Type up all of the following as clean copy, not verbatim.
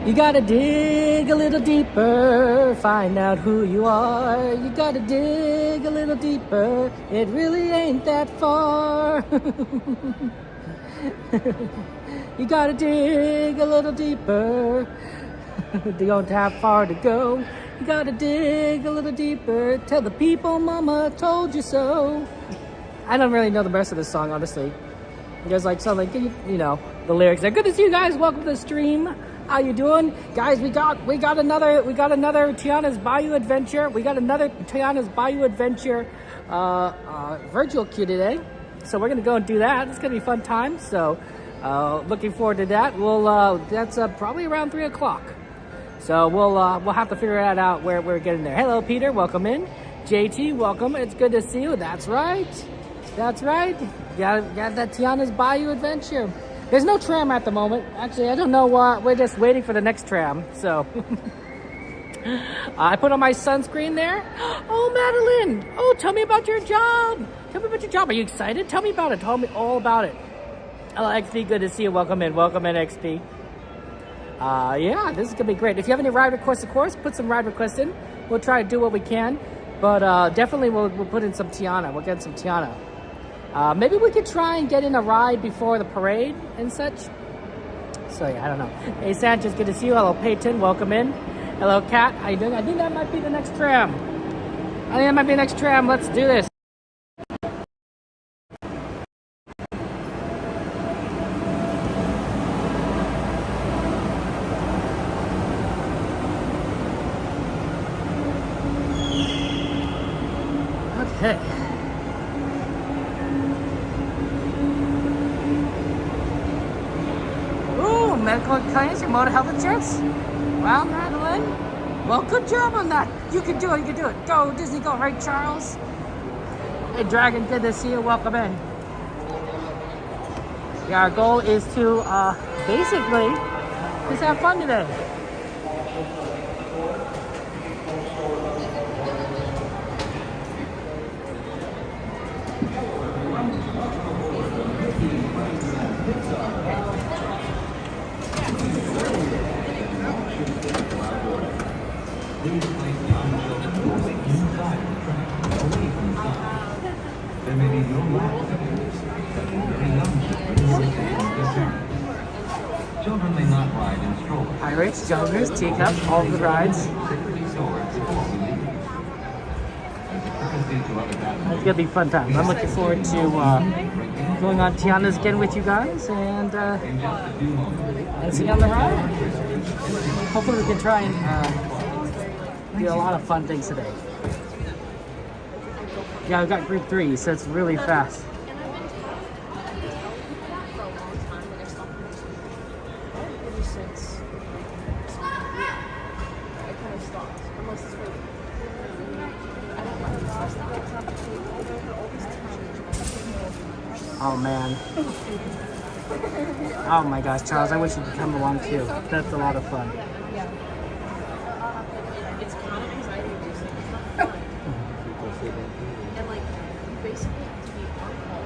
You gotta dig a little deeper, find out who you are. You gotta dig a little deeper, it really ain't that far. You gotta dig a little deeper, you don't have far to go. You gotta dig a little deeper, tell the people mama told you so. I don't really know the rest of this song, honestly. You guys like something, you know, the lyrics. Good to see you guys, welcome to the stream. How you doing, guys? We got another Tiana's Bayou adventure. We got another Tiana's Bayou adventure virtual queue today, so we're gonna go and do that. It's gonna be a fun time. So looking forward to that. We'll that's probably around 3 o'clock. So we'll have to figure that out where we're getting there. Hello, Peter. Welcome in. JT, welcome. It's good to see you. That's right. That's right. Got that Tiana's Bayou adventure. There's no tram at the moment. Actually, I don't know why. We're just waiting for the next tram. So I put on my sunscreen there. Oh, Madeline. Oh, tell me about your job. Tell me about your job. Are you excited? Tell me about it. Tell me all about it. Hello, XP. Good to see you. Welcome in. Welcome in, XP. Yeah, this is going to be great. If you have any ride requests, of course, put some ride requests in. We'll try to do what we can. But definitely we'll put in some Tiana. We'll get some Tiana. Maybe we could try and get in a ride before the parade and such. So yeah, I don't know. Hey Sanchez, good to see you. Hello Peyton, welcome in. Hello Kat, how you doing? I think that might be the next tram. Let's do this. Okay. Medical claims, your motor health insurance? Well, Madeline, well, good job on that. You can do it, Go, Disney, go, right, Charles? Hey, Dragon, good to see you. Welcome in. Yeah, our goal is to basically just have fun today. Please place young children moving inside the track, away from the side. There may be no lack of use, but very young children will stay with their parents. Children may not ride in strollers. Pirates, joggers, teacups, all the rides. It's gonna be a fun time. I'm looking forward to going on Tiana's again with you guys and see on the ride. Hopefully we can try and do a lot of fun things today. Yeah, I've got group 3, so it's really fast. Oh man. Oh my gosh, Charles, I wish you could come along too. That's a lot of fun. It's kind of anxiety inducing. And like, you basically have to be on call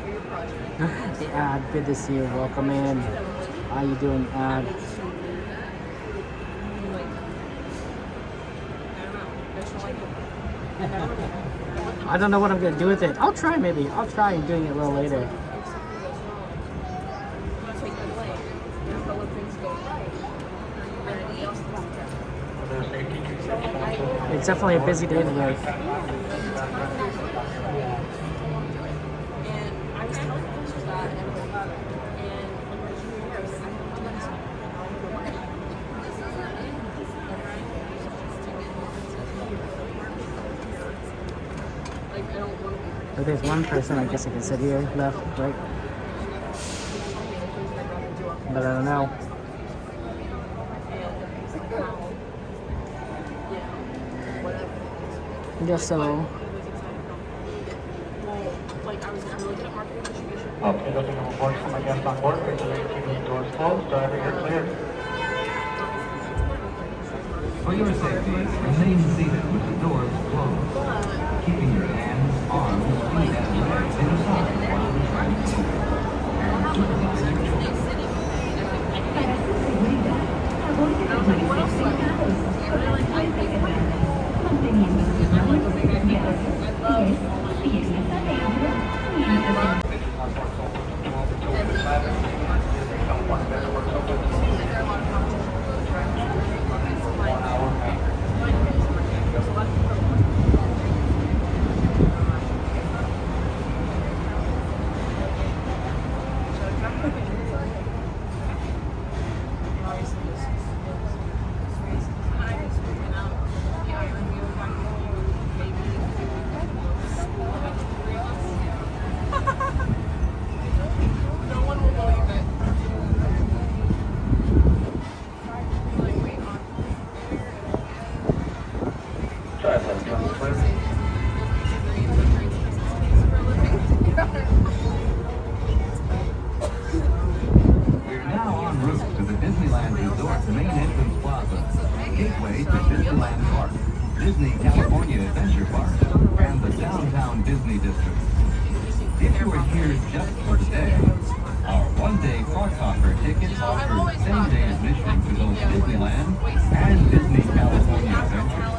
for your project. Hey, Ad, good to see you. Welcome in. How you doing, Ad? I don't know what I'm gonna do with it. I'll try maybe. I'll try and doing it a little later. It's definitely a busy day today. But there's one person I guess I can sit here, left, right. But I don't know. I guess so. Okay, looking at reports from my guests on board. Make sure the doors closed. Driver, you're cleared. For your safety, remain seated with the doors closed, keeping your hands, arms, feet, and legs inside while the train is moving. Supervise your children. Tripod coming clear. We're now en route to the Disneyland Resort main entrance plaza, gateway to Disneyland Park, Disney California Adventure Park, and the downtown Disney District. If you are here just for today, our one-day park hopper tickets offer same-day admission to both Disneyland and Disney California Adventure.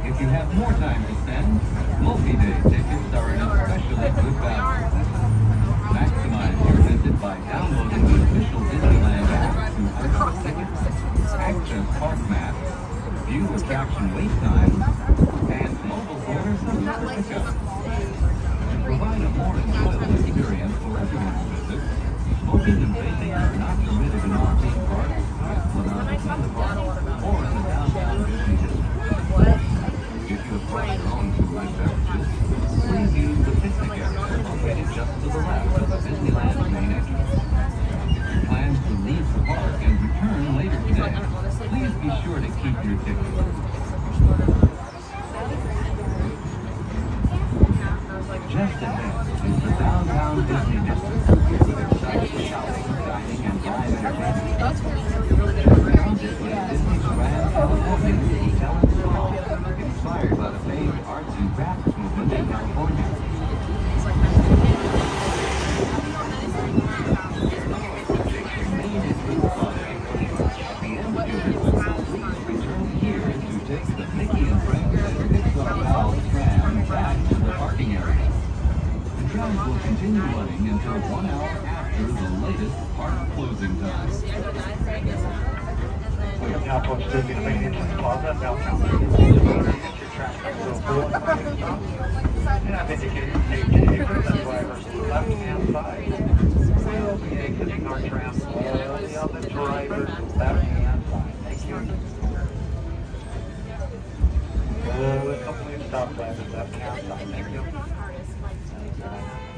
If you have more time to spend, multi-day tickets are an especially good value. Maximize your visit by downloading the official Disneyland app to purchase tickets, access park maps, view attraction wait times, and mobile order service for pickup. To provide a more enjoyable experience for everyone's visit, smoking and vaping are not permitted in all theme parks, without in the park, or in the downtown Disney district. If you have brought your own food and beverages, please use the picnic area located just to the left of the Disneyland main entrance. If you plan to leave the park and return later today, please be sure to keep your ticket. Just ahead is the downtown Disney district with exciting shopping, dining, and live entertainment. Around it is Disney's Grand California Hotel and Spa, inspired by the famed arts and crafts movement in California. At the end of your visit, please return here to take the Mickey and Friends and Pixar Pals tram back to the parking area. The trams will continue running until 1 hour after the latest park closing time. We have now approached the main entrance plaza in downtown. Get your traffic so full. And I've indicated safety takers and drivers to the left-hand side. We'll be exiting our tram slowly on the driver's left-hand side. Thank you. Slowly complete stop driver's left-hand side. Thank you.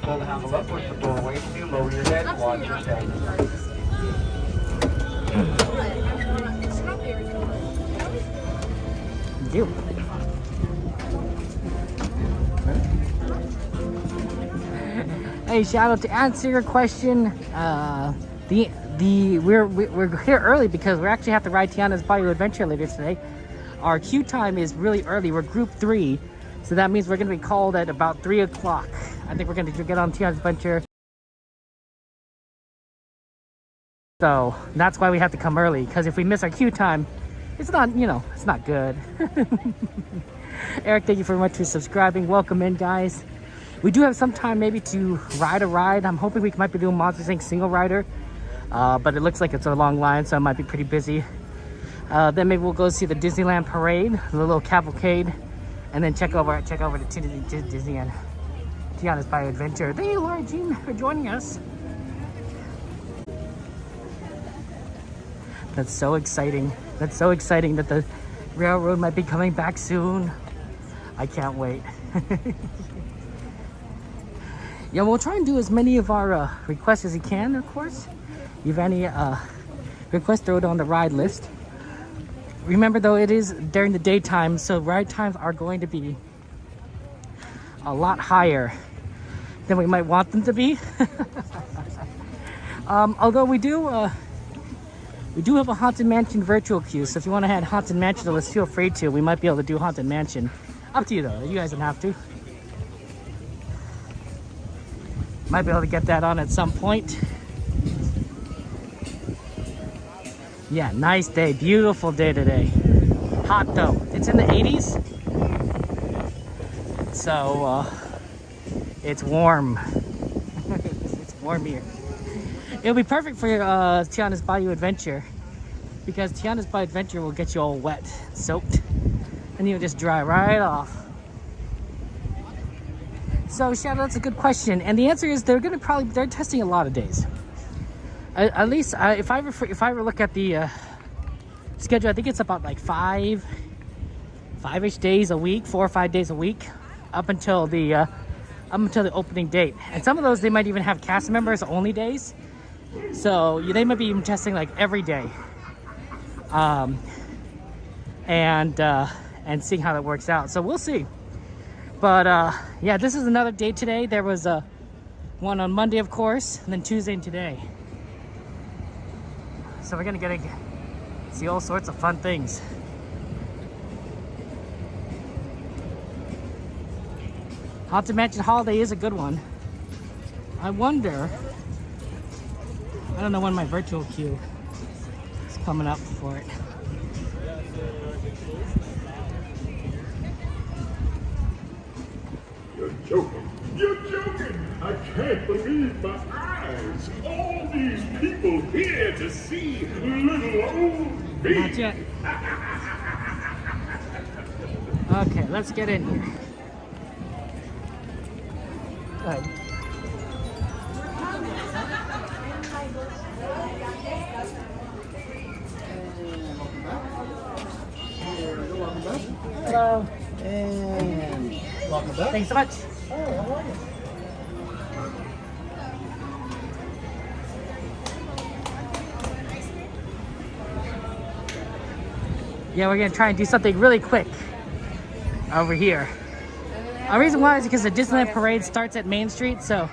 Pull the handle up, push the door away from you, lower your head, watch your step. You. Hey, shout out to answer your question. We're here early because we actually have to ride Tiana's Bayou Adventure later today. Our queue time is really early. We're group 3, so that means we're going to be called at about 3 o'clock. I think we're going to get on Tiana's Adventure. So that's why we have to come early, because if we miss our queue time, it's not, it's not good. Eric, thank you very much for subscribing. Welcome in, guys. We do have some time maybe to ride a ride. I'm hoping we might be doing Monsters Inc. single rider, but it looks like it's a long line, so it might be pretty busy. Then maybe we'll go see the Disneyland parade, the little cavalcade, and then check over to Disneyland. Tiana's Bayou Adventure. Thank you, Laura Jean, for joining us. That's so exciting. That's so exciting that the railroad might be coming back soon. I can't wait. Yeah, we'll try and do as many of our requests as we can, of course. If any requests, throw it on the ride list. Remember though, it is during the daytime, so ride times are going to be a lot higher than we might want them to be. Although we do have a Haunted Mansion virtual queue, so if you want to add Haunted Mansion to the list, feel free to. We might be able to do Haunted Mansion. Up to you though, you guys don't have to. Might be able to get that on at some point. Yeah, nice day, beautiful day today. Hot though, it's in the 80s. So, it's warm. It's warm here. It'll be perfect for Tiana's Bayou Adventure, because Tiana's Bayou Adventure will get you all wet, soaked, and you'll just dry right off. So, Shadow, that's a good question, and the answer is they're testing a lot of days. At least if I ever look at the schedule, I think it's about like five-ish days a week, 4 or 5 days a week, up until the opening date. And some of those they might even have cast members only days, so they might be even testing like every day, and seeing how that works out. So we'll see. But yeah, this is another day today. There was one on Monday, of course, and then Tuesday and today. So we're gonna get to see all sorts of fun things. Haunted Mansion Holiday is a good one. I wonder, I don't know when my virtual queue is coming up for it. You're joking. You're joking. I can't believe my eyes. All these people here to see little old me. Not yet. Okay, let's get in here. Go ahead. Hello. And welcome back. Thanks so much. Oh, how are you? Yeah, we're gonna try and do something really quick over here. The reason why is because the Disneyland parade starts at Main Street, so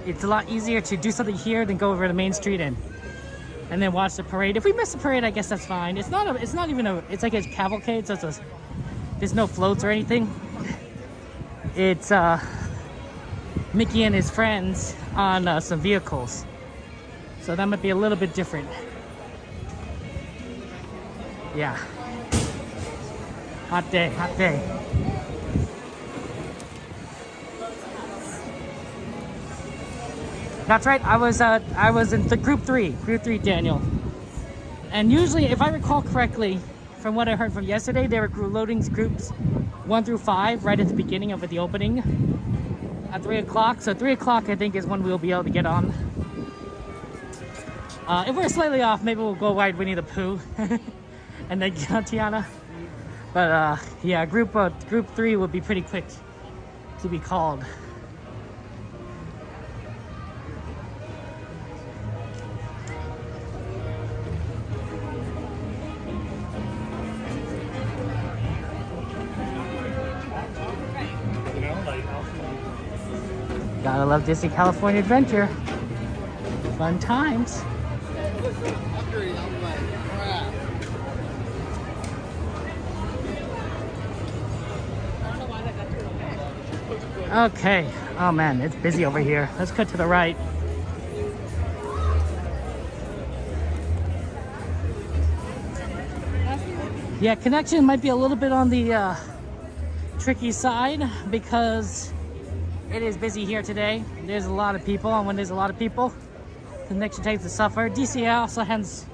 it's a lot easier to do something here than go over to Main Street and then watch the parade. If we miss the parade, I guess that's fine. It's like a cavalcade, so there's no floats or anything. It's Mickey and his friends on some vehicles, so that might be a little bit different. Yeah. Hot day, hot day. That's right. I was in the group three, Daniel. And usually, if I recall correctly, from what I heard from yesterday, they were loading groups 1 through 5 right at the beginning of the opening at 3 o'clock. So 3 o'clock, I think, is when we'll be able to get on. If we're slightly off, maybe we'll go ride Winnie the Pooh and then get on Tiana. But yeah, group 3 would be pretty quick to be called. Gotta love Disney California Adventure. Fun times. Okay. Oh man, it's busy over here. Let's cut to the right. Yeah, connection might be a little bit on the tricky side because it is busy here today. There's a lot of people, and when there's a lot of people, connection tends to suffer. DCA also has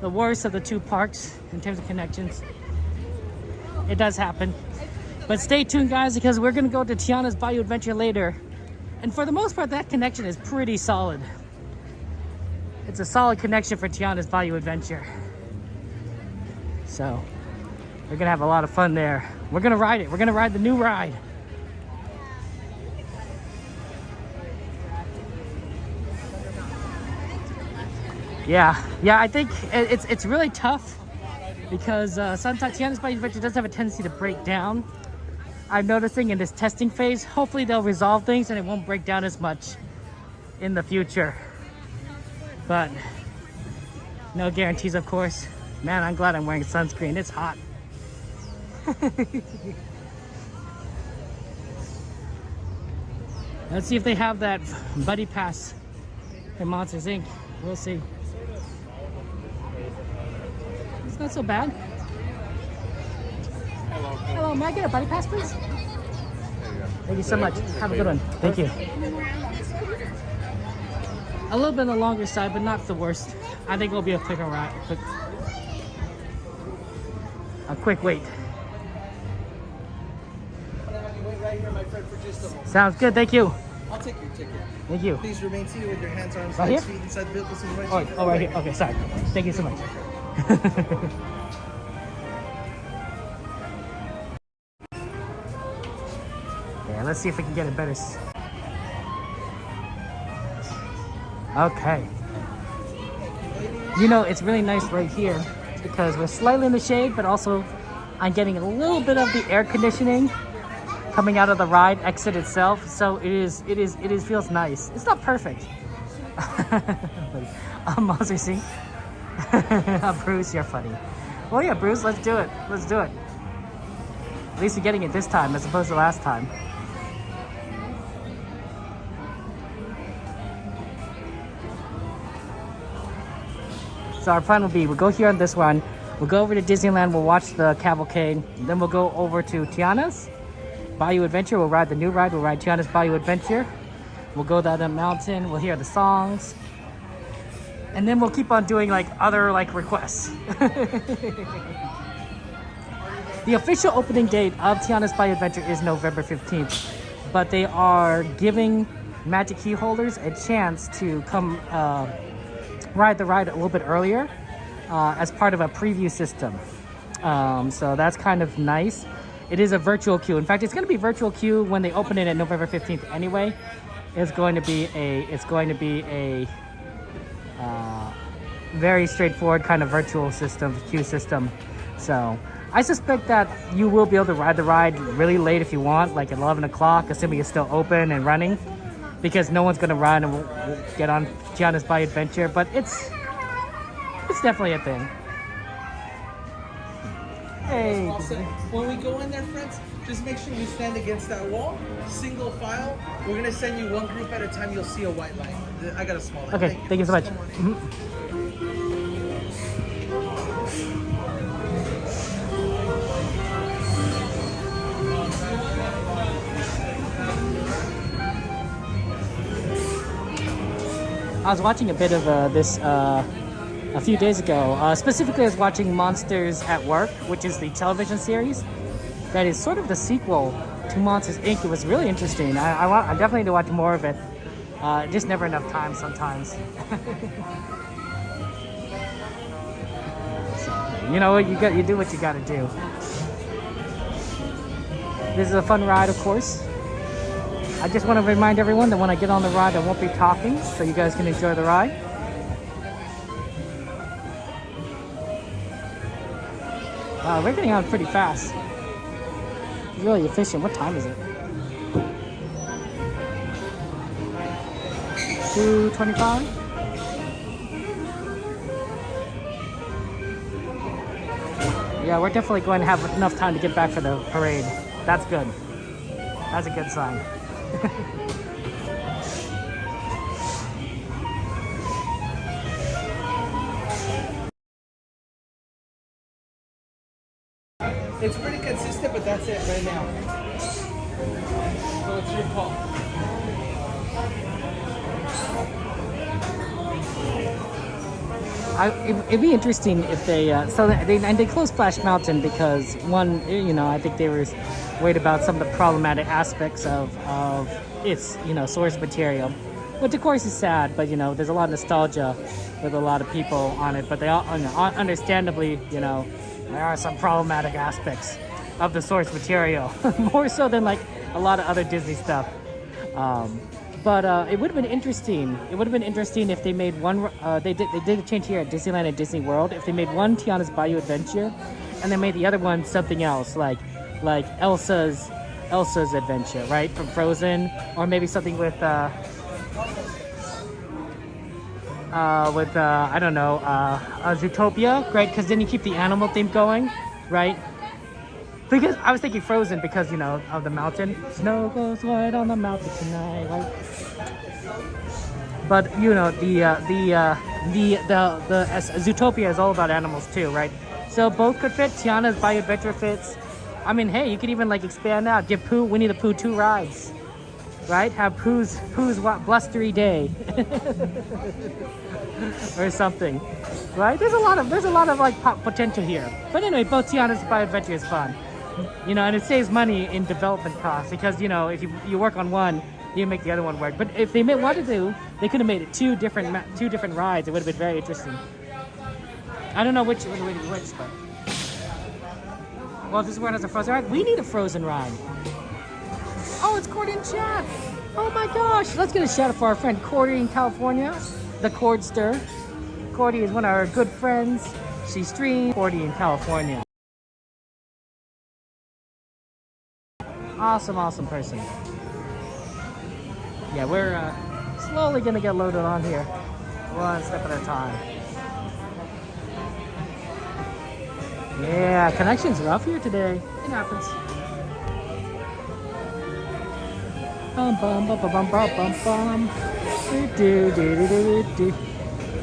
the worst of the two parks in terms of connections. It does happen. But stay tuned, guys, because we're gonna go to Tiana's Bayou Adventure later. And for the most part, that connection is pretty solid. It's a solid connection for Tiana's Bayou Adventure. So, we're gonna have a lot of fun there. We're gonna ride it. We're gonna ride the new ride. Yeah, I think it's really tough because sometimes Tiana's Bayou Adventure does have a tendency to break down. I'm noticing in this testing phase, hopefully they'll resolve things and it won't break down as much in the future. But no guarantees, of course. Man, I'm glad I'm wearing sunscreen. It's hot. Let's see if they have that buddy pass in Monsters Inc. We'll see. It's not so bad. Hello, may I get a buddy pass, please? Thank you so much. Have a good one. Thank you. A little bit on the longer side, but not the worst. I think it'll be a quicker ride. A quick wait. Wait right here, my friend, for just a moment. Sounds good. Thank you. I'll take your ticket. Thank you. Please remain seated with your hands, arms, Right legs, here? feet inside the vehicle. So right Oh, seat. right here. Okay, sorry. Thank you so much. Yeah, let's see if we can get a better. Okay. You know, it's really nice right here because we're slightly in the shade, but also I'm getting a little bit of the air conditioning coming out of the ride exit itself. So it feels nice. It's not perfect. Moser, see? Bruce, you're funny. Well, yeah, Bruce, let's do it. Let's do it. At least you're getting it this time as opposed to last time. So our plan will be, we'll go here on this one, we'll go over to Disneyland, we'll watch the cavalcade, then we'll go over to Tiana's Bayou Adventure, we'll ride the new ride, we'll ride Tiana's Bayou Adventure, we'll go down the mountain, we'll hear the songs, and then we'll keep on doing like other like requests. The official opening date of Tiana's Bayou Adventure is November 15th, but they are giving Magic Key holders a chance to come ride the ride a little bit earlier as part of a preview system. So that's kind of nice. It is a virtual queue. In fact, it's going to be virtual queue when they open it at November 15th anyway. It's going to be a very straightforward kind of virtual system, queue system. So I suspect that you will be able to ride the ride really late if you want, like at 11 o'clock, assuming it's still open and running, because no one's going to run and we'll get on Tiana's Bayou Adventure, but it's definitely a thing. Hey. Also, when we go in there, friends, just make sure you stand against that wall, single file. We're gonna send you one group at a time. You'll see a white light. I got a small light. Okay, thank you so much. I was watching a bit of this a few days ago. Specifically, I was watching Monsters at Work, which is the television series that is sort of the sequel to Monsters Inc. It was really interesting. I definitely need to watch more of it. Just never enough time sometimes. So, you know what? You do what you got to do. This is a fun ride, of course. I just want to remind everyone that when I get on the ride, I won't be talking, so you guys can enjoy the ride. Wow, we're getting out pretty fast. It's really efficient. What time is it? 2:25? Yeah, we're definitely going to have enough time to get back for the parade. That's good. That's a good sign. It's pretty consistent, but that's it right now. So it's your call. It'd be interesting if they they closed Splash Mountain because one, I think they were worried about some of the problematic aspects of its source material, which of course is sad. But there's a lot of nostalgia with a lot of people on it. But they all, understandably, there are some problematic aspects of the source material, more so than like a lot of other Disney stuff. But it would have been interesting. It would have been interesting if they made one. They did a change here at Disneyland and Disney World. If they made one Tiana's Bayou Adventure, and they made the other one something else, like Elsa's Adventure, right, from Frozen, or maybe something with I don't know, Zootopia, right? Because then you keep the animal theme going, right? Because I was thinking Frozen because of the mountain. Snow goes white on the mountain tonight, right? But Zootopia is all about animals too, right? So both could fit. Tiana's Bayou Adventure fits. I mean, hey, you could even like expand out. Give Winnie the Pooh 2 rides, right? Have Pooh's blustery day, or something, right? There's a lot of like potential here. But anyway, both Tiana's Bayou Adventure is fun. And it saves money in development costs because if you work on one, You make the other one work. But if they wanted to, they could have made it two different rides. It would have been very interesting. I don't know which would have been which, but. Well, this one has a frozen ride. We need a frozen ride. Oh, it's Cordy in chat. Oh my gosh. Let's get a shout out for our friend Cordy in California, the Cordster. Cordy is one of our good friends. She streams Cordy in California. Awesome person. Yeah, we're slowly gonna get loaded on here, one step at a time. Yeah, connection's rough here today. It happens. Bum bum bum bum bum bum bum. Do do do do do do.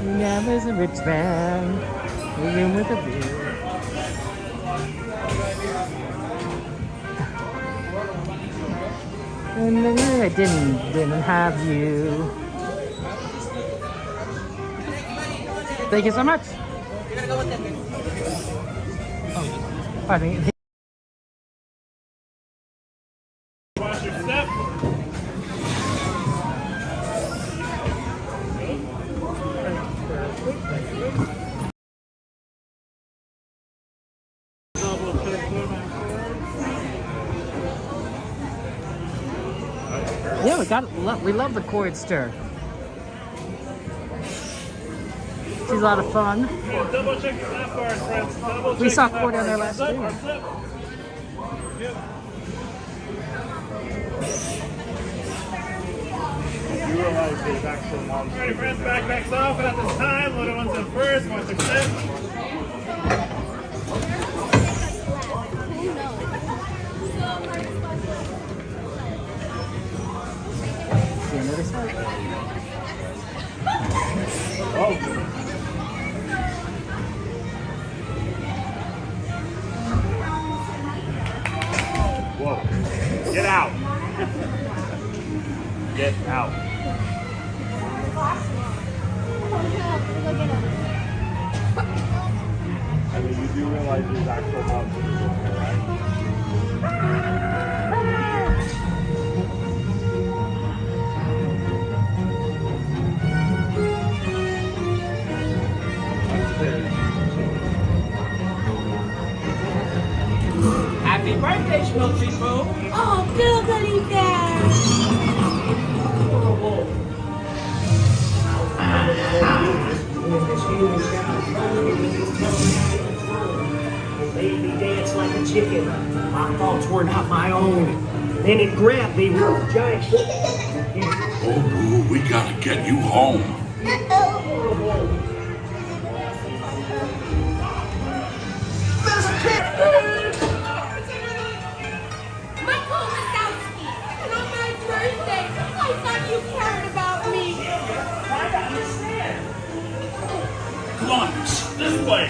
Now is a rich man living with a view. And then I didn't have you. Thank you so much. Oh, pardon me. Watch your step. Yeah, we love the Cordster. She's a lot of fun. Yeah, double check your lap bars, friends. Double We check saw your lap Cord down there bars. last Zip, year. zip. Yep. You realize there's actual monsters. Ready, friends, backpacks off, and at this time, little ones in first, 1 6. See another side? Whoa. Get out. Get out. I mean, you do realize there's actual monsters in there, right? Happy birthday, Schmilty Boo! Oh, Googly Bear! Made me dance like a chicken. My thoughts were not my own. Then it grabbed me with a giant. Oh, boo, we gotta get you home. Michael Wazowski! And on my birthday, I thought you cared about me! Come on, this way.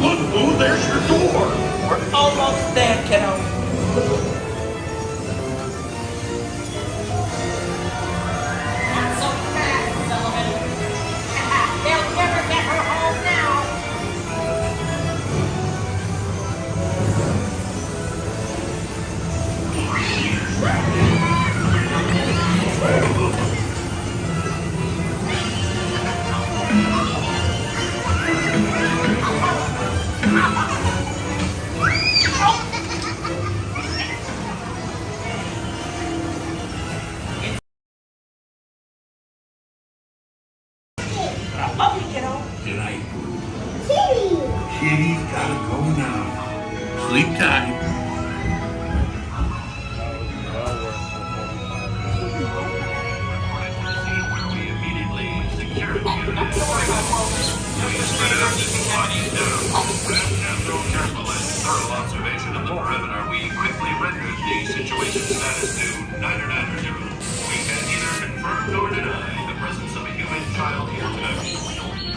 Look, boo, there's your door. We're almost there, kiddo. Not so fast, Sullivan! They'll never get her home now! Good night, boo. Kitty's gotta go now. Sleep tight. Observation of the perimeter, we quickly rendered the situation status to 990. We can neither confirm nor deny the presence of a human child here tonight.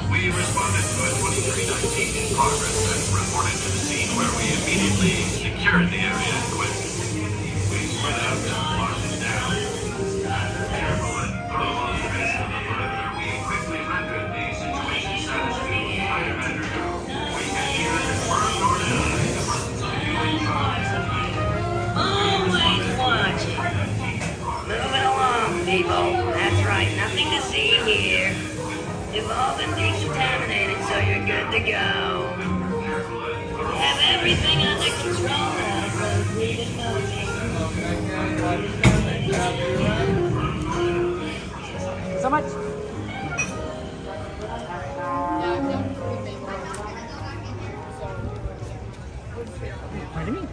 We responded to a 2319 in progress and reported to the scene where we immediately secured the area in question. We spread out and locked it down. Careful and thorough observation of the perimeter good to go. Have everything under control. Both read and moaning. So much. What do you mean?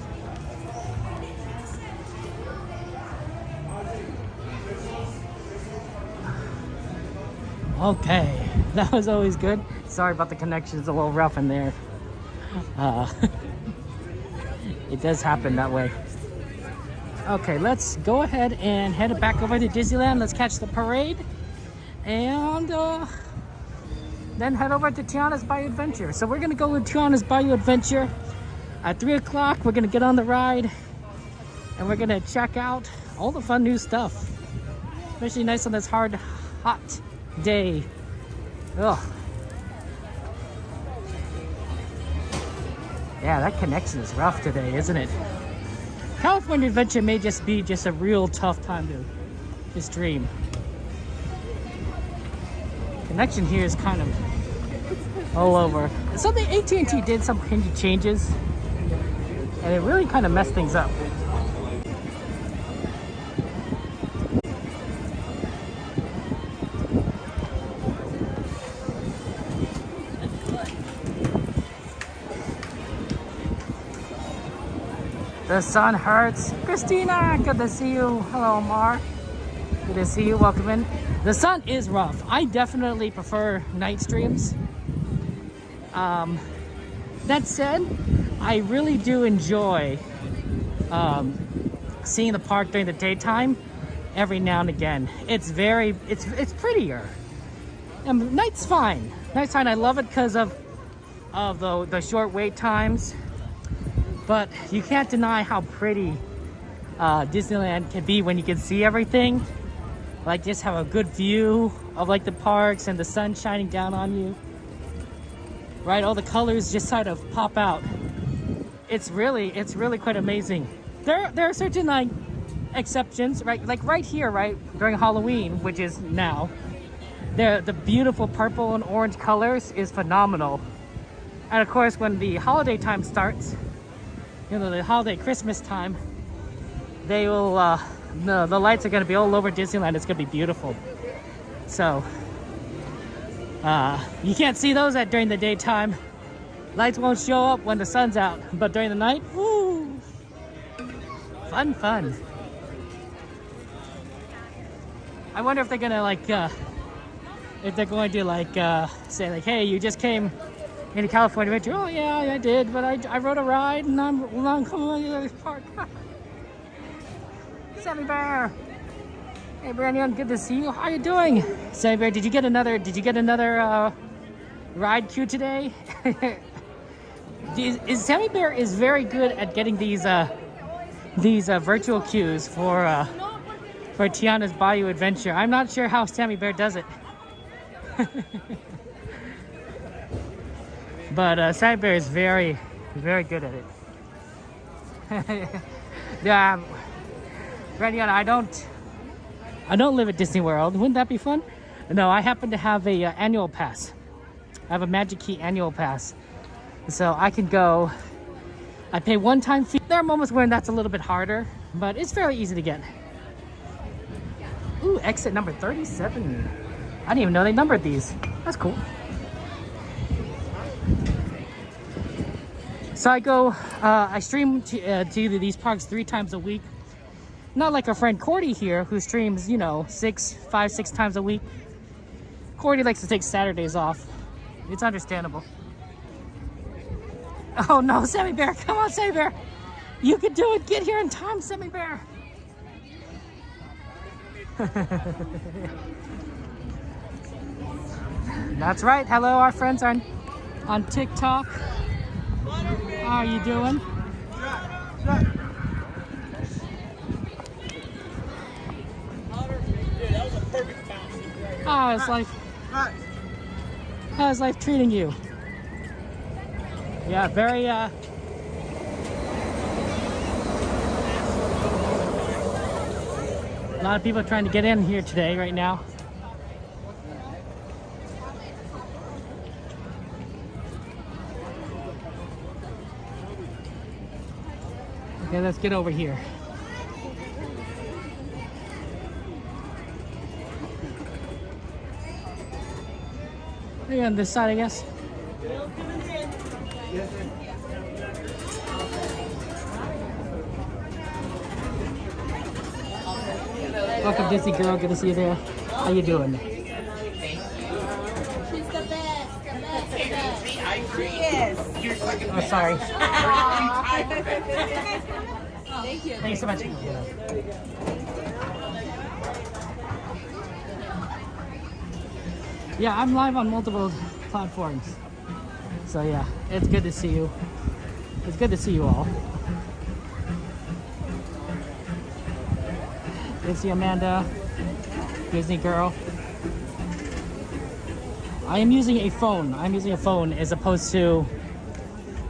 Okay, that was always good. Sorry about the connection, it's a little rough in there. It does happen that way. Okay, let's go ahead and head back over to Disneyland. Let's catch the parade and then head over to Tiana's Bayou Adventure. So we're gonna go to Tiana's Bayou Adventure at 3 o'clock. We're gonna get on the ride and we're gonna check out all the fun new stuff. Especially nice on this hot day. Ugh. Yeah, that connection is rough today, isn't it? California Adventure may just be a real tough time to stream. Connection here is kind of all over. So the AT&T did some changes and it really kind of messed things up. The sun hurts. Christina, good to see you. Hello, Mar. Good to see you. Welcome in. The sun is rough. I definitely prefer night streams. That said, I really do enjoy seeing the park during the daytime every now and again. It's prettier. Night's fine. Night's fine. I love it because of the short wait times. But you can't deny how pretty Disneyland can be when you can see everything. Like just have a good view of like the parks and the sun shining down on you. Right, all the colors just sort of pop out. It's really quite amazing. There are certain like exceptions, right? Like right here, right during Halloween, which is now, the beautiful purple and orange colors is phenomenal. And of course, when the holiday time starts, you know, the holiday Christmas time, they will the lights are going to be all over Disneyland. It's going to be beautiful. So you can't see those during the daytime. Lights won't show up when the sun's out, but during the night, woo, fun. I wonder if they're gonna like say like, hey, you just came into California Adventure. Oh yeah, I did, but I rode a ride and I'm coming to this park. Sammy Bear. Hey Brandon, good to see you. How you doing? Sammy Bear, did you get another ride queue today? Sammy Bear is very good at getting these virtual queues for Tiana's Bayou Adventure. I'm not sure how Sammy Bear does it. But Sammy Bear is very good at it. Yeah, Brandon, I don't live at Disney World. Wouldn't that be fun? No, I happen to have a annual pass. I have a Magic Key annual pass. So I can go, I pay one-time fee. There are moments when that's a little bit harder, but it's fairly easy to get. Ooh, exit number 37. I didn't even know they numbered these. That's cool. So I stream to these parks 3 times a week. Not like our friend Cordy here, who streams, 5, 6 times a week. Cordy likes to take Saturdays off. It's understandable. Oh no, Sammy Bear, come on, Sammy Bear. You can do it, get here in time, Sammy Bear. That's right, hello, our friends on TikTok. How are you doing? How's life treating you? Yeah, very a lot of people trying to get in here today, right now. Okay, let's get over here. Maybe on this side, I guess. Welcome, Disney girl. Good to see you there. How you doing? She's the best, the best, the best. Yes. Oh, sorry. Thank you. Thanks so much. Yeah, I'm live on multiple platforms. So yeah, it's good to see you. It's good to see you all. Good to see Amanda, Disney girl. I am using a phone. I'm using a phone as opposed to,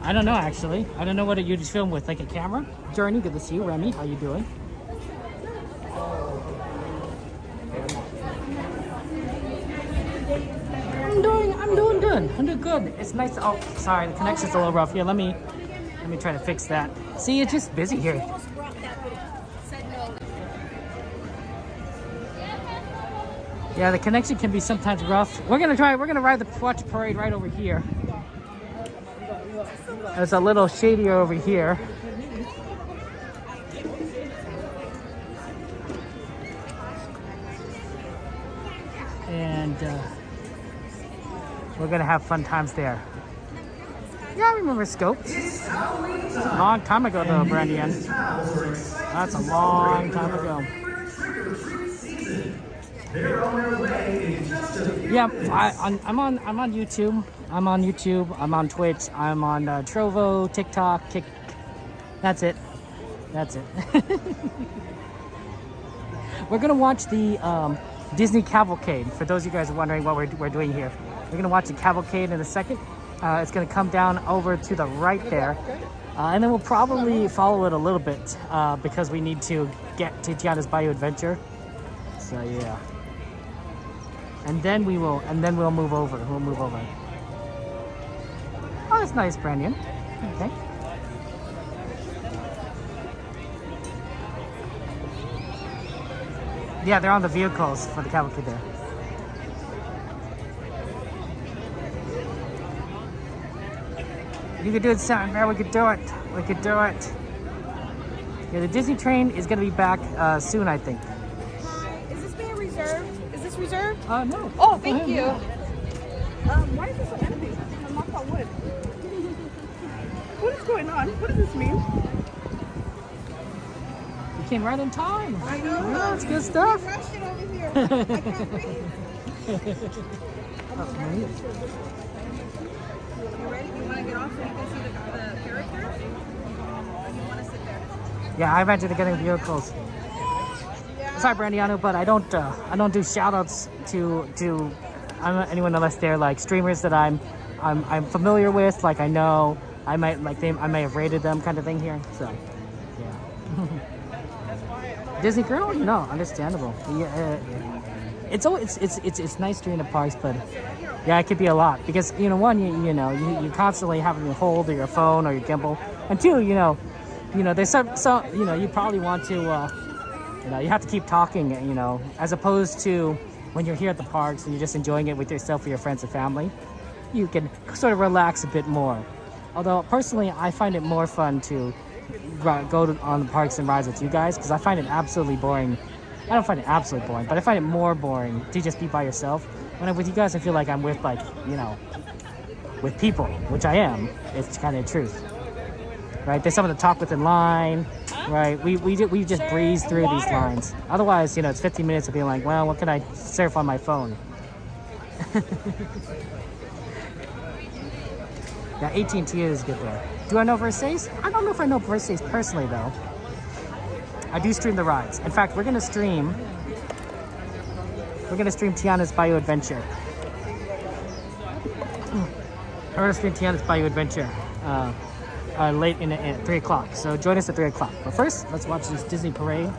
I don't know actually. I don't know what you just film with, like a camera. Journey, good to see you. Remy, how you doing? I'm doing good. I'm doing good. It's nice. Oh, sorry, the connection's a little rough. Yeah, let me try to fix that. See, it's just busy here. Yeah, the connection can be sometimes rough. We're gonna watch the parade right over here. It's a little shadier over here. And we're gonna have fun times there. Yeah, I remember Scope. A long time ago though, Brandian. That's a long time ago. Yeah, I'm on YouTube. I'm on YouTube. I'm on Twitch. I'm on Trovo, TikTok. That's it. That's it. We're gonna watch the Disney Cavalcade. For those of you guys who are wondering what we're doing here, we're gonna watch the Cavalcade in a second. It's gonna come down over to the right there, and then we'll probably follow it a little bit because we need to get to Tiana's Bayou Adventure. So yeah. And then we'll move over. We'll move over. Oh, that's nice, Brandon. Okay. Yeah, they're on the vehicles for the cavalcade there. You could do it, Sam. We could do it. We could do it. Yeah, the Disney train is gonna be back soon, I think. Is this being reserved? Is this reserved? No. Oh, thank you. Why is this so empty? I'm not on wood. What is going on? What does this mean? You came right in time. I know. Yeah, it's good stuff. Rushing over here. I can't breathe. You ready? You want to get off so you can see the characters? Or you want to sit there? Yeah, I imagine they're getting vehicles. Sorry, Brandiano, but I don't do shout outs to anyone unless they're like streamers that I'm familiar with, like I know I may have rated them kind of thing here. So yeah. Disney girl? No, understandable. Yeah, it's nice during the parks, but yeah, it could be a lot because you constantly having to hold your phone or your gimbal, and two, there's some you probably want to you have to keep talking, as opposed to when you're here at the parks and you're just enjoying it with yourself or your friends and family, you can sort of relax a bit more. Although personally, I find it more fun to go on the parks and rides with you guys because I find it absolutely boring. I don't find it absolutely boring, but I find it more boring to just be by yourself. When I'm with you guys, I feel like I'm with with people, which I am. It's kind of the truth, right? There's someone to talk with in line, right? We just breeze through these lines. Otherwise, it's 15 minutes of being like, well, what can I surf on my phone? Yeah, AT&T is good there. Do I know Versailles? I don't know if I know Versailles personally, though. I do stream the rides. In fact, we're gonna stream Tiana's Bayou Adventure. We're gonna stream Tiana's Bayou Adventure late at 3 o'clock. So join us at 3 o'clock. But first, let's watch this Disney parade.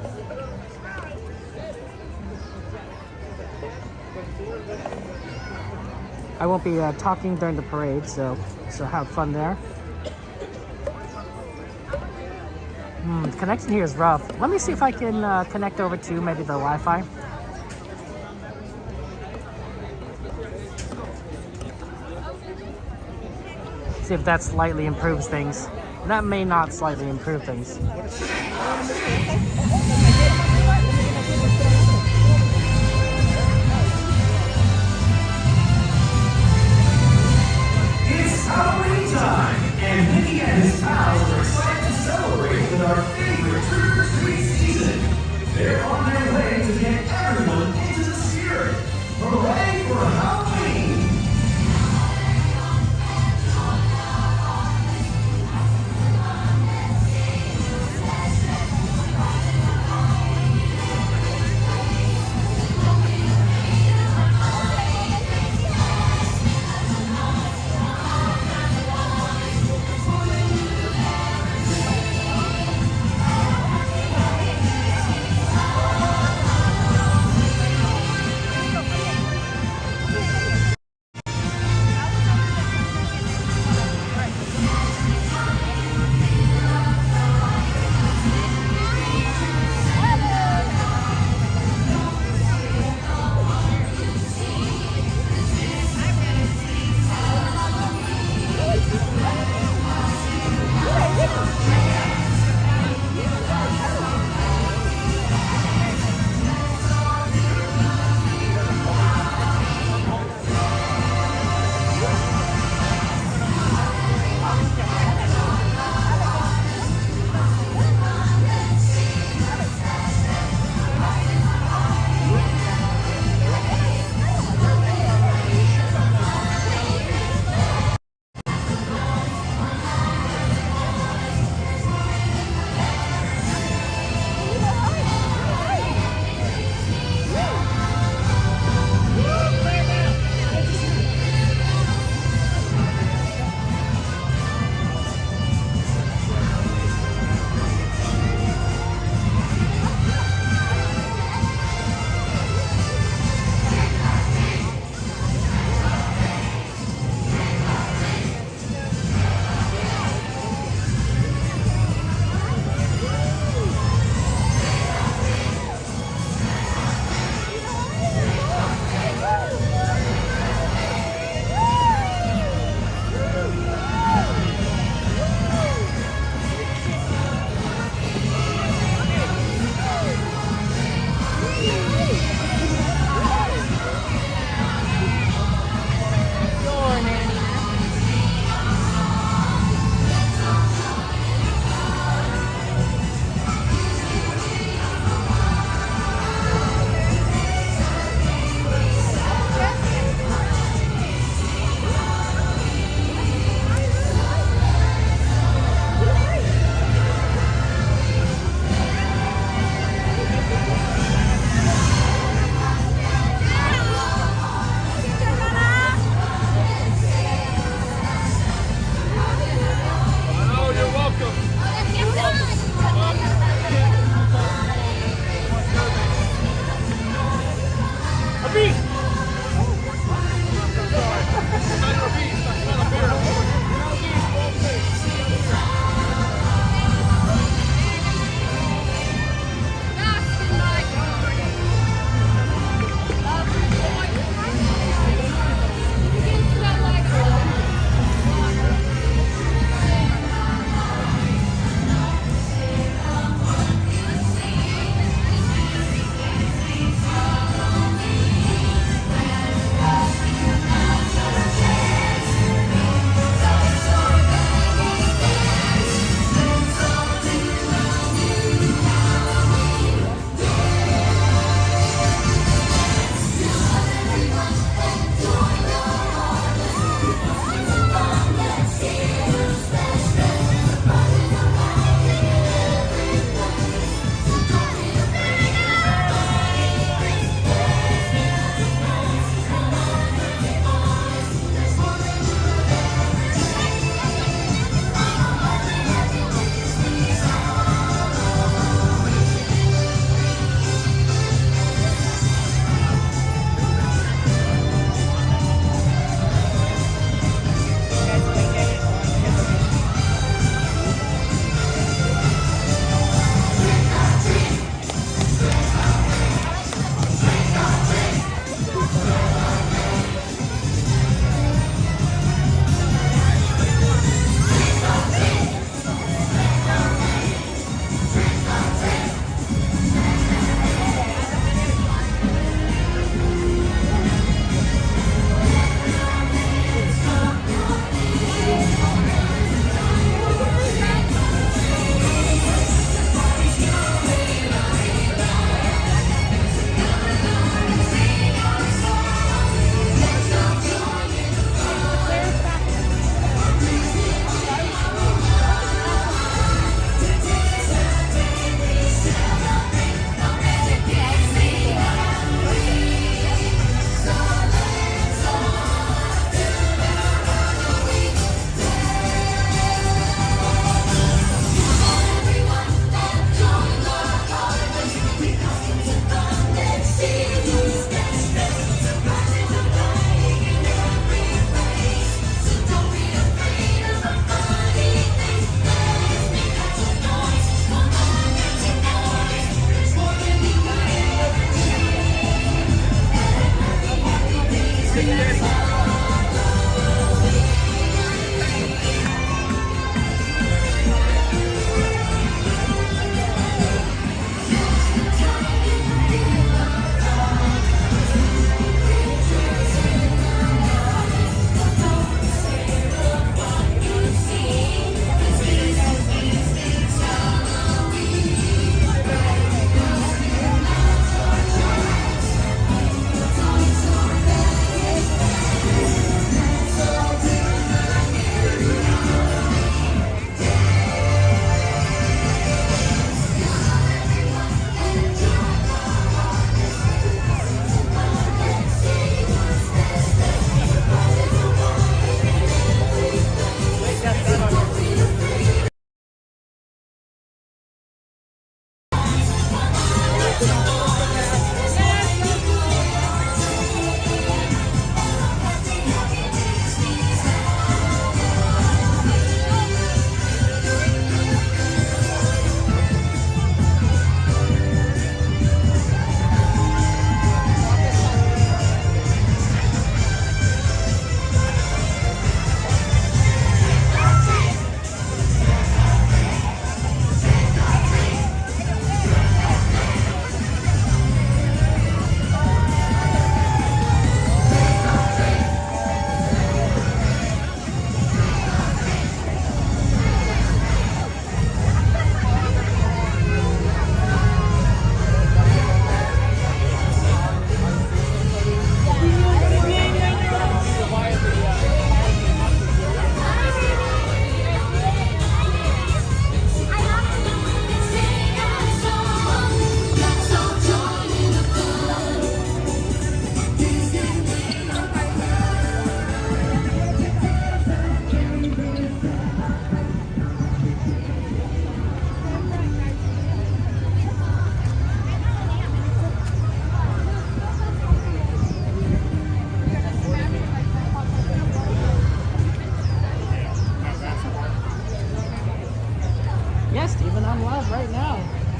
I won't be talking during the parade, so have fun there. The connection here is rough. Let me see if I can connect over to maybe the Wi-Fi. See if that slightly improves things. That may not slightly improve things. It's Halloween time, and Mickey and his pals are excited to celebrate with our favorite trick-or-treat season. They're on their way to get everyone into the spirit. Hooray for Halloween!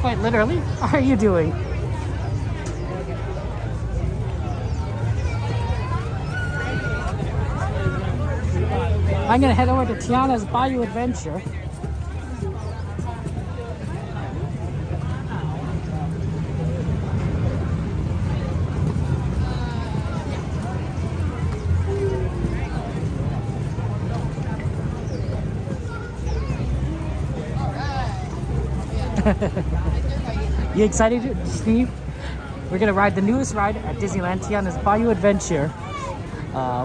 quite literally. How are you doing? I'm gonna head over to Tiana's Bayou Adventure. You excited, Steve? We're gonna ride the newest ride at Disneyland, Tiana's Bayou Adventure.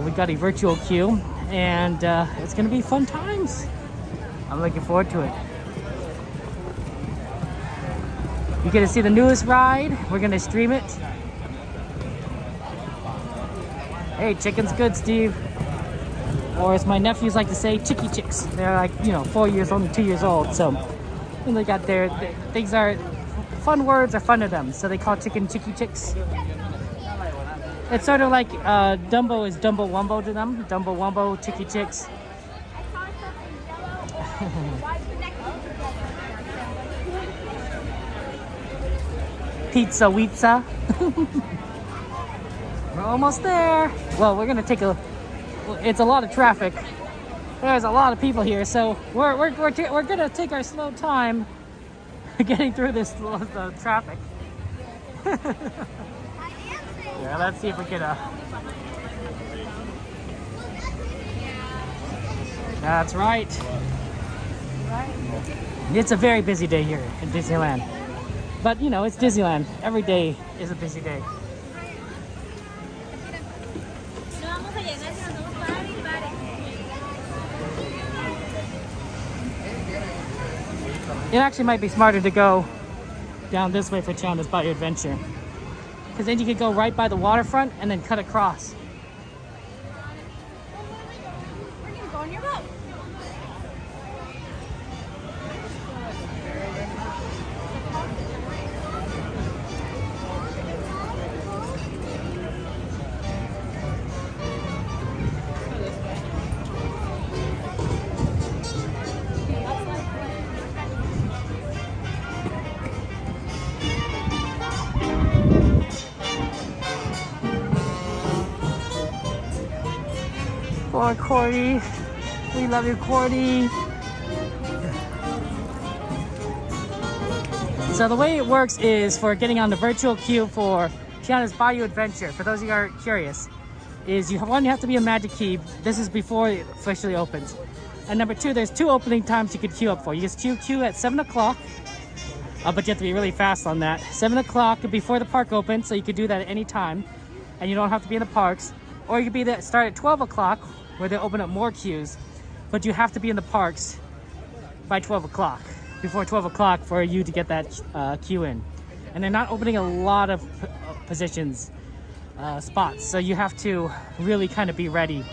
We got a virtual queue, and it's gonna be fun times. I'm looking forward to it. You're gonna see the newest ride. We're gonna stream it. Hey, chicken's good, Steve. Or as my nephews like to say, chicky chicks. They're like, 4 years old and 2 years old, so and they got their things are fun words are fun to them, so they call chicken chicky chicks. It's sort of like Dumbo is Dumbo Wumbo to them. Dumbo Wumbo, chicky chicks. Pizza Witza. We're almost there. Well, we're gonna take it's a lot of traffic. There's a lot of people here, so we're gonna take our slow time getting through this traffic. Yeah, let's see if we can. That's right. It's a very busy day here in Disneyland, but it's Disneyland. Every day is a busy day. It actually might be smarter to go down this way for Tiana's Bayou Adventure, because then you could go right by the waterfront and then cut across. We're gonna go on your boat. Poor Cordy. We love you, Cordy. So the way it works is for getting on the virtual queue for Tiana's Bayou Adventure, for those of you who are curious, is you have to be a Magic Key. This is before it officially opens. And number two, there's 2 opening times you could queue up for. You just queue at 7 o'clock, but you have to be really fast on that. 7 o'clock before the park opens, so you could do that at any time, and you don't have to be in the parks. Or you could start at 12 o'clock, where they open up more queues, but you have to be in the parks by 12 o'clock, before 12 o'clock for you to get that queue in. And they're not opening a lot of spots, so you have to really kind of be ready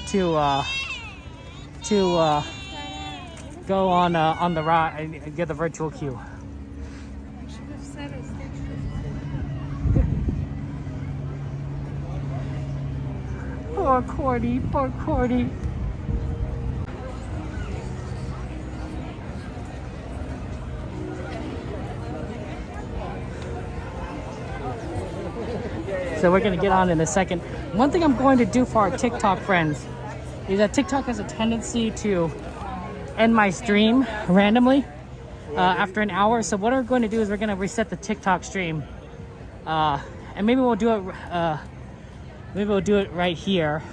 to go on the ride and get the virtual queue. Poor Cordy, poor Cordy. So we're gonna get on in a second. One thing I'm going to do for our TikTok friends is that TikTok has a tendency to end my stream randomly after an hour. So what we're going to do is we're gonna reset the TikTok stream, and maybe we'll do it. Maybe we'll do it right here.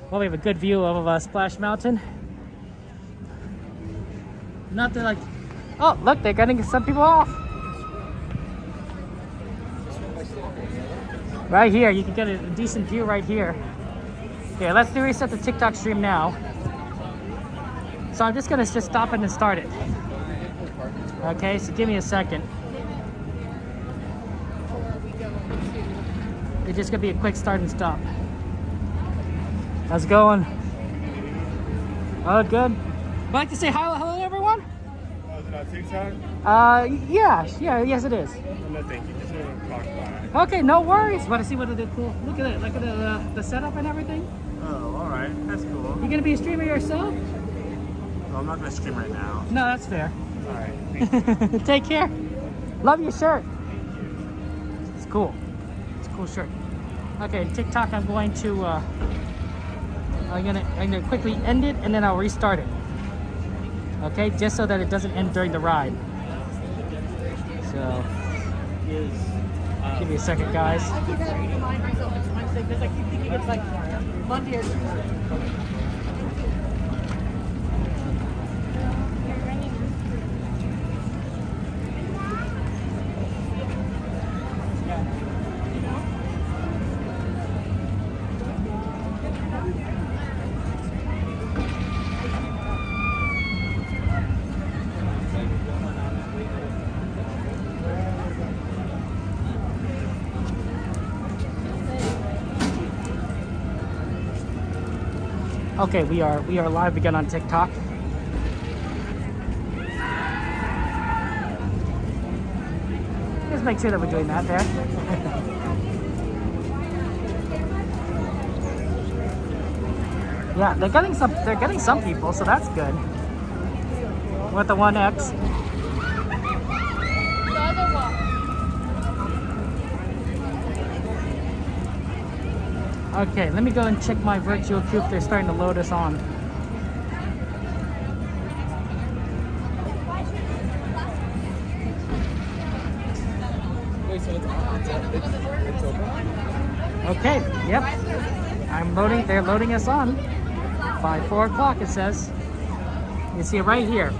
Well, we have a good view of Splash Mountain. Not that like, oh look, they're getting some people off. Right here, you can get a decent view right here. Okay, let's reset the TikTok stream now. So I'm just gonna stop it and start it. Okay, so give me a second. It's just gonna be a quick start and stop. How's it going? Oh, good. I'd like to say hello everyone. Is it on TikTok? Yes it is. No, thank you. Just want to talk about it. Okay, no worries. Want to see what it is cool? Look at it. Look at the setup and everything. Oh, all right. That's cool. You gonna be a streamer yourself? Well, I'm not gonna stream right now. No, that's fair. right. Take care. Love your shirt. It's cool. It's a cool shirt. Okay, TikTok. I'm going to. I'm gonna quickly end it and then I'll restart it. Okay, just so that it doesn't end during the ride. So, give me a second, guys. I keep having to remind myself it's Wednesday because I keep thinking it's like Monday or Tuesday. Okay, we are live again on TikTok. Just make sure that we're doing that there. Yeah, they're getting some people, so that's good. With the 1X. Okay, let me go and check my virtual queue if they're starting to load us on. Wait, so it's open? Okay, yep. I'm loading, they're loading us on. 4 o'clock it says. You see it right here.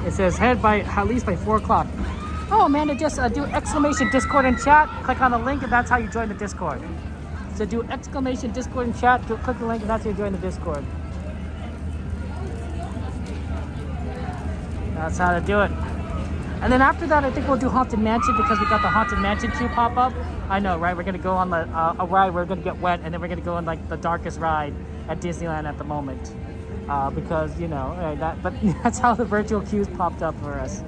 It says head by at least by 4 o'clock. Oh man, just do exclamation Discord and chat. Click on the link and that's how you join the Discord. So do exclamation Discord and chat, click the link and that's how you join the Discord. That's how to do it. And then after that, I think we'll do Haunted Mansion because we got the Haunted Mansion queue pop up. I know, right? We're gonna go on a ride, we're gonna get wet and then we're gonna go on like the darkest ride at Disneyland at the moment. Because, you know, but that's how the virtual queues popped up for us.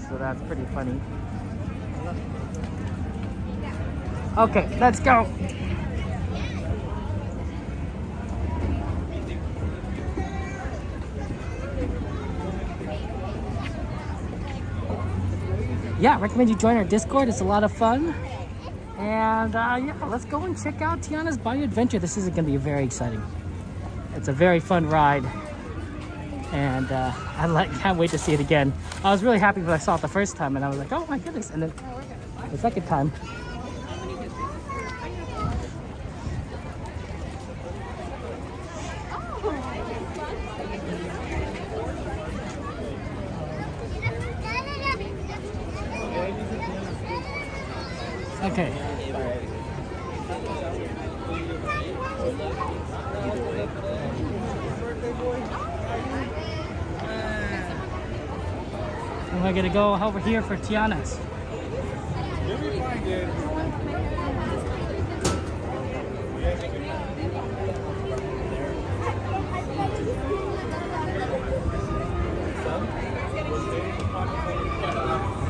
So that's pretty funny. Okay, let's go. Yeah, recommend you join our Discord. It's a lot of fun. And yeah, let's go and check out Tiana's Bayou Adventure. This is going to be very exciting. It's a very fun ride. And can't wait to see it again. I was really happy when I saw it the first time and I was like, oh my goodness. And then the second time. Okay. And we're gonna go over here for Tiana's. You'll be fine, dude.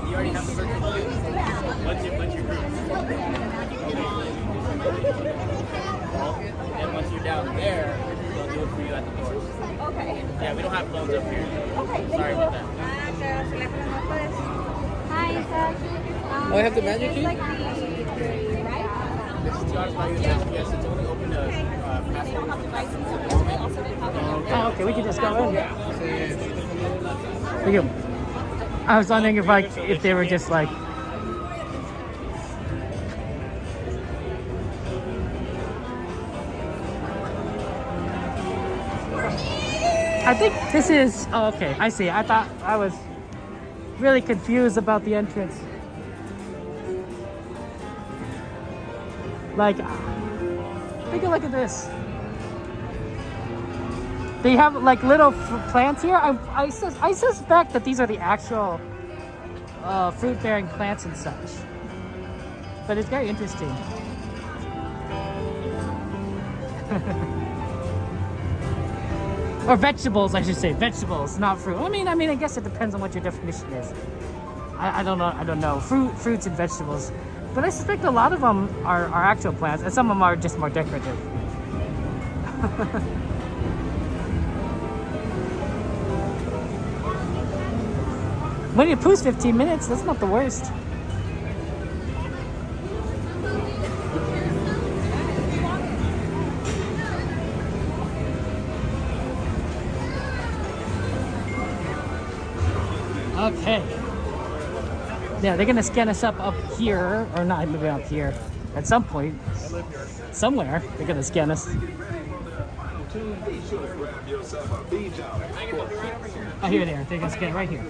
You already have the virtual queue? What's your group? And once you're down there, they'll do it for you at the doors. Okay. Yeah, we don't have phones up here. Okay. Sorry about that. Hi, sir. Oh, I have the magic key? Like the right? This is Tiana's Bayou Adventure. Yes, it's only open to passengers. Oh, okay, we can just go in. Yeah. Thank you. I was wondering if they were just like. I think this is. Oh, okay, I see. I thought I was really confused about the entrance. Like, take a look at this. They have like little plants here. I suspect that these are the actual fruit-bearing plants and such. But it's very interesting. Or vegetables, I should say. Vegetables, not fruit. I mean, I guess it depends on what your definition is. I don't know. Fruits and vegetables. But I suspect a lot of them are actual plants, and some of them are just more decorative. Winnie the Pooh's 15 minutes. That's not the worst. Okay. Yeah, they're gonna scan us up here, or not, maybe up here. At some point, somewhere, they're gonna scan us. Oh, here they are. They're gonna scan right here.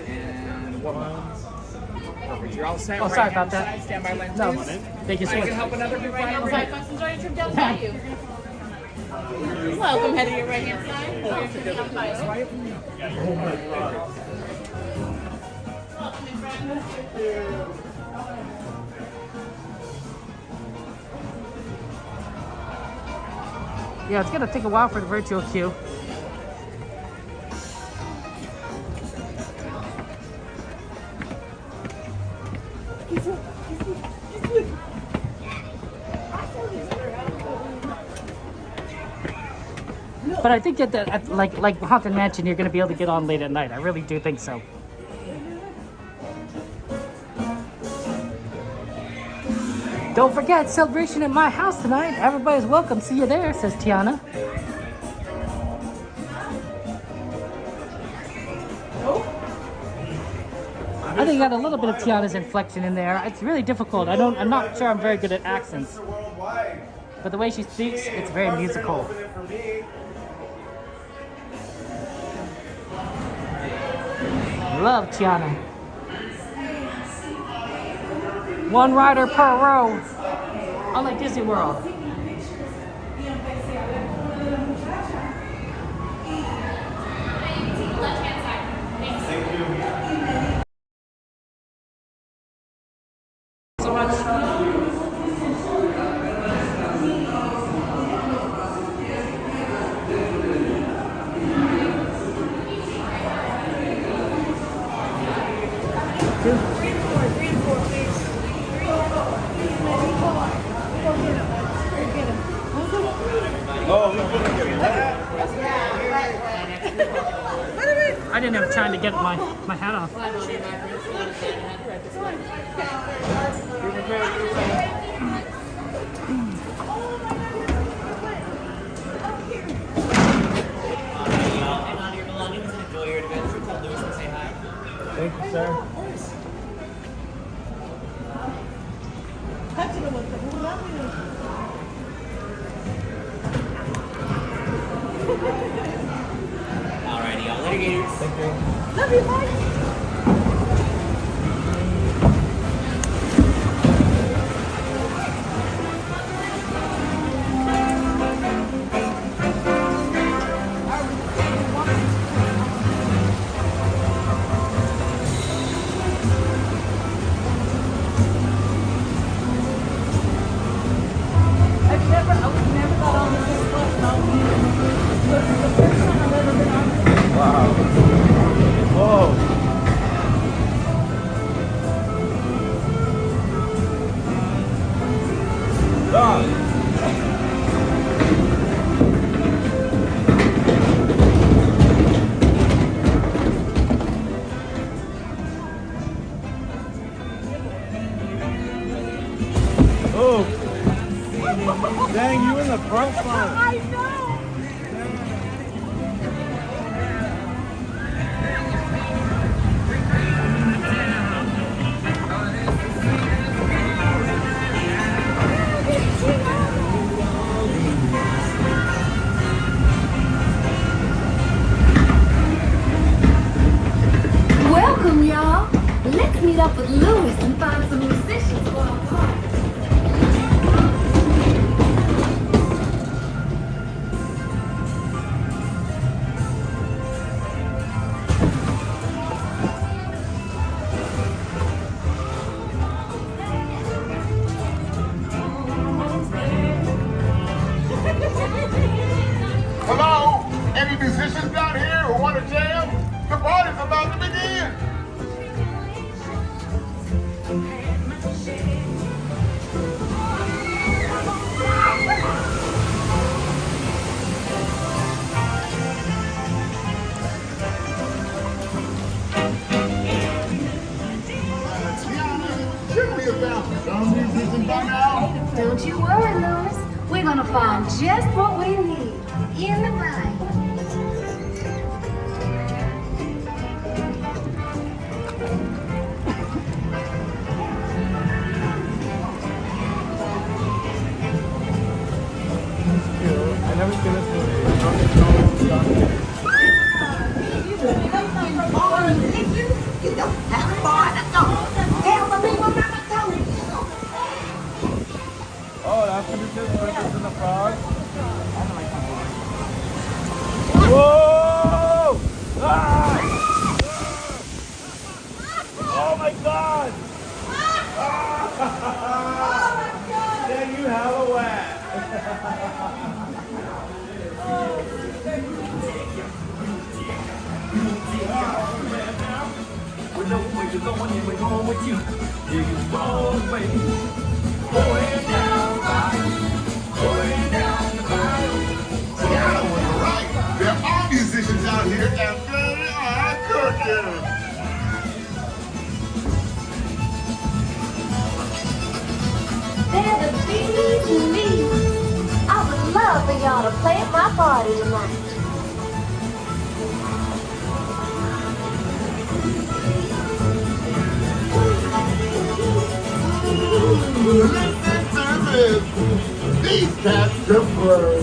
And one. Perfect. You're all set. Oh, sorry about that. Stand by line, No, please. thank you so I much. can help another group right now. Enjoy your trip down Bayou. Welcome, head to your right hand side. Enjoy your trip down Bayou. Welcome, my friend. Yeah, it's gonna take a while for the virtual queue. But I think that like Haunted Mansion, you're gonna be able to get on late at night. I really do think so. Don't forget, celebration at my house tonight. Everybody's welcome. See you there, says Tiana. I think I got a little bit of Tiana's inflection in there. It's really difficult. I'm not sure I'm very good at accents. But the way she speaks, it's very musical. Love Tiana. One rider per row. Unlike Disney World. So much. I didn't have time to get my hat off. Thank you, sir. Alrighty, y'all. Litigators. Thank you. Love you, Mike. Wow. Whoa. Oh. Dang, you in the front line. I know. Welcome, y'all. Let's meet up with Louis and find some musicians for our party. Hello? Any musicians out here who want to jam? The party's about to begin. find just what we need in the Bayou. I never seen this movie. You don't have far to go. Tell the people Mama told you. Oh, that's what it says, Princess and the Frog. Whoa! Ah! Oh my God! Ah! Then you have a wet. We know where you're going and we're going with you. Here you go, baby. Going down the bayou. Going down the bayou. Tiana was right. There are musicians out here and they are cooking. They're the bees and me. I would love for y'all to play at my party tonight. Listen to this. These cats can play.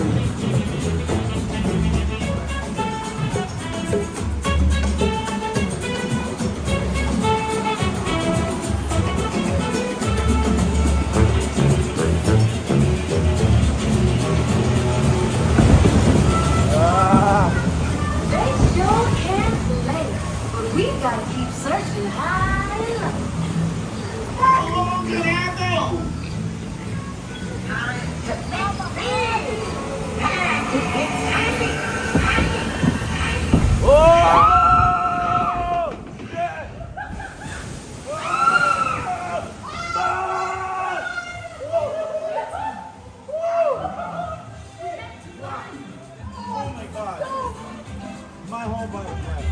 They sure can play, but we've got to keep searching high and low. How long can I go? Oh! Shit! Oh my God! My whole body is wet.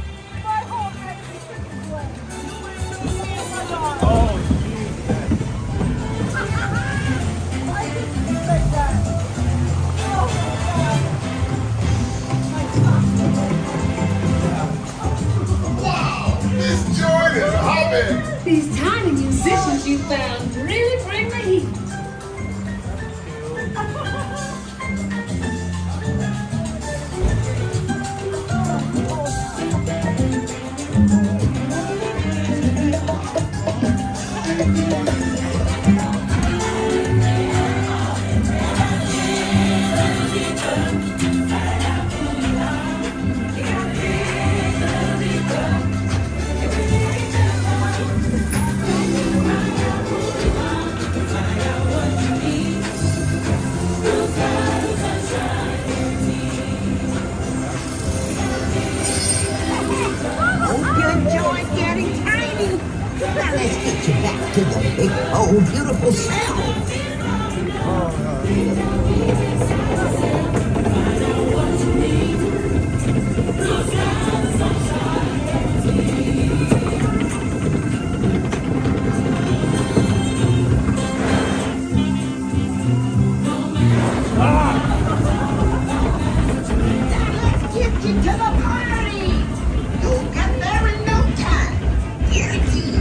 Oh, Wow, this joint is hopping. These tiny musicians you found really bring the heat. To the big, old, beautiful sound. Let's get you to the party. You'll get there in no time. Guaranteed.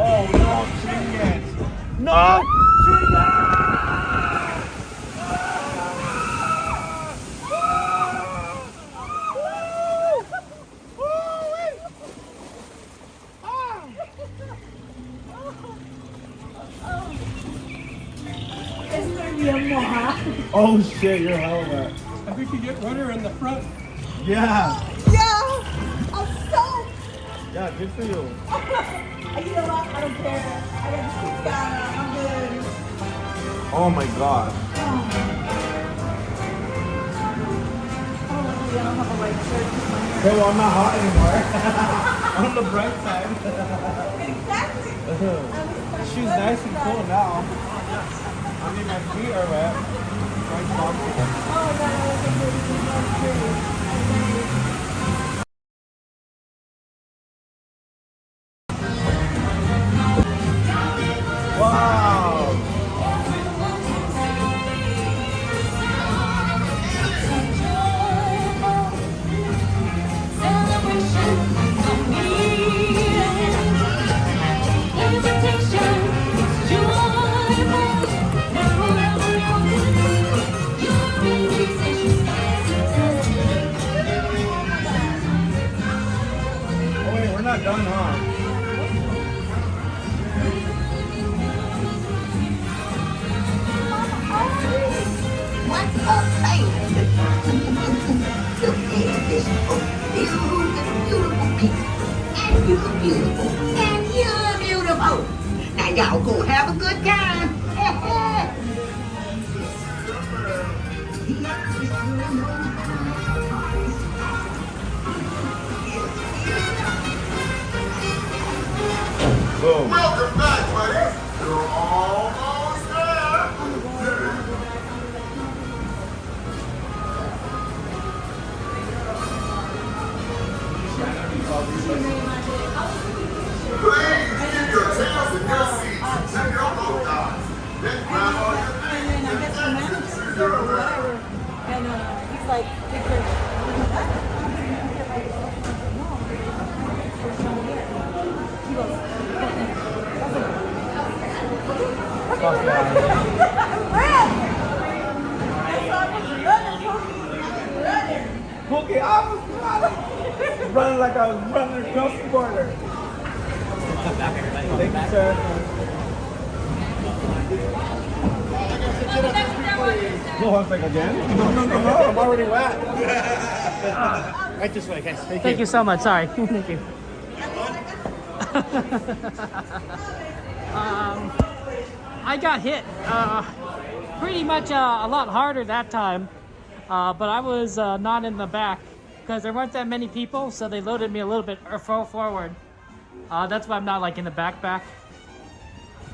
oh no, chicken! No, chicken! Oh shit, you're hella wet. I think you get runner in the front. Yeah. Yeah, I'm so. Yeah, good for you. You know what? I don't care. I got to keep Tiana. I'm good. Oh my God. I don't have a white shirt. Okay, well, I'm not hot anymore. On the bright side. Exactly. She's nice and cool now. I mean, my feet are wet. My socks are wet. Oh, God, I was a not done, huh? What's up, baby? Look at this beautiful people. And you're beautiful. And you're beautiful. Now y'all go have a good time. Welcome back, buddy. You're almost there. Please keep your tails in your seats and check your bow ties. Then grab all your things and exit to your room. And he's like, Pookie, I was running like I was running across the border. Thank you, sir. No, I was like, again? No, I'm already wet. Right this way, guys. Thank you so much. Sorry. Thank you. I got hit pretty much a lot harder that time, but I was not in the back because there weren't that many people, so they loaded me a little bit forward. That's why I'm not like in the back.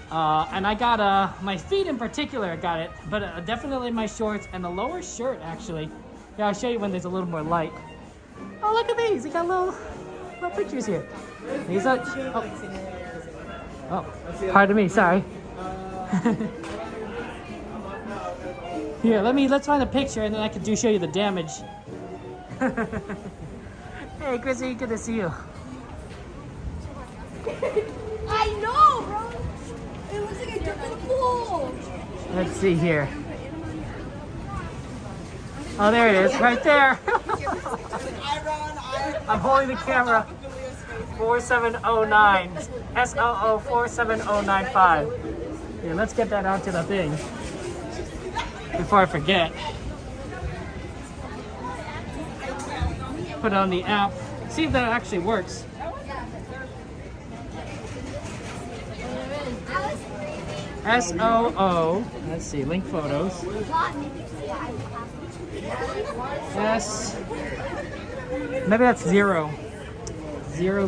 And I got my feet in particular got it, but definitely my shorts and the lower shirt actually. Yeah, I'll show you when there's a little more light. Oh, look at these! We got little pictures here. These are. Oh, pardon me. Sorry. Here, let's find a picture and then I can show you the damage. Hey, Chrissy, good to see you. I know, bro. It looks like I jumped in the pool. Let's see here. Oh, there it is, right there. I'm holding the camera. 4709. SOO 470995. Here, let's get that onto the thing before I forget. Put on the app. See if that actually works. SOO. Let's see, link photos. Maybe that's 0. 00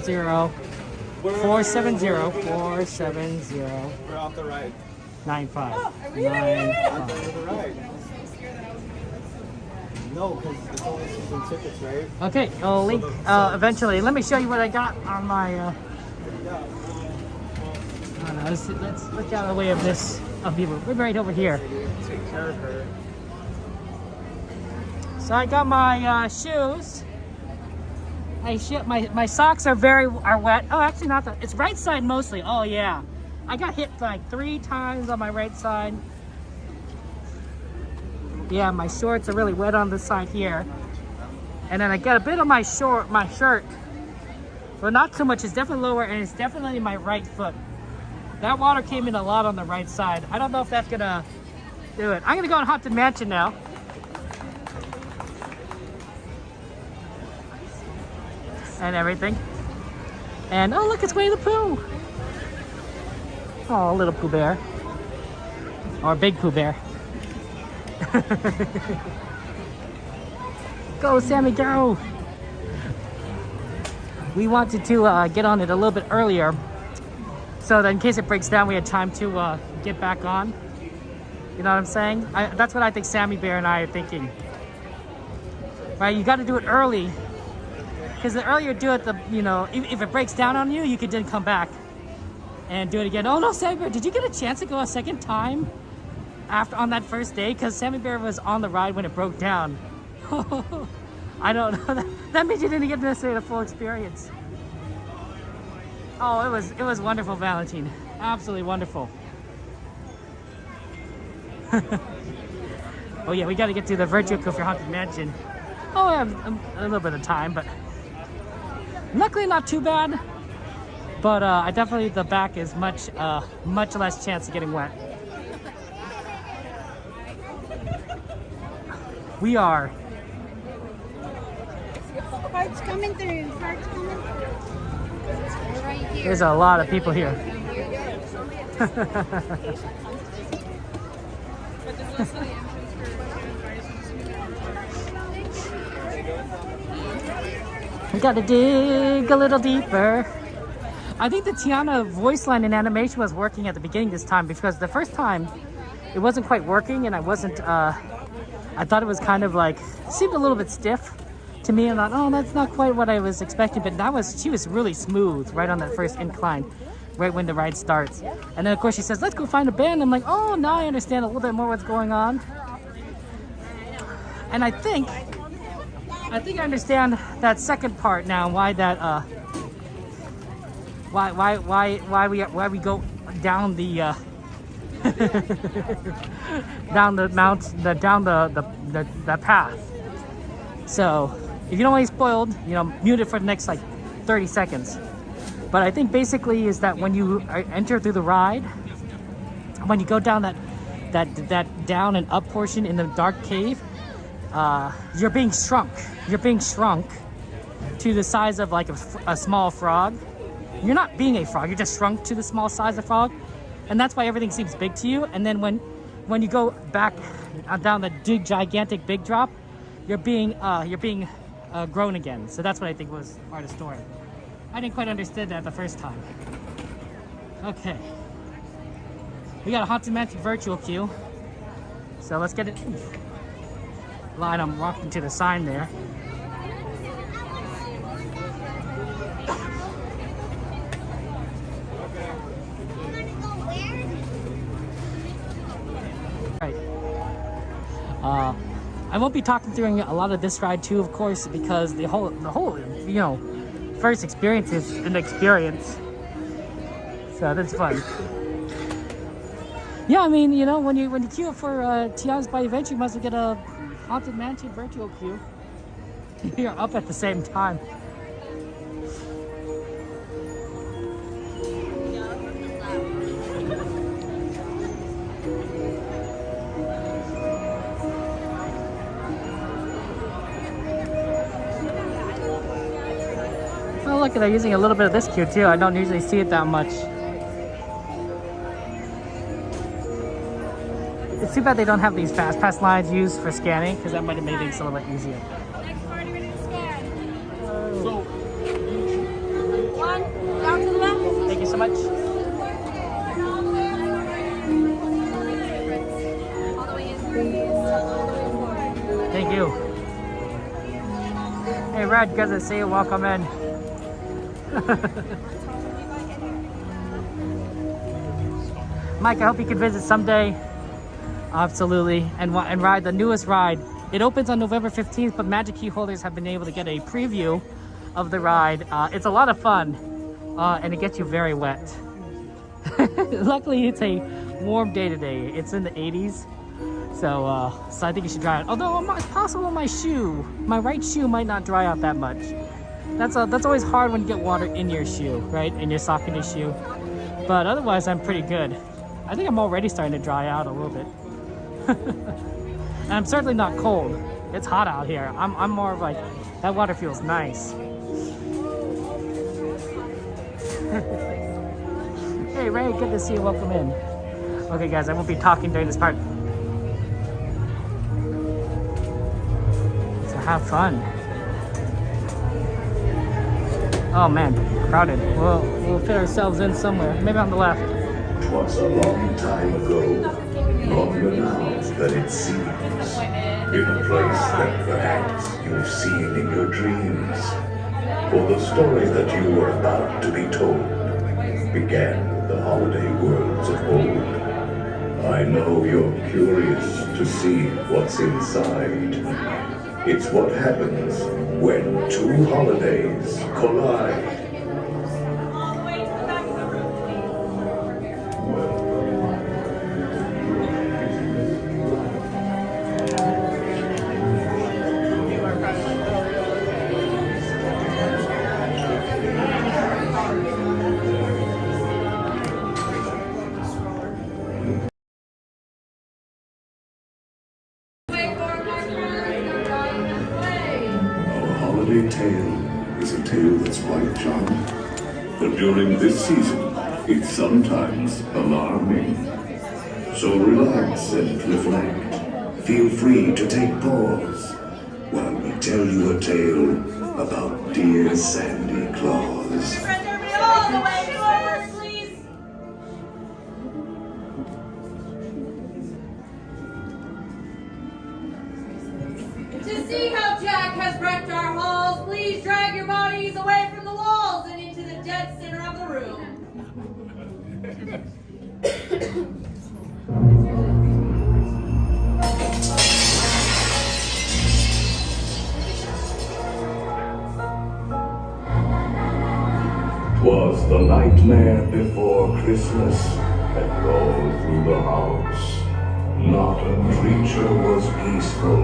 470 470. We're off the right. 95. To the right. No, because it's only season tickets, right? Okay, I'll link eventually. Let me show you what I got on my. Let's look out of the way of this. We're right over here. Take care of her. So I got my shoes. My socks are wet. Oh, actually not it's right side mostly. Oh yeah, I got hit like 3 times on my right side. Yeah, my shorts are really wet on this side here, and then I got a bit on my shirt, but not too much. It's definitely lower, and it's definitely my right foot. That water came in a lot on the right side. I don't know if that's gonna do it. I'm gonna go on Haunted Mansion now. And everything. And oh look, it's Winnie the Pooh. Oh, little Pooh Bear. Or big Pooh Bear. Go, Sammy, go! We wanted to get on it a little bit earlier, so that in case it breaks down, we had time to get back on. You know what I'm saying? That's what I think Sammy Bear and I are thinking. Right? You got to do it early. Because the earlier you do it, if it breaks down on you, you could then come back and do it again. Oh no, Sammy Bear, did you get a chance to go a second time on that first day? Because Sammy Bear was on the ride when it broke down. I don't know. That means you didn't get necessarily the full experience. Oh, it was wonderful, Valentine. Absolutely wonderful. Oh yeah, we got to get to the Virtual Cove for Haunted Mansion. Oh, I have a little bit of time, but luckily not too bad. But I definitely, the back is much less chance of getting wet. We are. Hearts coming through. Hearts coming through. We're right here. There's a lot of people here. We gotta dig a little deeper. I think the Tiana voice line and animation was working at the beginning this time, because the first time it wasn't quite working, and I wasn't, I thought it was kind of like, seemed a little bit stiff to me, and I thought, oh, that's not quite what I was expecting, but she was really smooth right on that first incline, right when the ride starts. And then of course she says, let's go find a band. I'm like, oh, now I understand a little bit more what's going on. And I think I understand that second part now, why that why we go down the down the path. So if you don't want to be spoiled, you know, mute it for the next like 30 seconds. But I think basically is that when you enter through the ride, when you go down that down and up portion in the dark cave, you're being shrunk. You're being shrunk to the size of like a small frog. You're not being a frog. You're just shrunk to the small size of frog, and that's why everything seems big to you. And then when you go back down the gigantic big drop, you're being grown again. So that's what I think was part of the story. I didn't quite understand that the first time. Okay, we got a Haunted Mansion virtual queue, so let's get it. Line, I'm walking to the sign there. Right. I won't be talking during a lot of this ride too, of course, because the whole you know, first experience is an experience. So that's fun. Yeah, I mean, you know, when you queue up for Tiana's Bayou Adventure, you must get a Haunted Mansion virtual queue. You're up at the same time. Oh, look, they're using a little bit of this queue too. I don't usually see it that much. It's too bad they don't have these fast pass lines used for scanning, because that might have made things a little bit easier. Next party, ready to scan. One, down to the left. Thank you so much. All the way in 3, all the way 4. Thank you. Hey, Red, good to see you. Welcome in. Mike, I hope you can visit someday. Absolutely, and ride the newest ride. It opens on November 15th, but Magic Key holders have been able to get a preview of the ride. It's a lot of fun, and it gets you very wet. Luckily, it's a warm day today. It's in the 80s, so I think you should try it. Although it's possible my right shoe might not dry out that much. That's always hard when you get water in your shoe, right? In your sock in your shoe. But otherwise, I'm pretty good. I think I'm already starting to dry out a little bit. And I'm certainly not cold. It's hot out here. I'm more of like, that water feels nice. Hey Ray, good to see you. Welcome in. Okay guys, I won't be talking during this part. So have fun. Oh man, crowded. We'll fit ourselves in somewhere. Maybe on the left. 'Twas a long time ago, longer now than it seems, in a place that perhaps you've seen in your dreams. For the story that you were about to be told began with the holiday worlds of old. I know you're curious to see what's inside. It's what happens when two holidays collide. but during this season, it's sometimes alarming. So relax and reflect. Feel free to take pause while we tell you a tale about dear Sandy Claus. All the way forward, please. To see how Jack has wrecked our halls, please drag your bodies away from the walls and into the dead center of the room. 'Twas the nightmare before Christmas that rolled through the house. Not a creature was peaceful,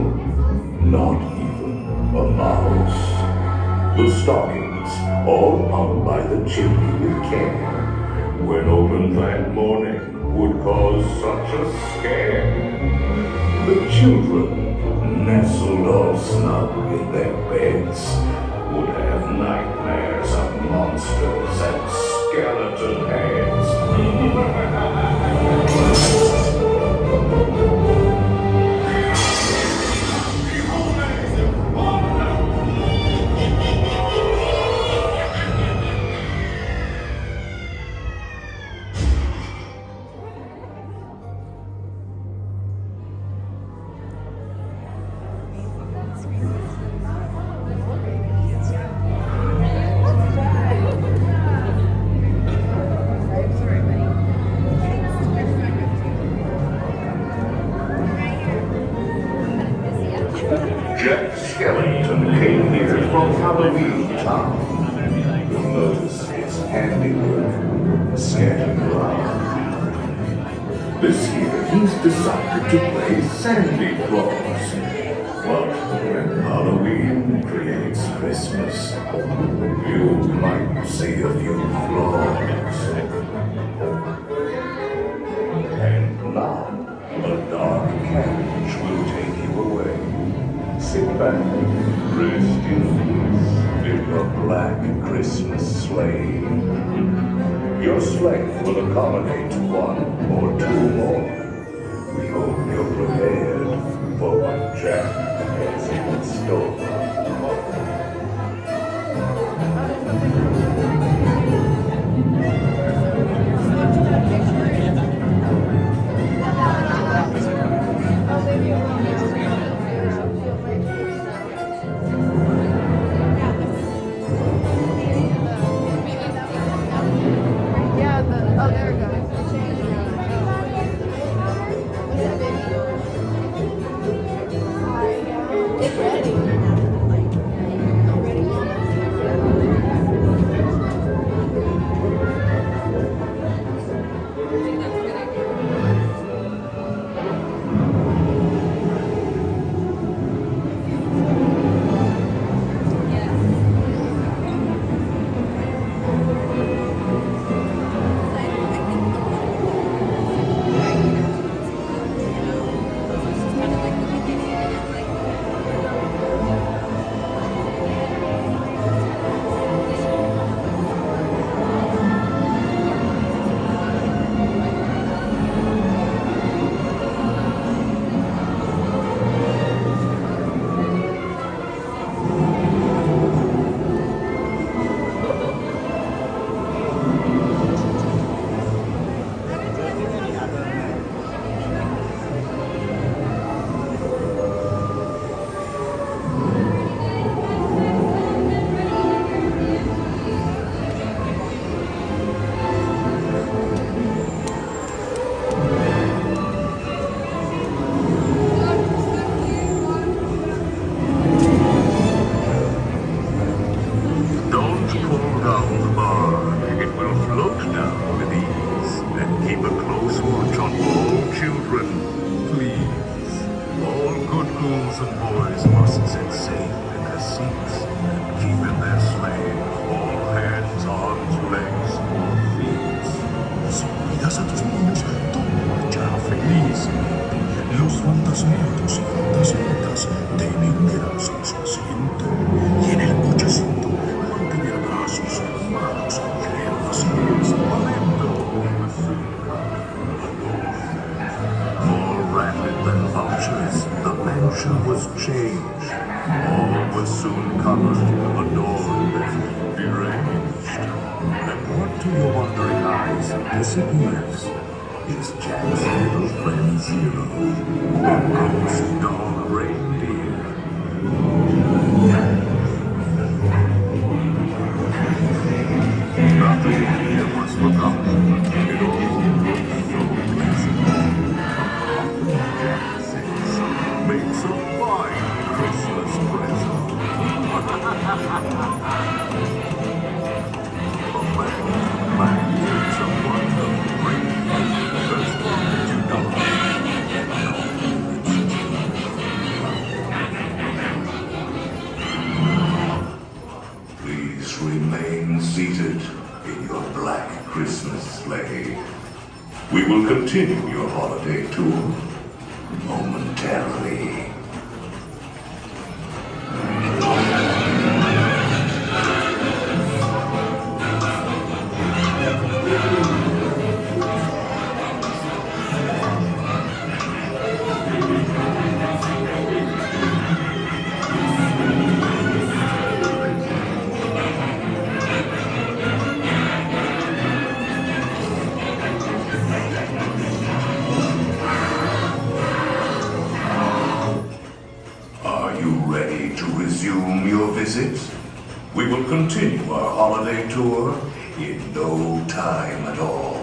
not even a mouse. The stockings, all hung by the chimney with care, when opened that morning, would cause such a scare. The children, nestled all snug in their beds, would have nightmares of monsters and skeleton heads. Jack Skellington came here from Halloween Town. You'll notice his handiwork scattered around. This year he's decided to play Sandy Claus. But when Halloween creates Christmas, you might see a few flaws. And now, a dark carriage will take you away. Sit back, rest in peace in your black Christmas sleigh. Your sleigh will accommodate one or two more. We hope you're prepared for what Jack has in store. must change. All was soon covered, adorned, and deranged. And what to your wondering eyes disappears is Jack's little friend Zero, the ghost dog reindeer. Nothing here was forgotten. It all looked so pleasant. Jack says, makes a fine Christmas present. A man is a wonderful dream. As long as you don't get no. Please remain seated in your black Christmas sleigh. We will continue your holiday tour momentarily. Resume your visit. We will continue our holiday tour in no time at all.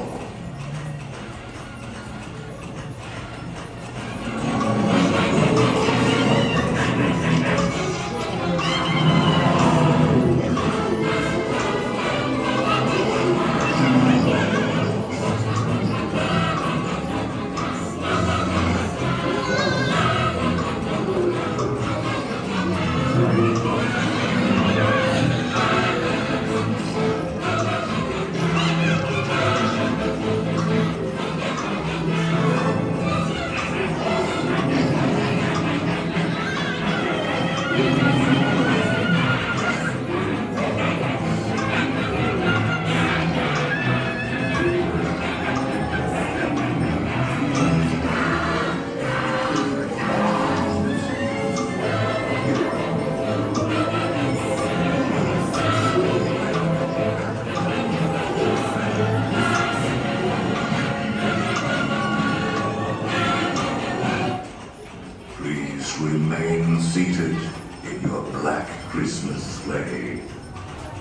Remain seated in your black Christmas sleigh.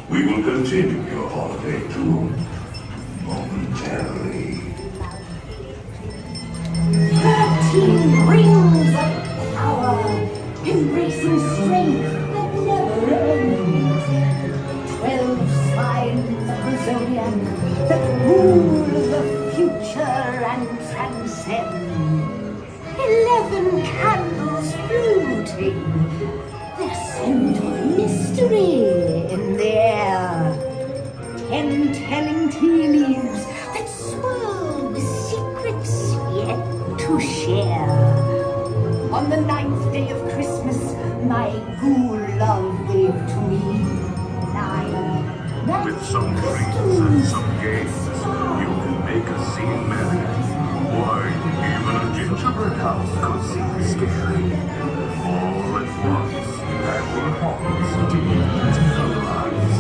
We will continue your holiday tour momentarily. 13 rings of power, embracing strength that never ends. 12 signs of the zodiac that rule the future and transcend. 11 candles floating, their scent of mystery in the air. 10 telling tea leaves that swirl with secrets yet to share. On the 9th day of Christmas, my ghoul love gave to me 9 With some treats and some games, you can make a scene merry. Why, even a gingerbread house could seem scary. All at once, happy haunts deep into the lives.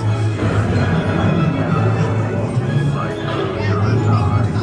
And marriage painted like earlier eyes.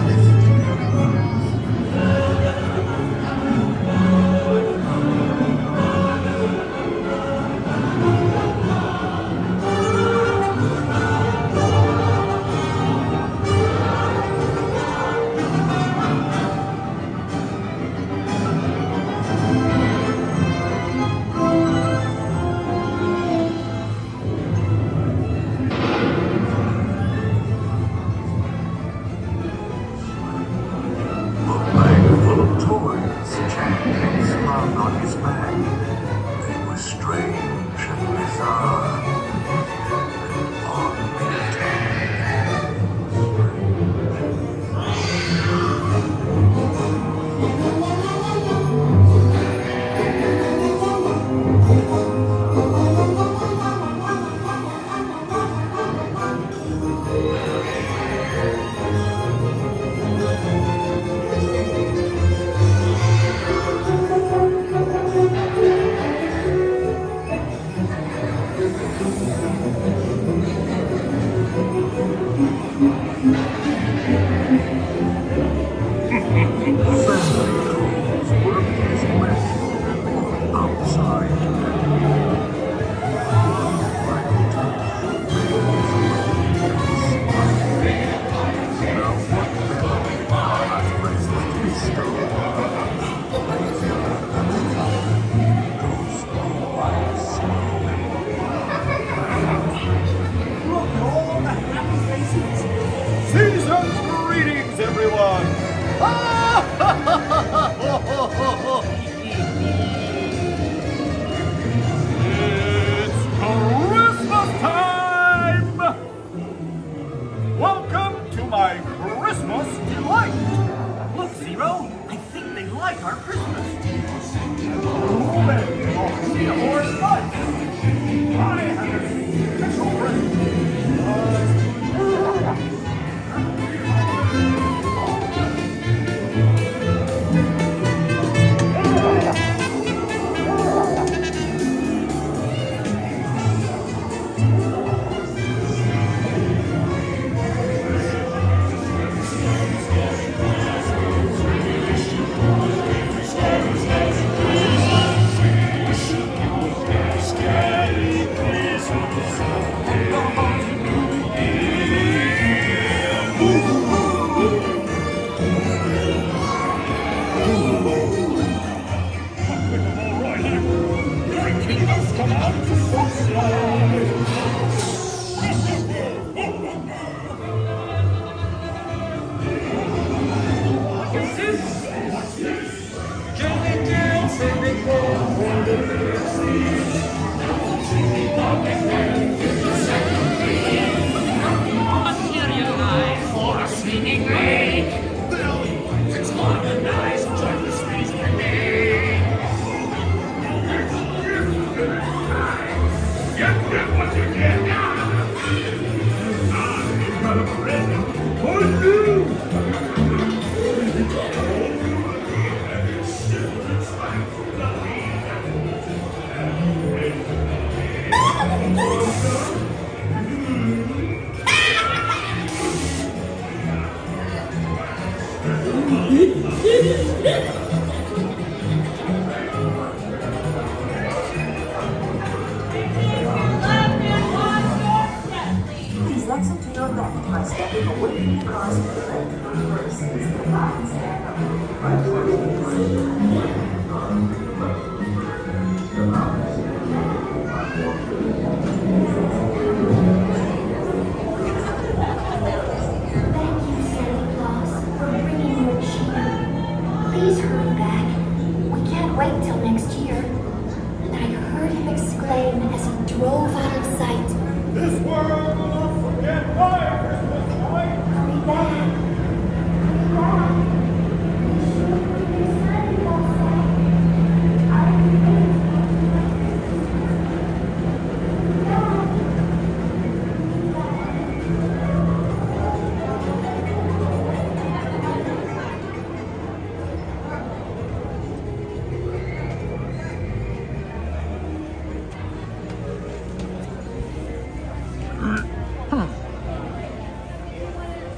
Welcome to my Christmas delight. Look, Zero, I think they like our Christmas. Or spice. I have a special present. Please exit to your left by stepping away from the cars to the left. First is the fire Please hurry back. We can't wait till next year. And I heard him exclaim as he drove out of sight. This world will not forget my Christmas joy. Hurry back. Hurry back. Be sure to put your Santa Claus back. I'll be waiting.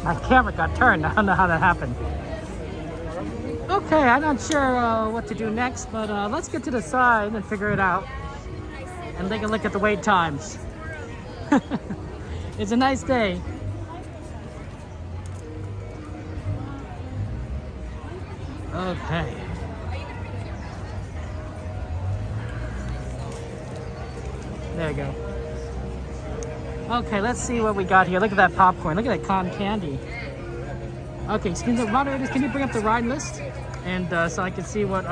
My camera got turned. I don't know how that happened. Okay, I'm not sure what to do next, but let's get to the side and figure it out. And take a look at the wait times. It's a nice day. Okay. There you go. Okay, let's see what we got here. Look at that popcorn. Look at that cotton candy. Okay, excuse me, moderators, can you bring up the ride list? And so I can see what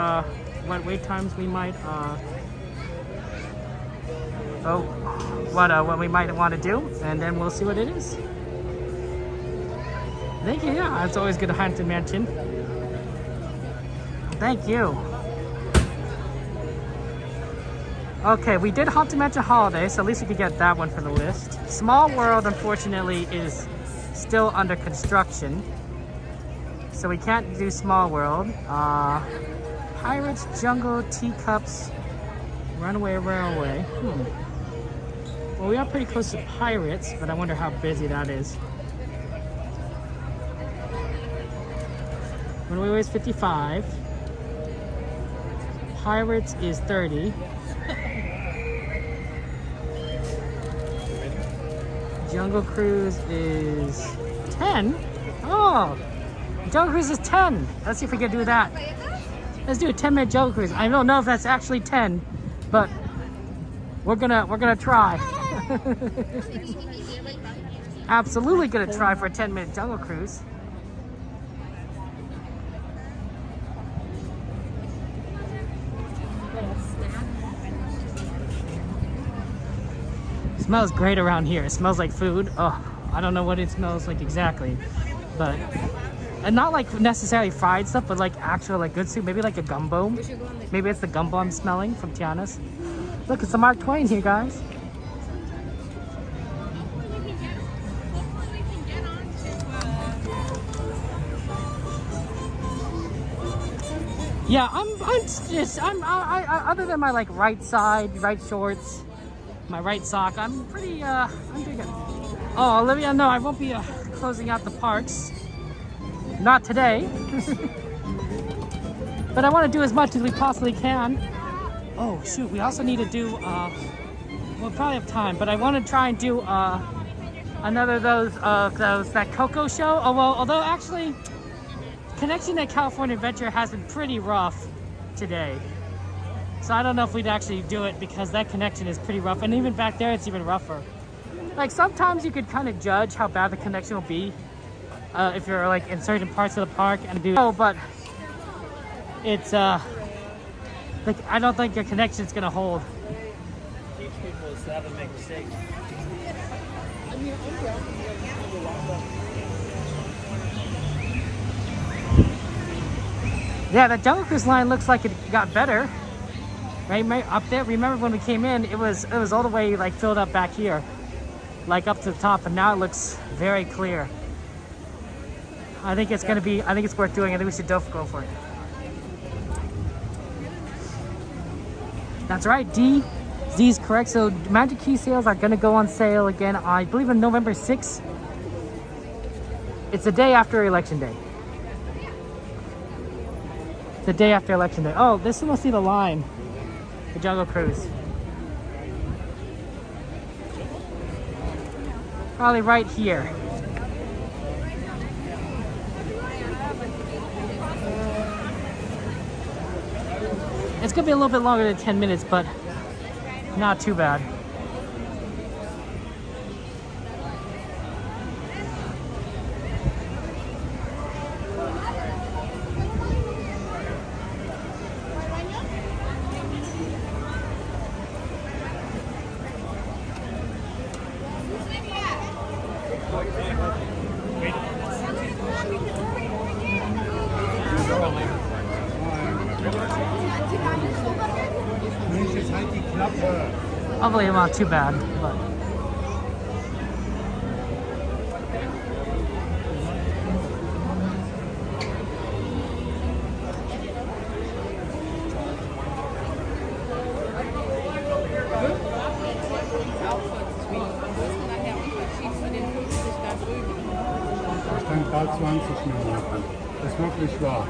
wait times we might what we might want to do, and then we'll see what it is. Thank you. Yeah, it's always good to Haunted Mansion. Thank you. Okay, we did Haunted Mansion Holiday, so at least we could get that one for the list. Small World, unfortunately, is still under construction, so we can't do Small World. Pirates, Jungle, Teacups, Runaway Railway. Well, we are pretty close to Pirates, but I wonder how busy that is. Runaway is 55. Pirates is 30. Jungle Cruise is 10. Oh, Jungle Cruise is 10. Let's see if we can do that. Let's do a 10-minute Jungle Cruise. I don't know if that's actually 10, but we're gonna try. Absolutely gonna try for a 10-minute Jungle Cruise. Smells great around here. It smells like food. Oh, I don't know what it smells like exactly, but and not like necessarily fried stuff, but like actual like good soup. Maybe like a gumbo. Maybe it's the gumbo I'm smelling from Tiana's. Look, it's the Mark Twain here, guys. Yeah, I'm other than my like right side, right shorts, my right sock, I'm pretty, I'm doing good. Oh, Olivia, no, I won't be closing out the parks. Not today. But I want to do as much as we possibly can. Oh, shoot, we also need to do, we'll probably have time, but I want to try and do another of those, that Coco show. Oh, well, although actually, Connection at California Adventure has been pretty rough today. So I don't know if we'd actually do it because that connection is pretty rough. And even back there, it's even rougher. Like sometimes you could kind of judge how bad the connection will be if you're like in certain parts of the park and do. Oh, but it's like I don't think your connection's gonna hold. Teach people so they make mistakes. Yeah, the Jungle Cruise line looks like it got better. Right up there. Remember when we came in, it was all the way like filled up back here, like up to the top, and now it looks very clear. I think it's gonna be. I think it's worth doing. I think we should go for it. That's right. Z's correct. So Magic Key sales are gonna go on sale again. I believe on November 6th. It's the day after Election Day. The day after Election Day. Oh, this must be the line. The Jungle Cruise. Probably right here. It's gonna be a little bit longer than 10 minutes, but not too bad. Hopefully not too bad, but Ist wirklich wahr.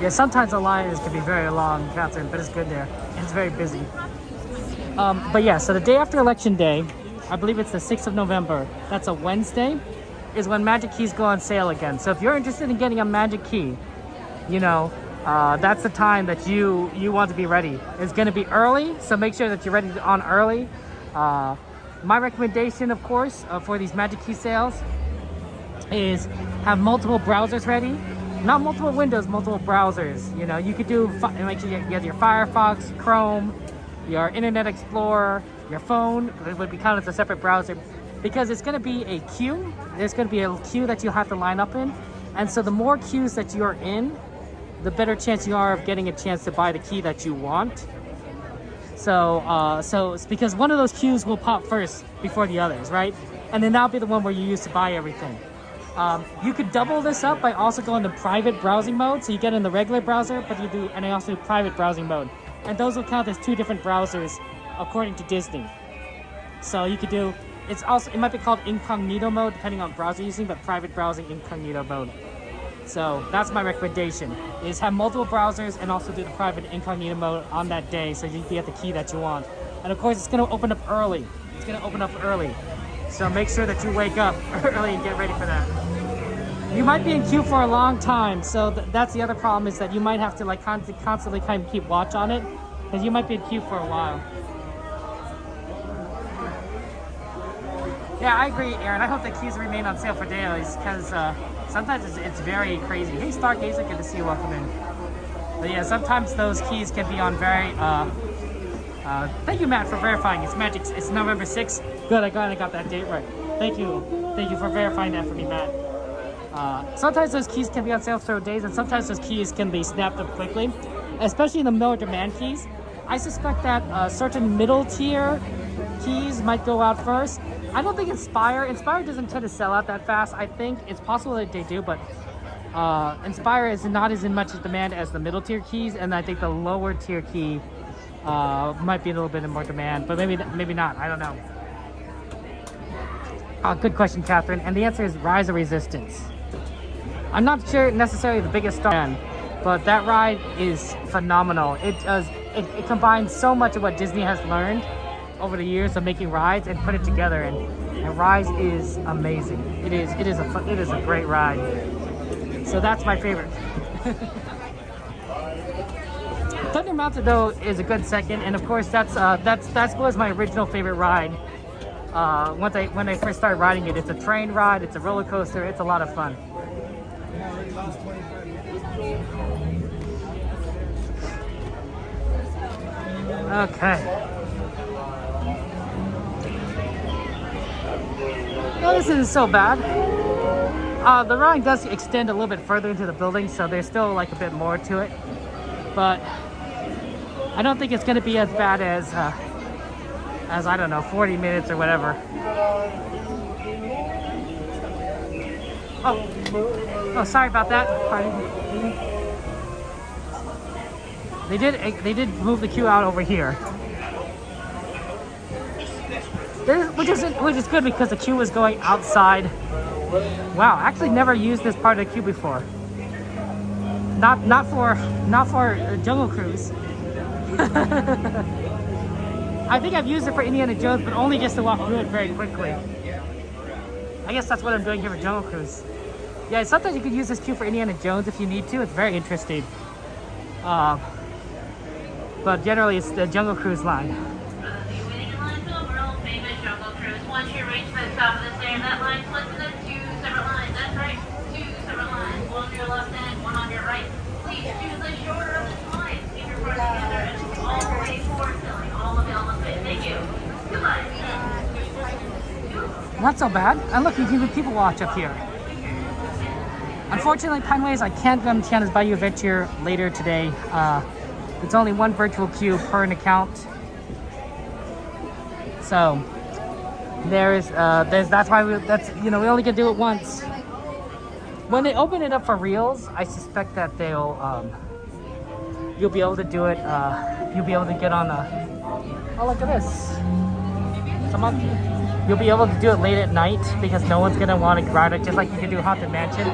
yeah, sometimes the line can be very long, Catherine, but it's good there. It's very busy. But yeah, so the day after Election Day, I believe it's the 6th of November, that's a Wednesday, is when Magic Keys go on sale again. So if you're interested in getting a Magic Key, you know, that's the time that you want to be ready. It's going to be early, so make sure that you're ready on early. My recommendation, of course, for these Magic Key sales is have multiple browsers ready. Not multiple windows, multiple browsers. You know, you could do, make sure you have your Firefox, Chrome, your Internet Explorer, your phone. It would be counted as a separate browser because it's going to be a queue. There's going to be a queue that you'll have to line up in. And so the more queues that you're in, the better chance you are of getting a chance to buy the key that you want. So it's because one of those queues will pop first before the others, right? And then that'll be the one where you use to buy everything. You could double this up by also going to private browsing mode. So you get in the regular browser, but I also do private browsing mode. And those will count as two different browsers according to Disney. So you could do, it might be called incognito mode depending on browser you're using, but private browsing incognito mode. So that's my recommendation, is have multiple browsers and also do the private incognito mode on that day so you can get the key that you want. And of course it's going to open up early. So make sure that you wake up early and get ready for that. You might be in queue for a long time, so that's the other problem, is that you might have to like constantly kind of keep watch on it, because you might be in queue for a while. Yeah, I agree, Aaron. I hope the keys remain on sale for dailies, because sometimes it's very crazy. Hey, Stargazer, good to see you. Welcome in. But yeah, sometimes those keys can be on very. Thank you, Matt, for verifying. It's November 6th. Good, I got that date right. Thank you for verifying that for me, Matt. Sometimes those keys can be on sale for days, and sometimes those keys can be snapped up quickly, especially the more demand keys. I suspect that certain middle tier keys might go out first. I don't think Inspire doesn't tend to sell out that fast. I think it's possible that they do, but Inspire is not as in much demand as the middle tier keys, and I think the lower tier key might be a little bit in more demand, but maybe not. I don't know. Good question, Catherine. And the answer is Rise of Resistance. I'm not sure necessarily the biggest star, but that ride is phenomenal. It combines so much of what Disney has learned over the years of making rides and put it together, and Rise is amazing. It is a great ride. So that's my favorite. Thunder Mountain though is a good second, and of course that was my original favorite ride. When I first started riding it, it's a train ride, it's a roller coaster, it's a lot of fun. Okay. No, this isn't so bad. The ride does extend a little bit further into the building, so there's still like a bit more to it. But I don't think it's going to be as bad as I don't know, 40 minutes or whatever. Oh, sorry about that. They did move the queue out over here, which is good because the queue was going outside. Wow, I actually never used this part of the queue before. Not for Jungle Cruise. I think I've used it for Indiana Jones, but only just to walk through it very quickly. I guess that's what I'm doing here for Jungle Cruise. Yeah, sometimes you could use this queue for Indiana Jones if you need to. It's very interesting. But generally, it's the Jungle Cruise line. Once you reach the top of the stair, that line splits into 2 separate lines. That's right, 2 separate lines. One on your left and one on your right. Please choose the shorter of the two lines. Keep your front together and all the way forward, filling all available space. Thank you. Goodbye. Not so bad. And look, you can do people watch up here. Unfortunately, Pineways, I can't go on Tiana's Bayou Adventure later today. It's only one virtual queue per an account. So that's why we only can do it once. When they open it up for reals, I suspect that you'll be able to do it. You'll be able to get on oh, look at this. You'll be able to do it late at night because no one's gonna want to ride it, just like you can do Haunted Mansion.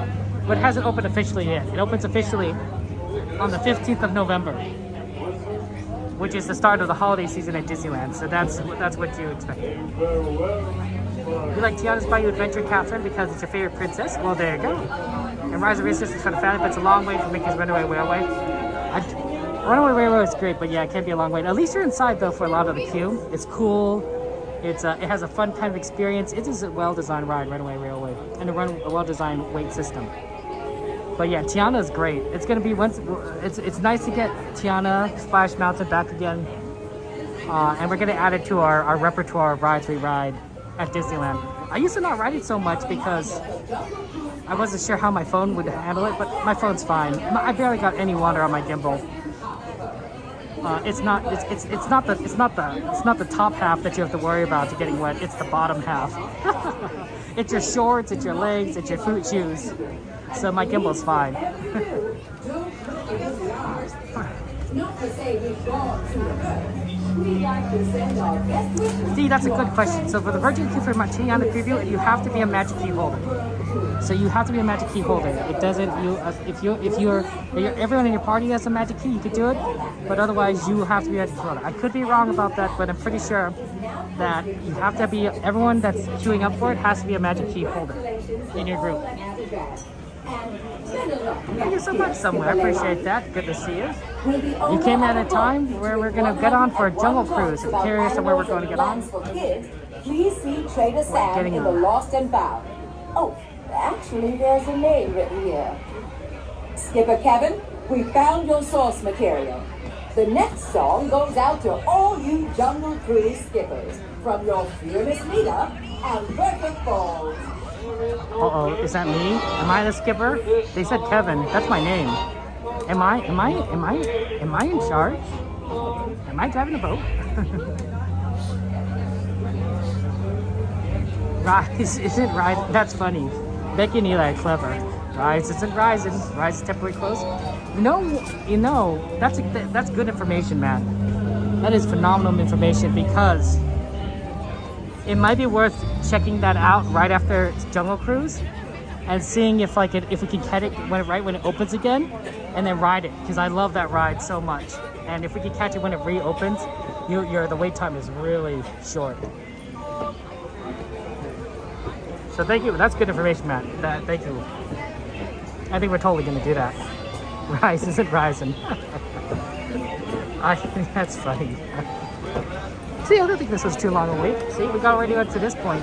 But it hasn't opened officially yet. It opens officially on the 15th of November, which is the start of the holiday season at Disneyland. So that's what you expect. You like Tiana's Bayou Adventure, Catherine, because it's your favorite princess? Well, there you go. And Rise of Resistance is for the family, but it's a long way from Mickey's Runaway Railway. Runaway Railway is great, but yeah, it can be a long wait. At least you're inside though for a lot of the queue. It's cool. It has a fun kind of experience. It is a well-designed ride, Runaway Railway, and a well-designed wait system. But yeah, Tiana is great. It's gonna be it's nice to get Tiana Splash Mountain back again, and we're gonna add it to our repertoire of rides we ride at Disneyland. I used to not ride it so much because I wasn't sure how my phone would handle it, but my phone's fine. I barely got any water on my gimbal. It's not the top half that you have to worry about to getting wet. It's the bottom half. It's your shorts, it's your legs, it's your foot shoes. So my gimbal's fine. See, that's a good question. So for the Virgin Queue for Tiana preview, you have to be a Magic Key holder. So you have to be a Magic Key holder. It doesn't. If everyone in your party has a Magic Key, you could do it. But otherwise, you have to be a Magic Key holder. I could be wrong about that, but I'm pretty sure that you have to be. Everyone that's queuing up for it has to be a Magic Key holder in your group. Thank you so much, somewhere. I appreciate that. Good to see you. You came at a time where we're going to get on for a Jungle Cruise. I'm curious of where we're going to get on. Please see Trader Sam in the Lost and Bayou. Oh, actually, there's a name written here. Skipper Kevin, we found your source material. The next song goes out to all you Jungle Cruise skippers from your fearless leader, Alberta Falls. Uh-oh, is that me? Am I the skipper? They said Kevin. That's my name. Am I in charge? Am I driving a boat? Rise isn't rising. That's funny. Becky and Eli are clever. Rise isn't rising. Rise is temporarily closed. That's good information, man. That is phenomenal information because it might be worth checking that out right after Jungle Cruise and seeing if we can catch it when it opens again and then ride it, because I love that ride so much. And if we can catch it when it reopens, the wait time is really short. So thank you. That's good information, Matt. Thank you. I think we're totally gonna do that. Rise isn't rising. I think that's funny. See, I don't think this was too long a wait. See, we got already up to this point.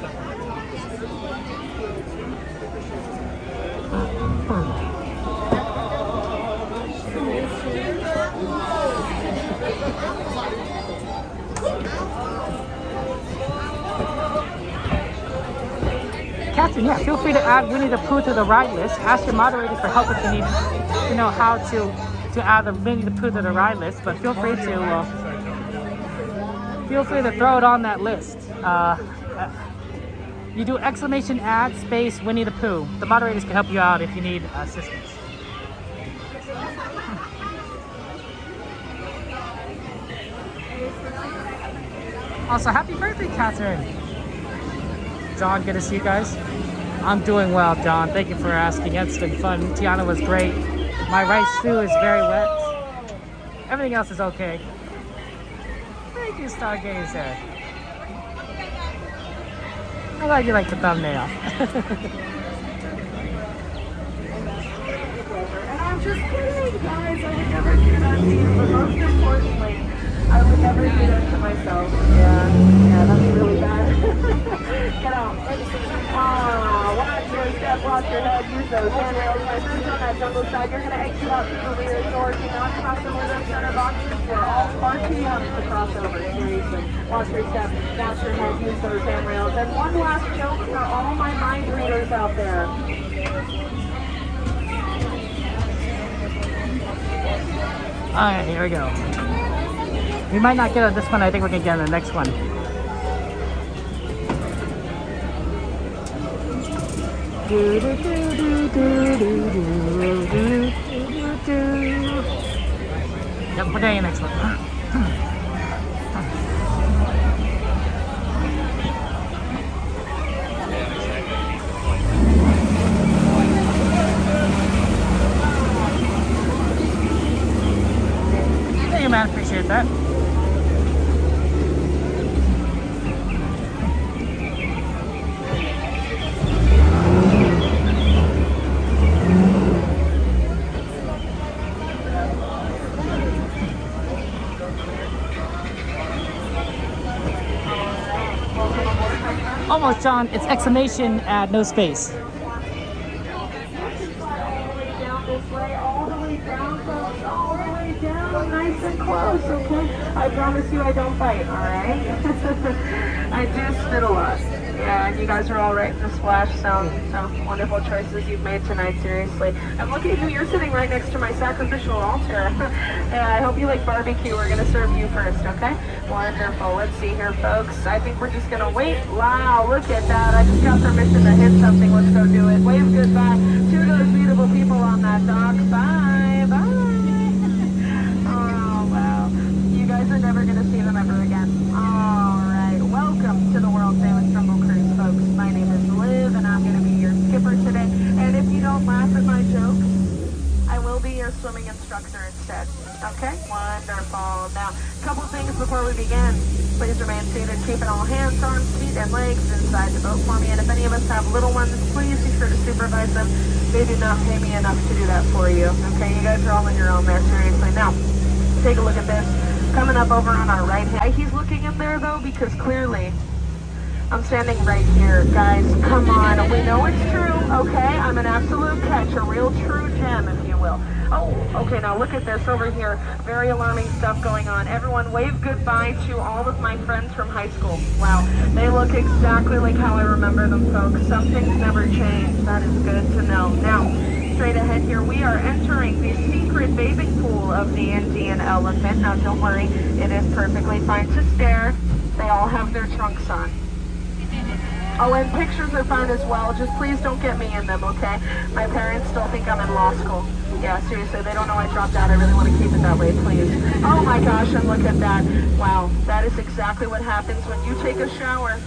Catherine, yeah, feel free to add Winnie the Pooh to the ride list. Ask your moderators for help if you need to know how to add the Winnie the Pooh to the ride list, but feel free to throw it on that list. You do exclamation add space Winnie the Pooh. The moderators can help you out if you need assistance. Also, happy birthday, Catherine. John, good to see you guys. I'm doing well, John. Thank you for asking. It's been fun. Tiana was great. My rice stew is very wet. Everything else is okay. Thank you, Stargazer. I'm glad you like the thumbnail. And I'm just kidding, guys. I would never do that to you, but most importantly, I would never do that to myself. Yeah, that'd be really bad. Get out. Watch your step, watch your head, use those handrails. My friends on that jungle side, you're going to exit out to the rear door. Do not cross over those center boxes. We're all far too young to cross over. Seriously. Watch your step, watch your head, use those handrails. And one last joke for all my mind readers out there. Alright, here we go. We might not get on this one. I think we can get on the next one. Yep, we're getting the next one. Thank you, man. Appreciate that. Almost, John. It's exclamation add no space. All the way down this way, all the way down, folks, all the way down, nice and close, okay? I promise you I don't bite, all right? I do spit a lot. Yeah, and you guys are all right in the splash, so wonderful choices you've made tonight, seriously. And look at you, you're sitting right next to my sacrificial altar. Yeah, I hope you like barbecue. We're gonna serve you first, okay? Wonderful. Let's see here, folks. I think we're just gonna wait. Wow, look at that. I just got permission to hit something. Let's go do it. Wave goodbye to those beautiful people on that dock. Bye, bye. Oh, wow. You guys are never gonna see them ever again. All right, welcome to the world famous Jungle Cruise, folks. My name is Liv, and I'm gonna be your skipper today. And if you don't laugh at my jokes, I will be your swimming instructor instead. Okay? Wonderful. Now, a couple things before we begin. Please remain seated, keeping all hands, arms, feet, and legs inside the boat for me. And if any of us have little ones, please be sure to supervise them. They do not pay me enough to do that for you. Okay? You guys are all on your own there, seriously. Now, take a look at this. Coming up over on our right hand. He's looking in there, though, because clearly I'm standing right here, guys. Come on, we know it's true, okay? I'm an absolute catch, a real true gem, if you will. Oh, okay, now look at this over here. Very alarming stuff going on. Everyone wave goodbye to all of my friends from high school. Wow, they look exactly like how I remember them, folks. Some things never change. That is good to know. Now, straight ahead here, we are entering the secret bathing pool of the Indian elephant. Now, don't worry, it is perfectly fine to stare. They all have their trunks on. Oh, and pictures are fine as well. Just please don't get me in them, okay? My parents still think I'm in law school. Yeah, seriously, they don't know I dropped out. I really want to keep it that way, please. Oh my gosh, and look at that. Wow, that is exactly what happens when you take a shower.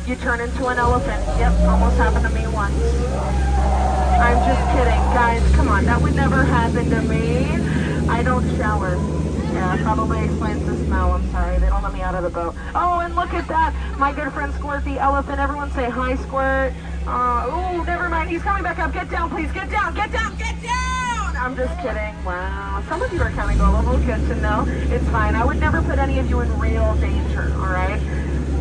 You turn into an elephant. Yep, almost happened to me once. I'm just kidding. Guys, come on, that would never happen to me. I don't shower. Yeah, it probably explains the smell. I'm sorry, they don't let me out of the boat. Oh, and look at that. My good friend Squirt the elephant. Everyone say hi, Squirt. Oh, never mind. He's coming back up. Get down, please. Get down, get down, get down. I'm just kidding. Wow. Some of you are kind of gullible. Good to know. It's fine. I would never put any of you in real danger, all right?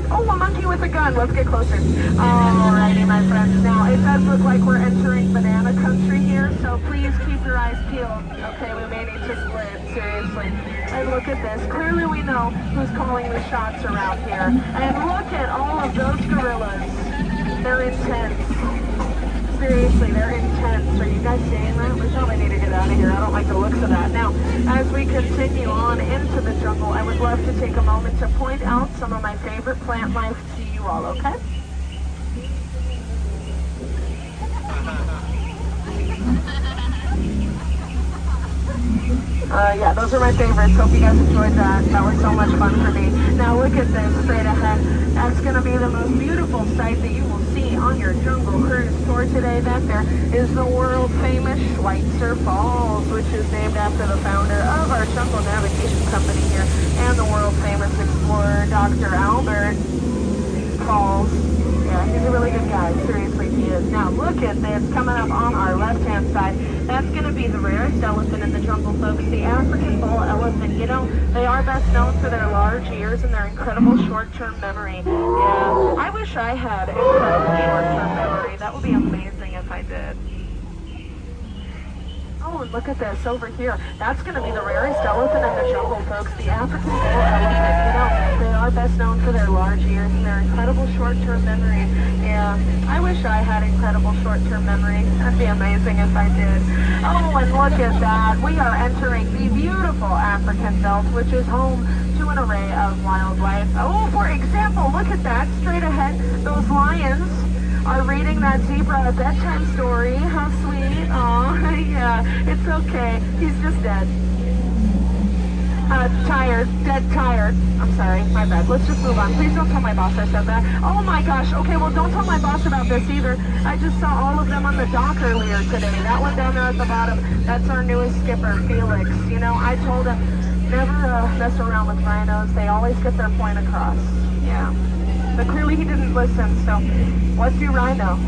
Oh, a monkey with a gun. Let's get closer. Alrighty, my friends. Now, it does look like we're entering banana country here, so please keep your eyes peeled. Okay, we may need to split, seriously. And look at this. Clearly we know who's calling the shots around here. And look at all of those gorillas. They're intense. Seriously, they're intense. Are you guys seeing that? We probably need to get out of here. I don't like the looks of that. Now, as we continue on into the jungle, I would love to take a moment to point out some of my favorite plant life to you all, okay? Yeah, those are my favorites. Hope you guys enjoyed that. That was so much fun for me. Now look at this straight ahead. That's going to be the most beautiful sight that you will see on your jungle cruise tour today. That there is the world famous Schweitzer Falls, which is named after the founder of our jungle navigation company here, and the world famous explorer, Dr. Albert Falls. Yeah, he's a really good guy. Seriously, he is. Now, look at this coming up on our left-hand side. That's going to be the rarest elephant in the jungle, folks, the African bull elephant. You know, they are best known for their large ears and their incredible short-term memory. Yeah, I wish I had incredible short-term memory. That would be amazing if I did. Oh, and look at this over here. That's going to be the rarest elephant in the jungle, folks, the African bull elephant. You know, they are best known for their large ears and their incredible short-term memory. Yeah, I wish I had incredible short-term memory. That'd be amazing if I did. Oh, and look at that. We are entering the beautiful African belt, which is home to an array of wildlife. Oh, for example, look at that. Straight ahead, those lions are reading that zebra a bedtime story. How sweet. Aw, yeah, it's okay. He's just dead. Tired. Dead tired. I'm sorry, my bad. Let's just move on. Please don't tell my boss I said that. Oh my gosh. Okay, well don't tell my boss about this either. I just saw all of them on the dock earlier today. That one down there at the bottom, that's our newest skipper, Felix. You know, I told him, never mess around with rhinos. They always get their point across. Yeah. But clearly he didn't listen, so let's do rhino.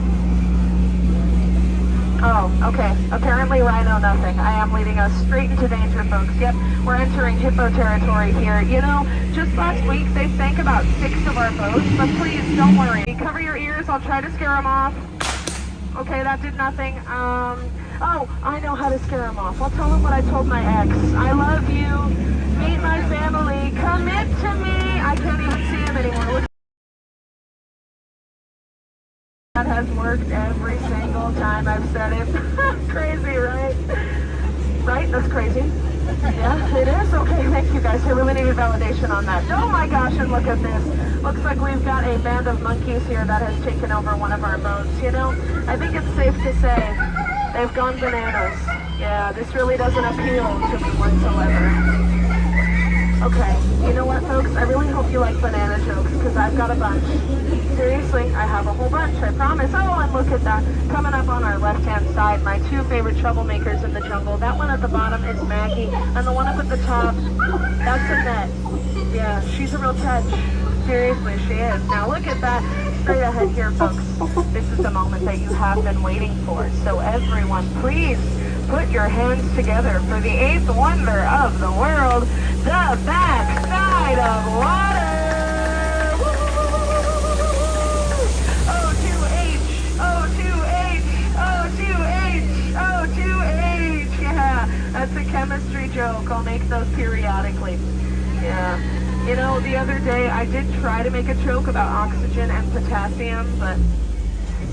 Oh, okay. Apparently rhino nothing. I am leading us straight into danger, folks. Yep, we're entering hippo territory here. You know, just last week they sank about 6 of our boats, but please don't worry. Cover your ears. I'll try to scare them off. Okay, that did nothing. Oh, I know how to scare them off. I'll tell them what I told my ex. I love you. Meet my family. Commit to me. I can't even see him anymore. Look. That has worked every single time I've said it. Crazy, right? Right? That's crazy. Yeah, it is? Okay, thank you guys. I really needed validation on that. Oh my gosh, and look at this. Looks like we've got a band of monkeys here that has taken over one of our boats. You know, I think it's safe to say they've gone bananas. Yeah, this really doesn't appeal to me whatsoever. Okay, you know what, folks? I really hope you like banana jokes, because I've got a bunch. Seriously, I have a whole bunch, I promise. Oh, and look at that. Coming up on our left-hand side, my 2 favorite troublemakers in the jungle. That one at the bottom is Maggie, and the one up at the top, that's Annette. Yeah, she's a real touch. Seriously, she is. Now look at that. Straight ahead here, folks. This is the moment that you have been waiting for. So everyone, please put your hands together for the 8th wonder of the world, the backside of water. joke. I'll make those periodically. Yeah. You know, the other day I did try to make a joke about oxygen and potassium, but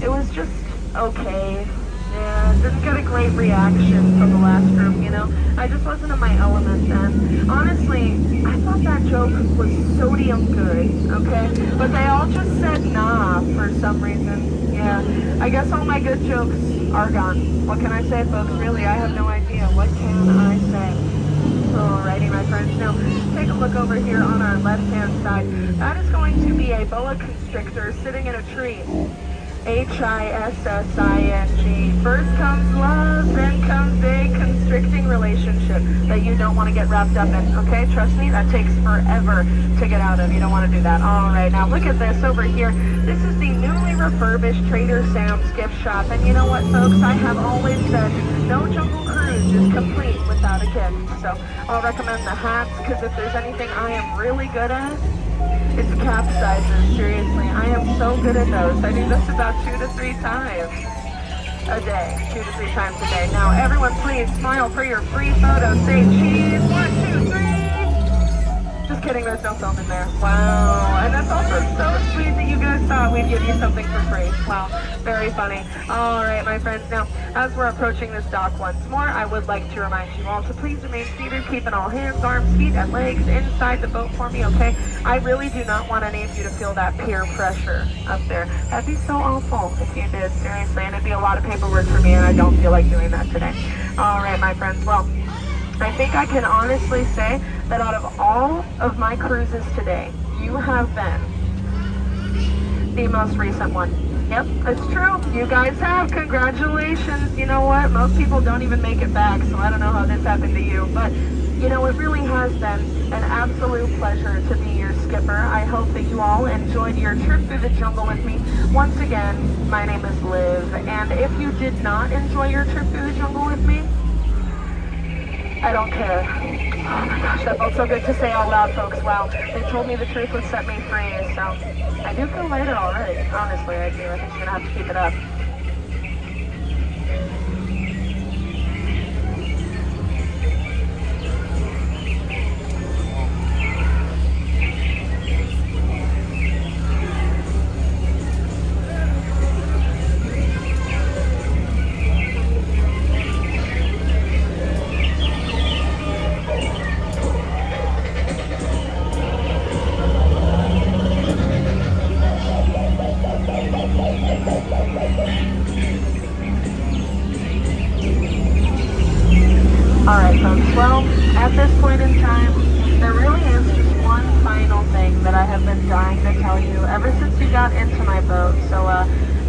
it was just okay. Yeah, didn't get a great reaction from the last group, you know. I just wasn't in my element then. Honestly, I thought that joke was sodium good, okay? But they all just said nah for some reason. Yeah, I guess all my good jokes are gone. What can I say, folks? Really, I have no idea. What can I say? Alrighty, my friends. Now, take a look over here on our left-hand side. That is going to be a boa constrictor sitting in a tree. Hissing. First comes love, then comes a constricting relationship that you don't want to get wrapped up in, okay? Trust me, that takes forever to get out of. You don't want to do that. All right, now look at this over here. This is the newly refurbished Trader Sam's gift shop. And you know what, folks? I have always said no jungle cruise is complete without a gift. So I'll recommend the hats, because if there's anything I am really good at, it's capsizes. Seriously, I am so good at those. I do this about 2 to 3 times a day. 2 to 3 times a day. Now, everyone, please smile for your free photo. Say cheese. 1, 2, 3. Just kidding. There's no film in there. Wow. And that's also so sweet that you guys thought we'd give you something for free. Wow. Very funny. All right, my friends. Now, as we're approaching this dock once more, I would like to remind you all to please remain seated, keeping all hands, arms, feet, and legs inside the boat for me, okay? I really do not want any of you to feel that peer pressure up there. That'd be so awful if you did, seriously. And it'd be a lot of paperwork for me, and I don't feel like doing that today. All right, my friends. Well, I think I can honestly say that out of all of my cruises today, you have been the most recent one. Yep, it's true. You guys have. Congratulations. You know what? Most people don't even make it back, so I don't know how this happened to you. But, you know, it really has been an absolute pleasure to be your skipper. I hope that you all enjoyed your trip through the jungle with me. Once again, my name is Liv, and if you did not enjoy your trip through the jungle with me, I don't care. Oh my gosh, that felt so good to say out loud, folks. Wow, they told me the truth would set me free, so I do feel lighter already. Honestly, I do. I think I'm gonna have to keep it up. Alright folks, well, at this point in time, there really is just one final thing that I have been dying to tell you ever since you got into my boat. So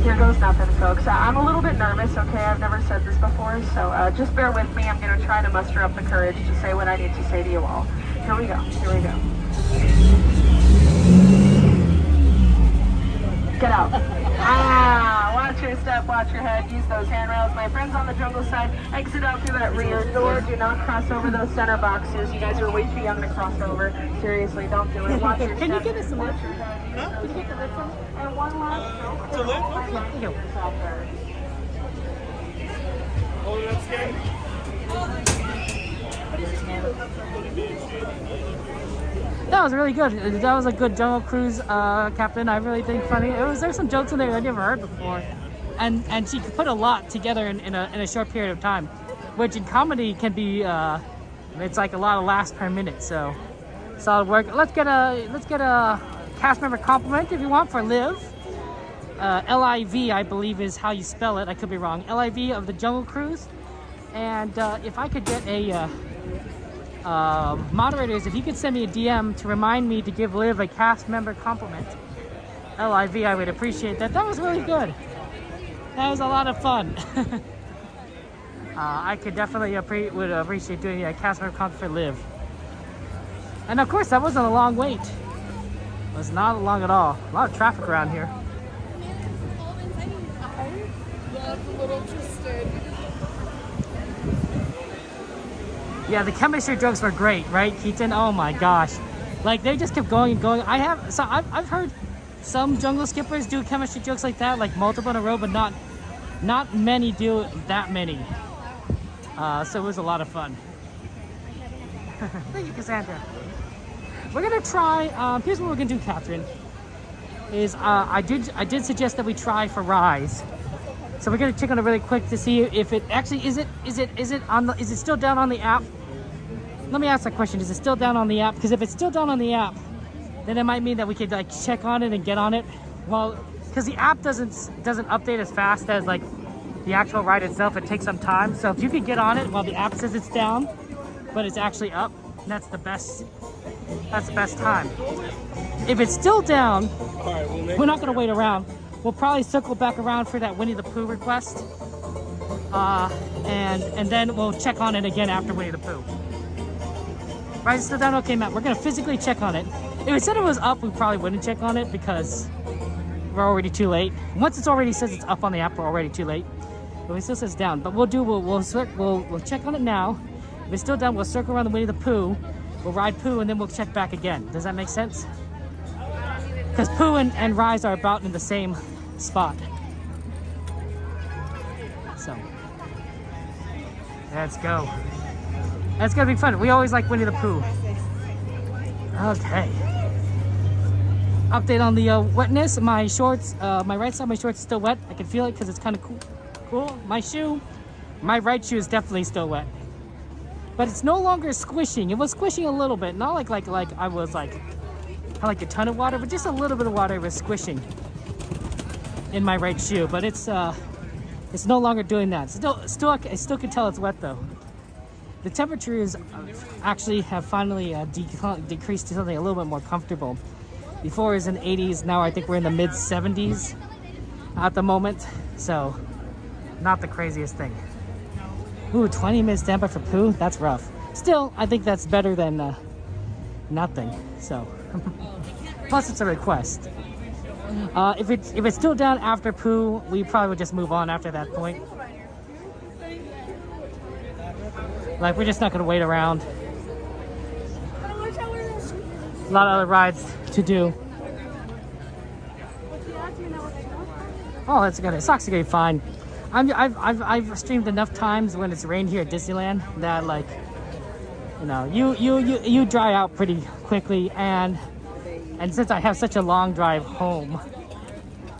here goes nothing, folks. I'm a little bit nervous, okay? I've never said this before, so just bear with me. I'm going to try to muster up the courage to say what I need to say to you all. Here we go, here we go. Get out. Watch your step, watch your head, use those handrails. My friends on the jungle side, exit out through that rear door. Do not cross over those center boxes. You guys are way too young to cross over. Seriously, don't do it. Watch your step. Can you give us some watch your head. Huh? Can you get the lid from? And one last note. It's a lid? Thank you. Oh, that's good. That was really good. That was a good jungle cruise, Captain. I really think funny. There's some jokes in there I never heard before, and she could put a lot together in a short period of time, which in comedy can be it's like a lot of laughs per minute. So solid work. Let's get a cast member compliment if you want for Liv. L-I-V, I believe is how you spell it. I could be wrong. L-I-V of the Jungle Cruise. And if I could get a moderators, if you could send me a DM to remind me to give Liv a cast member compliment, L-I-V, I would appreciate that. That was really good. That was a lot of fun. I could definitely would appreciate doing a cast member compliment for Liv. And of course, that wasn't a long wait. It was not long at all. A lot of traffic around here. Yeah, the chemistry jokes were great, right, Keaton? Oh my gosh. Like, they just kept going and going. I've heard some jungle skippers do chemistry jokes like that, like multiple in a row, but not many do that many. So it was a lot of fun. Thank you, Cassandra. We're gonna try. Here's what we're gonna do, Catherine. I did suggest that we try for Rise. So we're gonna check on it really quick to see if it actually is it still down on the app? Let me ask that question. Is it still down on the app? Because if it's still down on the app, then it might mean that we could like check on it and get on it. Well, because the app doesn't update as fast as like the actual ride itself. It takes some time. So if you could get on it while the app says it's down, but it's actually up, that's the best time. If it's still down, we're not gonna wait around. We'll probably circle back around for that Winnie the Pooh request. And then we'll check on it again after Winnie the Pooh. Right, it's still down? Okay, Matt, we're gonna physically check on it. If it said it was up, we probably wouldn't check on it because we're already too late. Once it already says it's up on the app, we're already too late. But it still says down. But we'll check on it now. If it's still down, we'll circle around the Winnie the Pooh. We'll ride Pooh and then we'll check back again. Does that make sense? Because Pooh and Rise are about in the same spot. So, let's go. That's gonna be fun. We always like Winnie the Pooh. Okay. Update on the wetness. My shorts, my right side of my shorts is still wet. I can feel it because it's kind of cool. My right shoe is definitely still wet. But it's no longer squishing. It was squishing a little bit. Not like I was like a ton of water, but just a little bit of water was squishing in my right shoe. But it's no longer doing that. I still can tell it's wet though. The temperatures actually have finally decreased to something a little bit more comfortable. Before it was in the 80s, now I think we're in the mid 70s at the moment. So, not the craziest thing. Ooh, 20 minutes standby for Pooh? That's rough. Still, I think that's better than nothing. So, plus it's a request. If it's still down after Pooh, we probably would just move on after that point. Like, we're just not gonna wait around. A lot of other rides to do. Oh, that's good. Socks are gonna be fine. I've streamed enough times when it's rained here at Disneyland that, like, you know, you dry out pretty quickly, and since I have such a long drive home,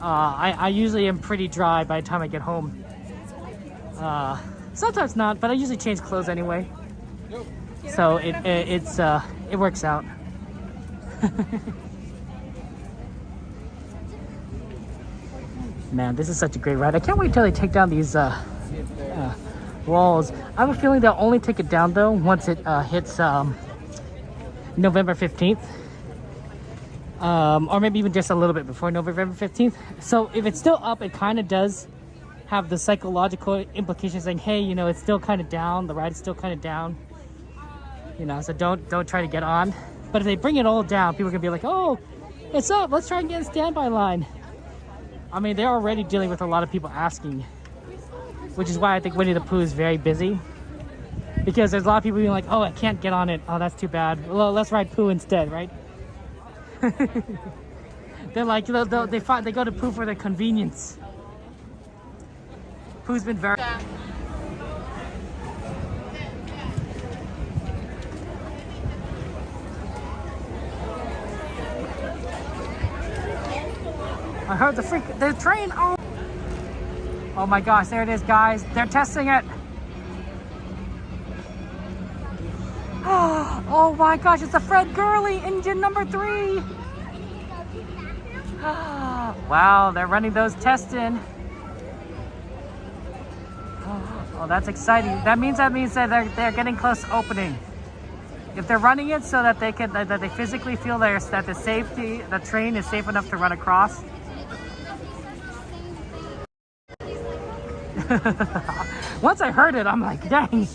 I usually am pretty dry by the time I get home. Sometimes not, but I usually change clothes anyway, so it works out. Man, this is such a great ride. I can't wait till they take down these walls. I have a feeling they'll only take it down though once it hits November 15th. Or maybe even just a little bit before November 15th. So if it's still up, it kind of does have the psychological implications saying, hey, you know, it's still kind of down. The ride is still kind of down. You know, so don't try to get on. But if they bring it all down, people are gonna be like, oh, it's up. Let's try and get in standby line. I mean, they're already dealing with a lot of people asking, which is why I think Winnie the Pooh is very busy. Because there's a lot of people being like, oh, I can't get on it. Oh, that's too bad. Well, let's ride Pooh instead, right? They're like, they go to Pooh for their convenience. Pooh's been very... I heard the train. Oh my gosh, there it is, guys. They're testing it. Oh my gosh, it's a Fred Gurley engine number 3. Wow, they're running those tests in. Oh, that's exciting. That means that they're getting close to opening. If they're running it so that they physically feel that the train is safe enough to run across. Once I heard it, I'm like, dang.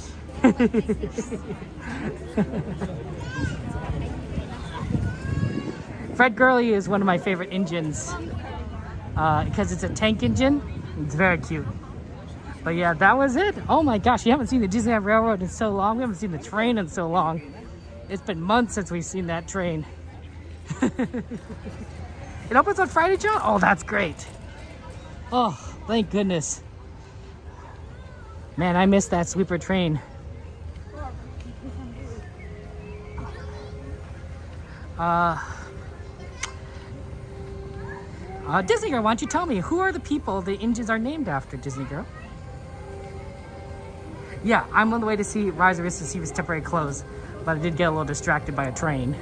Fred Gurley is one of my favorite engines because it's a tank engine. It's very cute. But yeah, that was it. Oh my gosh, you haven't seen the Disneyland Railroad in so long. We haven't seen the train in so long. It's been months since we've seen that train. It opens on Friday, John? Oh, that's great. Oh, thank goodness. Man, I missed that sweeper train. Disney Girl, why don't you tell me, who are the people the engines are named after, Disney Girl? Yeah, I'm on the way to see Rise of Resistance, see if it's temporary close, but I did get a little distracted by a train.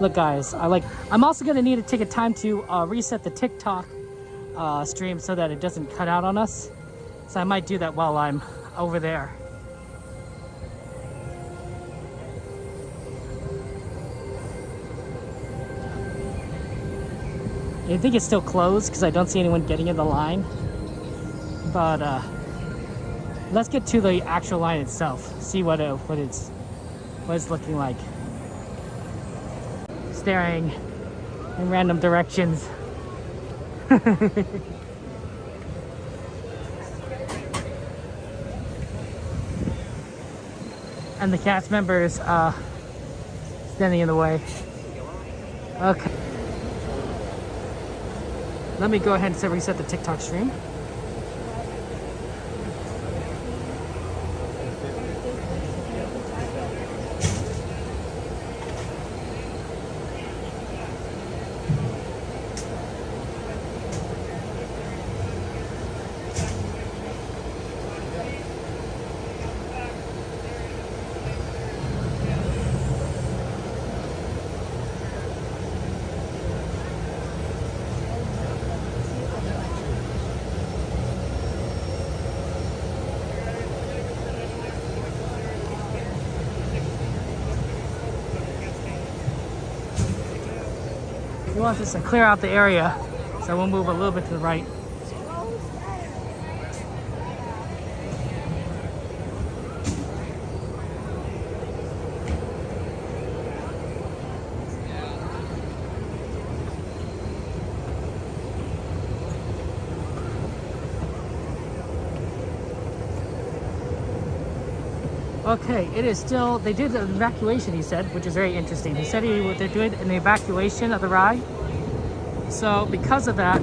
Look guys, I'm also gonna need to take a time to reset the TikTok stream so that it doesn't cut out on us. So I might do that while I'm over there. I think it's still closed because I don't see anyone getting in the line. But let's get to the actual line itself. See what it's looking like. Staring in random directions. And the cast members standing in the way. Okay. Let me go ahead and reset the TikTok stream. We want this to clear out the area, so we'll move a little bit to the right. Okay, it is still, they did an evacuation, he said, which is very interesting. He said they're doing an evacuation of the ride. So because of that,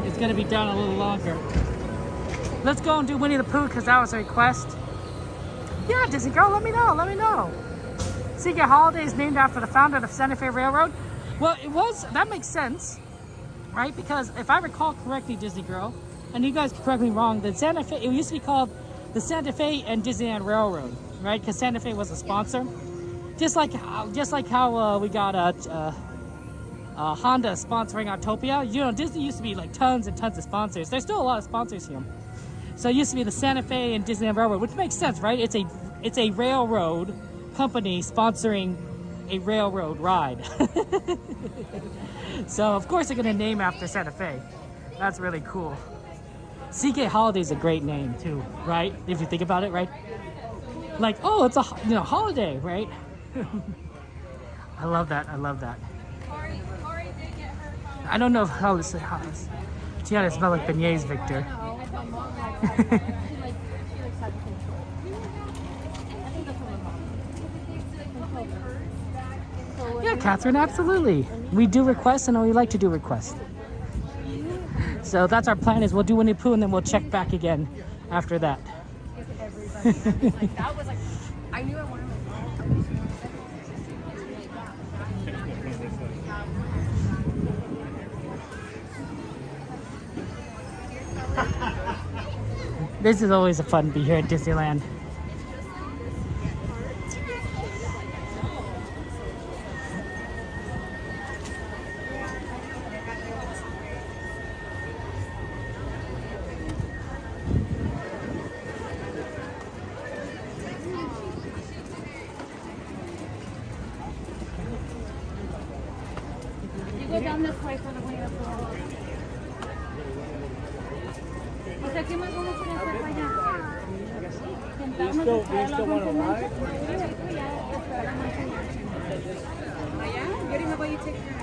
it's gonna be down a little longer. Let's go and do Winnie the Pooh because that was a request. Yeah, Disney Girl, let me know. Seagate Holiday is named after the founder of the Santa Fe Railroad. Well, that makes sense, right? Because if I recall correctly, Disney Girl, and you guys can correct me wrong, the Santa Fe, it used to be called the Santa Fe and Disneyland Railroad, right? Because Santa Fe was a sponsor. Just like how we got Honda sponsoring Autopia. You know, Disney used to be like tons and tons of sponsors. There's still a lot of sponsors here. So it used to be the Santa Fe and Disneyland Railroad, which makes sense, right? It's a railroad company sponsoring a railroad ride. So of course they're gonna name after Santa Fe. That's really cool. Seagate Holiday is a great name too, right? If you think about it, right? Like, oh, it's a holiday, right? I love that. I don't know how this Tiana smell like beignets, Victor. Yeah, Catherine, absolutely. We do requests and we like to do requests. So that's our plan, is we'll do Winnie the Pooh and then we'll check back again after that. I knew I wanted This is always a fun to be here at Disneyland. go down this way for the way up. O sea, ¿qué más vamos a hacer para allá? Sentarnos a esperar la manzana. Allá? You already have all you take care of.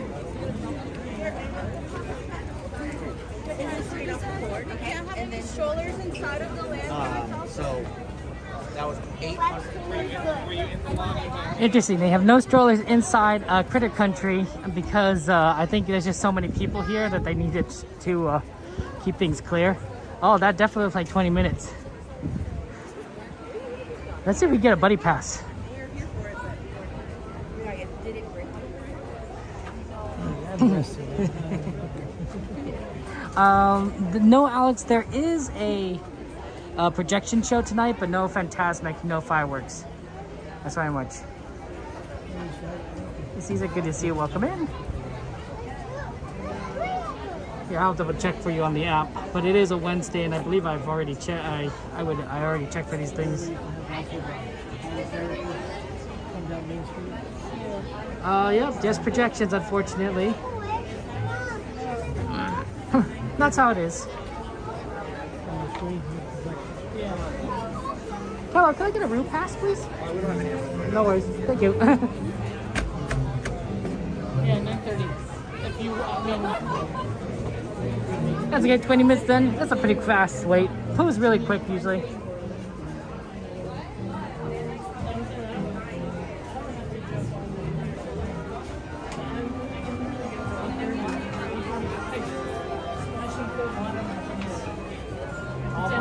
And then strollers inside of the land. So that was 800. Interesting. They have no strollers inside Critter Country because I think there's just so many people here that they needed to keep things clear. Oh, that definitely looks like 20 minutes. Let's see if we get a buddy pass. No, Alex, there is a projection show tonight, but no Fantasmic, no fireworks. That's very much. Caesar, good to see you. Welcome in. Yeah, I'll double check for you on the app, but it is a Wednesday, and I believe I've already checked. I already checked for these things. Yep, just projections, unfortunately. That's how it is. Hello, can I get a room pass, please? No worries. Thank you. Yeah, 9:30. If you, That's okay, 20 minutes then. That's a pretty fast wait. Pooh's really quick usually.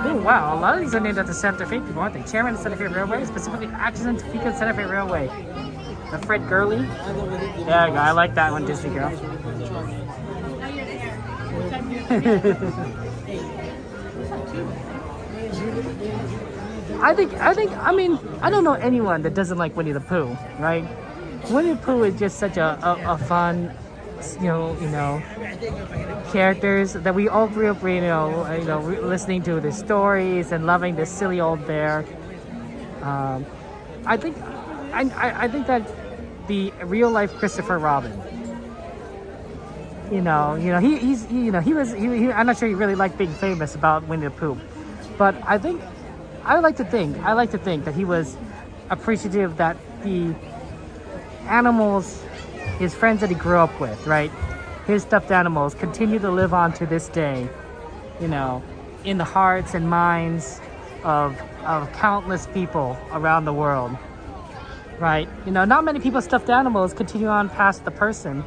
Oh wow, a lot of these are named after Santa Fe people, aren't they? Chairman of Santa Fe Railway, specifically accident to Topeka Santa Fe Railway. The Fred Gurley. Yeah, I like that one, Disney girl. I mean, I don't know anyone that doesn't like Winnie the Pooh, right? Winnie the Pooh is just such a fun, you know, characters that we all grew up, listening to the stories and loving this silly old bear. I think that the real life Christopher Robin. He I'm not sure he really liked being famous about Winnie the Pooh, but I like to think that he was appreciative that the animals, his friends that he grew up with, right, his stuffed animals continue to live on to this day, in the hearts and minds of countless people around the world, right? Not many people's stuffed animals continue on past the person.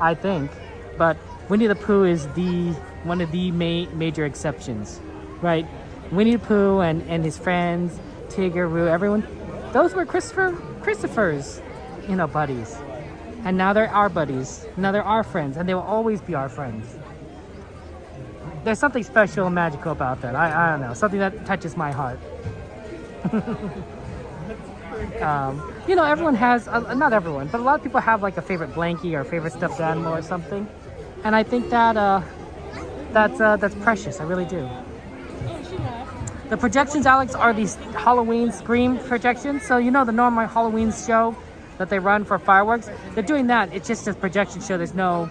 I think, but Winnie the Pooh is one of the major exceptions, right? Winnie the Pooh and his friends, Tigger, Roo, everyone, those were Christopher's, buddies, and now they're our buddies. Now they're our friends, and they will always be our friends. There's something special and magical about that. I don't know, something that touches my heart. Everyone has, not everyone, but a lot of people have like a favorite blankie or a favorite stuffed animal or something. And I think that's precious. I really do. The projections, Alex, are these Halloween Scream projections. So the normal Halloween show that they run for fireworks. They're doing that. It's just a projection show. There's no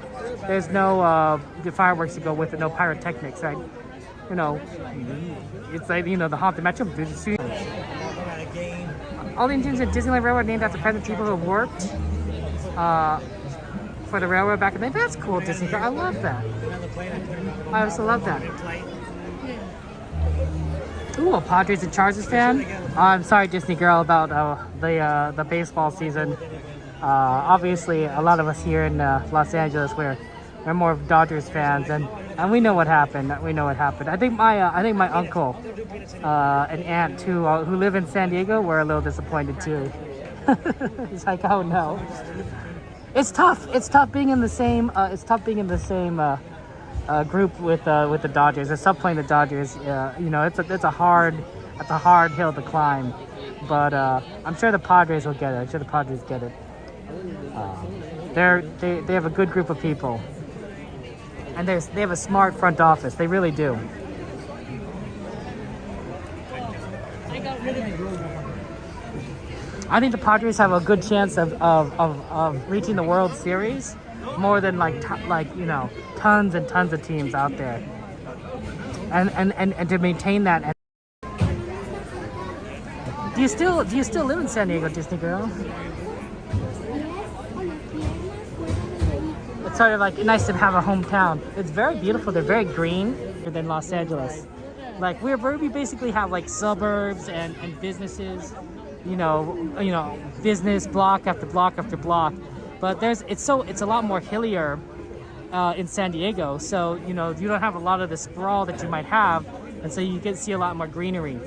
fireworks to go with it. No pyrotechnics, right? It's like the Haunted Metro. All the engines at Disneyland Resort are named after present people who worked for the railroad back in the day. That's cool, Disney girl. I love that. I also love that. Ooh, a Padres and Chargers fan. I'm sorry, Disney girl, about the baseball season. Obviously, a lot of us here in Los Angeles, we're more Dodgers fans, and we know what happened. I think my uncle and aunt too, who live in San Diego, were a little disappointed too. It's like, oh no, it's tough. It's tough being in the same. Group with the Dodgers. It's tough playing the Dodgers. It's a hard hill to climb. But I'm sure the Padres will get it. I'm sure the Padres get it. They have a good group of people. And they have a smart front office. They really do. I think the Padres have a good chance of reaching the World Series, more than tons and tons of teams out there. And to maintain that. Do you still live in San Diego, Disney girl? It's sort of like nice to have a hometown. It's very beautiful. They're very green than Los Angeles. Like we basically have like suburbs and businesses, business block after block after block. But it's a lot more hillier in San Diego. So you don't have a lot of the sprawl that you might have, and so you can see a lot more greenery.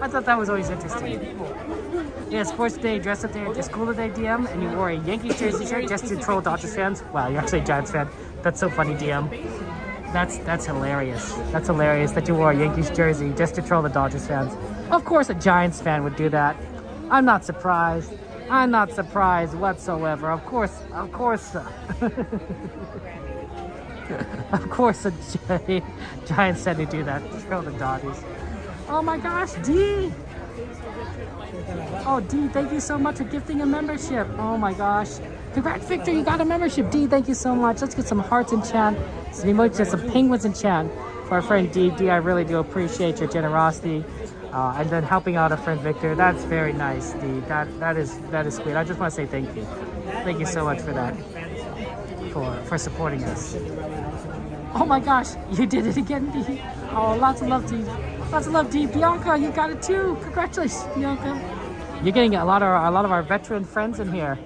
I thought that was always interesting. Yeah, sports day, dressed up there at your school today, DM, and you wore a Yankees jersey shirt just to troll Dodgers fans. Wow, you're actually a Giants fan. That's so funny, DM. That's hilarious. That's hilarious that you wore a Yankees jersey just to troll the Dodgers fans. Of course, a Giants fan would do that. I'm not surprised. I'm not surprised whatsoever. Of course. Of course a Giants fan would do that. Troll the Dodgers. Oh my gosh, D. Oh, D, thank you so much for gifting a membership. Oh my gosh. Congrats, Victor, you got a membership. D, thank you so much. Let's get some hearts in chat. Some emojis, some penguins in chat for our friend D. D, I really do appreciate your generosity. And then helping out a friend Victor. That's very nice, D. That is sweet. I just want to say thank you. Thank you so much for that. For supporting us. Oh my gosh, you did it again, D. Oh, lots of love, D. Lots of love, D. Bianca, you got it too. Congratulations, Bianca. You're getting a lot of our veteran friends in here.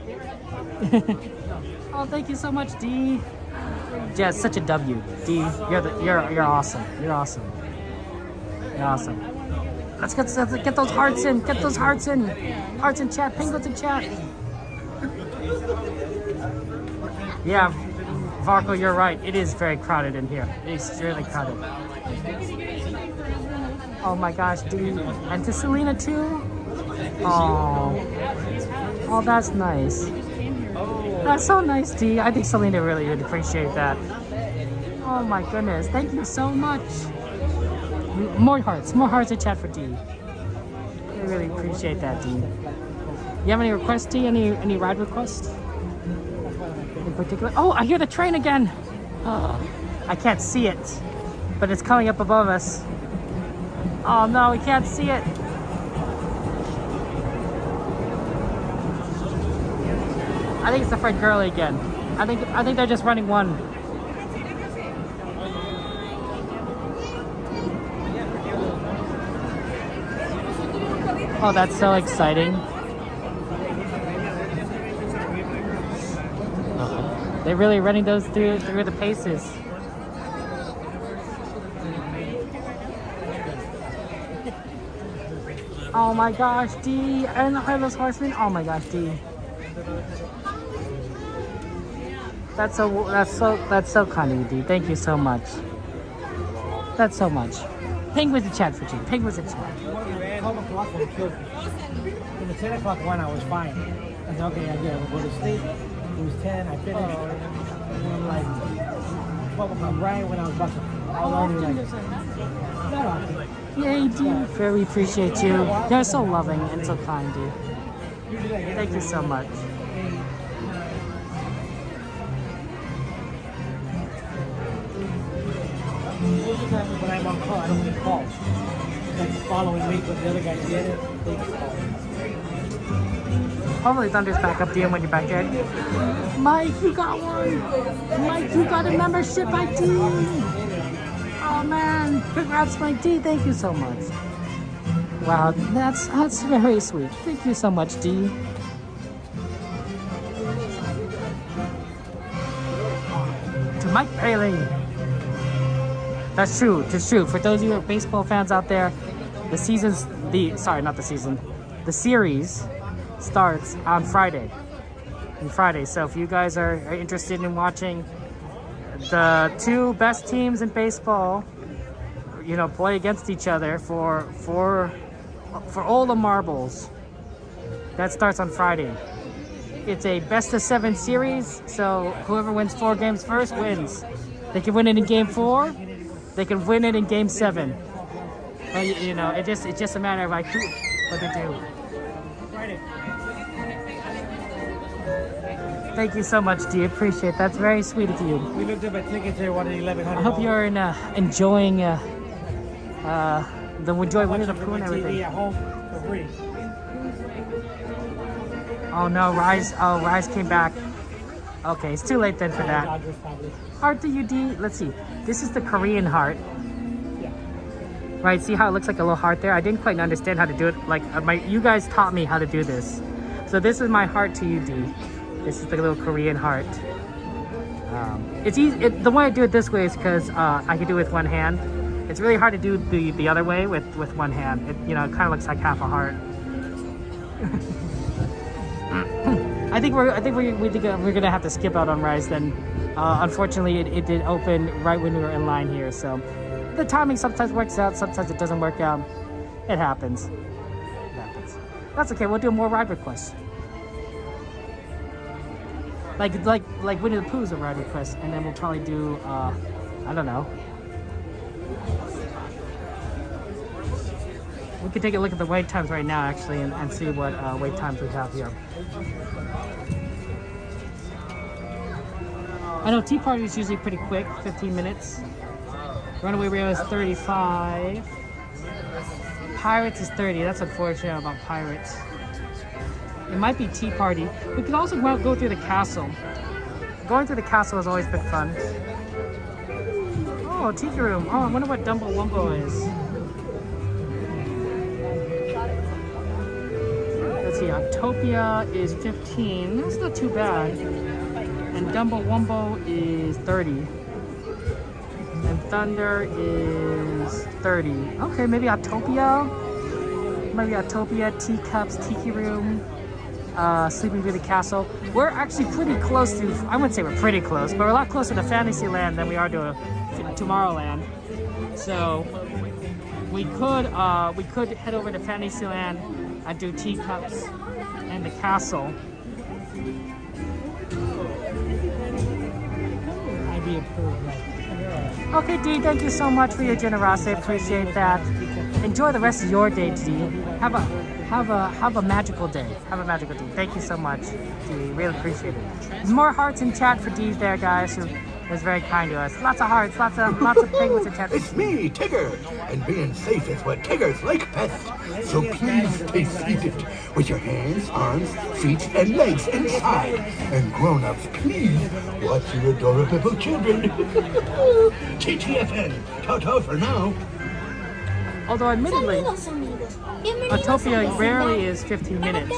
Oh, thank you so much, D. Yeah, it's such a W. D, you're awesome. You're awesome. You're awesome. Let's get those hearts in. Get those hearts in. Hearts in chat. Penguins in chat. Yeah, Varco, you're right. It is very crowded in here. It's really crowded. Oh my gosh, D. And to Selena too. Oh, that's nice. That's so nice, D. I think Selena really would appreciate that. Oh my goodness. Thank you so much. More hearts in chat for D. I really appreciate that, D. You have any requests, D? Any ride requests? In particular? Oh, I hear the train again. Oh, I can't see it, but it's coming up above us. Oh no, we can't see it. I think it's the Fred Gurley again. I think they're just running one. Oh, that's so exciting. They're really running those through the paces. Oh my gosh, D, and the Headless Horseman. Oh my gosh, D. That's so kind of you, D. Thank you so much. That's so much. Penguins in chat for you. Penguins in chat. 12 o'clock when it killed me. When the 10 o'clock one, I was fine. I said, okay, I did. We'll go to sleep. It was 10. I finished. And then like 12 o'clock, right when I was about to. I was already like, yay, D. Very appreciate you. You're so loving and so kind, D. Thank you so much. Most of the time when I'm on call, I don't get calls. Like the following week when the other guys get it, they get calls. Hopefully Thunder's back up, DM, when you're back there. Mike, you got one. Mike, you got a membership ID. Oh man, congrats, Mike D. Thank you so much. Wow, that's very sweet. Thank you so much, D. To Mike Bailey. That's true. It's true. For those of you who are baseball fans out there, the series starts on Friday. So if you guys are interested in watching the two best teams in baseball, play against each other for all the marbles, that starts on Friday. It's a best-of-7 series, so whoever wins 4 games first wins. They can win it in Game 4. They can win it in Game 7. And, it's just a matter of what to do. Thank you so much, D. Appreciate it. That's very sweet of you. We looked up at tickets here, one at $1,100. I hope you're enjoying winning the pool and everything. At home for free. Oh no, Rise came back. Okay, it's too late then for that. Heart to you, D. Let's see. This is the Korean heart. Yeah. Right, see how it looks like a little heart there? I didn't quite understand how to do it. You guys taught me how to do this. So this is my heart to you, D. This is the little Korean heart. It's easy. The way I do it this way is because I can do it with one hand. It's really hard to do the other way with one hand. It kind of looks like half a heart. I think we're gonna have to skip out on Rise then. Unfortunately, it did open right when we were in line here, so the timing sometimes works out, sometimes it doesn't work out. It happens. It happens. That's okay. We'll do more ride requests. Like Winnie the Pooh's a ride request, and then we'll probably do I don't know. We could take a look at the wait times right now, actually, and see what wait times we have here. I know Tea Party is usually pretty quick, 15 minutes. Runaway Rail is 35. Pirates is 30. That's unfortunate about Pirates. It might be Tea Party. We could also go through the castle. Going through the castle has always been fun. Oh, Tiki Room. Oh, I wonder what Dumbo Wumbo is. Let's see, Autopia is 15. That's not too bad. And Dumbo Wumbo is 30. And Thunder is 30. Okay, maybe Autopia. Maybe Autopia, Teacups, Tiki Room, Sleeping Beauty Castle. We're actually pretty close to, I wouldn't say we're pretty close, but we're a lot closer to Fantasyland than we are to Tomorrowland. So we could head over to Fantasyland and do Teacups and the castle. I'd be approved. Okay, Dee, thank you so much for your generosity. Appreciate that. Enjoy the rest of your day, Dee. Have a magical day. Have a magical day. Thank you so much, Dee. Really appreciate it. There's more hearts in chat for Dee there, guys, who was very kind to us. Lots of hearts, lots of penguins in chat. It's me, Tigger, and being safe is what Tiggers like best. So please stay seated with your hands, arms, feet, and legs inside. And grown-ups, please watch your adorable children. TTFN, ta-ta for now. Although admittedly, Autopia rarely is 15 minutes.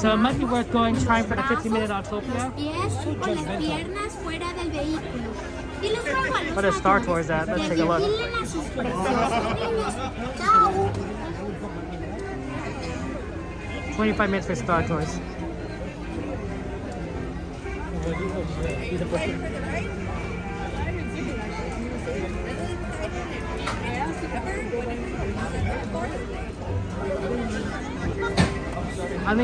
So it might be worth trying for the 15-minute Autopia. What is Star Tours at? Let's take a look. 25 minutes for Star Tours. I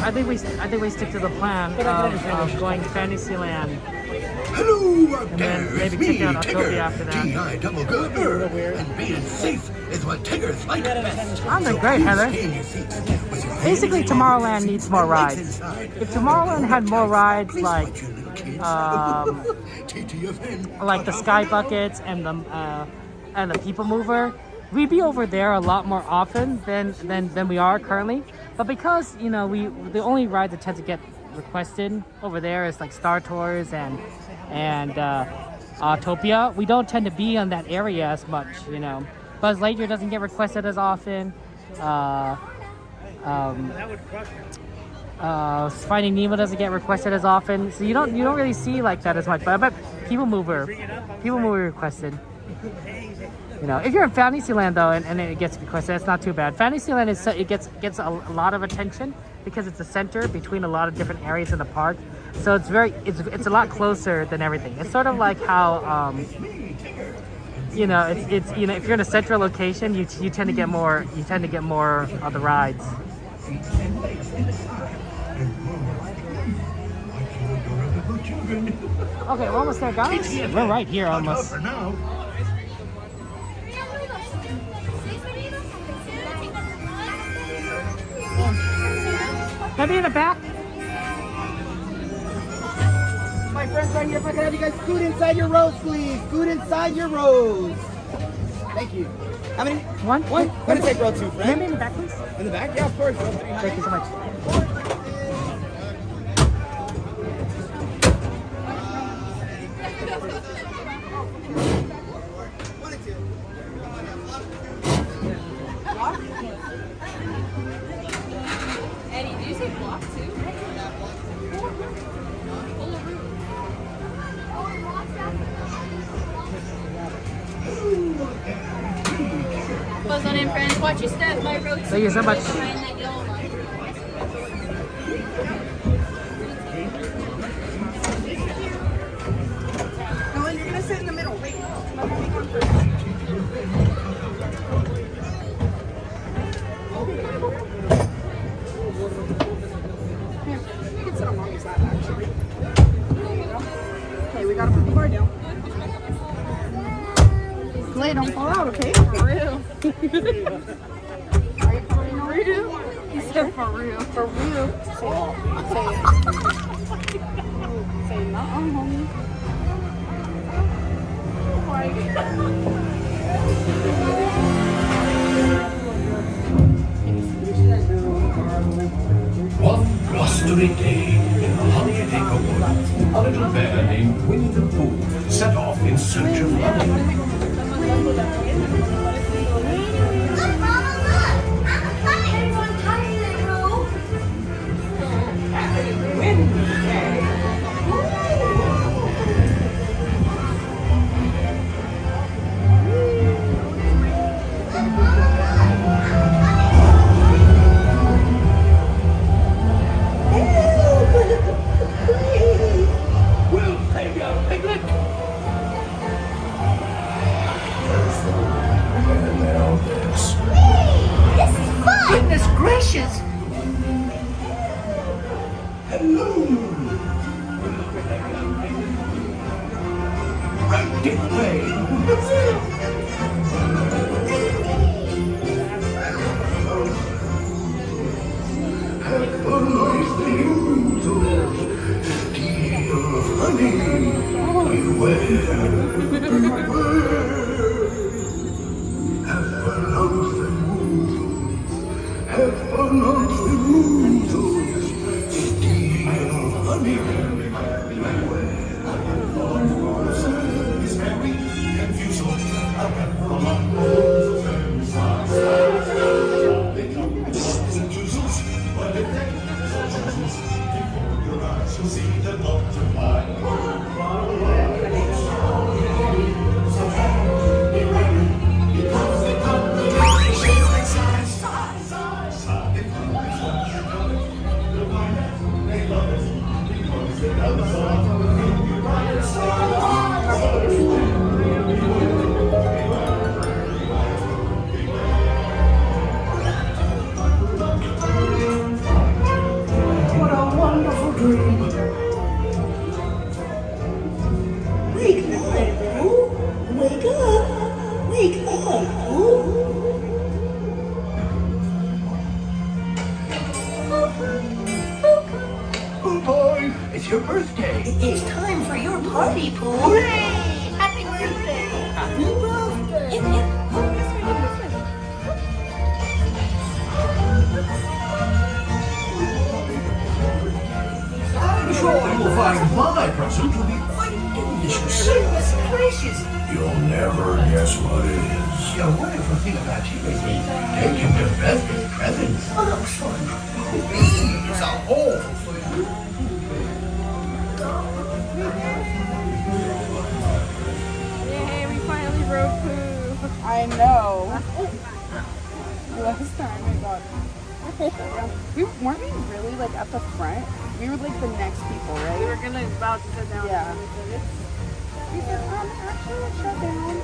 think we stick to the plan of going to Fantasyland. Hello out there, And then maybe it's me, check out Autopia Tigger. after that. T.I. double good, and being safe is what Tiggers like best. I'm doing great, Heather. Basically, Tomorrowland needs more rides. If Tomorrowland had more rides like the Sky Buckets and the People Mover, we'd be over there a lot more often than we are currently. But because the only ride that tends to get requested over there is like Star Tours and Autopia, we don't tend to be on that area as much. Buzz Lightyear doesn't get requested as often. Finding Nemo doesn't get requested as often, so you don't really see like that as much. But I bet People Mover requested. If you're in Fantasyland though, and it gets requested, it's not too bad. Fantasyland gets a lot of attention because it's a center between a lot of different areas in the park. So it's a lot closer than everything. It's sort of like how if you're in a central location, you tend to get more of the rides. Okay, we're almost there, guys. We're right here almost. Can I be in the back? My friends right here, if I can have you guys scoot inside your rows, please. Scoot inside your rows. Thank you. How many? One. I'm gonna take row 2, friend. Can I be in the back, please? In the back? Yeah, of course. Thank you so much. Eddie, do you say block too? friends. Watch your step by road. Thank you so much. Behind that yellow line. Nolan, you're gonna sit in the middle. Wait, let me come first. Here, you can sit on mommy's lap, actually. There you go. Okay, we gotta put the bar down. Clay, don't fall out, okay? For real. Are you for real? He said for real. For real. Say it. Say nuh-uh, homie. Oh my God. One blustery day in the Honeyacre Wood, a little bear named Winnie the Pooh set off in search of honey. Look, Mama, look! I'm a kite! Everyone touch the roof! Happy Wednesday! We'll save you, Piglet! And now this. This is fun! Goodness gracious! Hello! Right this way! Have a nice day, steal honey. Beware. Have fun on the moon. Have fun on the moon. Steal honey. Beware. It's very confusing. Your eyes will see the butterfly. What a wonderful dream. Wake up, Pooh. Wake up. Wake up, Pooh. Oh boy, it's your birthday. It's time for your party, Pooh. Hooray! Happy birthday! Happy birthday! Yep, yep. Oh, this way, this way. I'm sure you will find my present to be quite delicious. Goodness gracious! You'll never guess what it is. The wonderful thing about you is taking the birthday presents. Oh, that was fun. These are all for you. Yay, we finally rode Pooh. I know. Last time I got. Weren't we really like at the front? We were like the next people, right? We were gonna about to sit down. Yeah. We said, actually, let's shut down.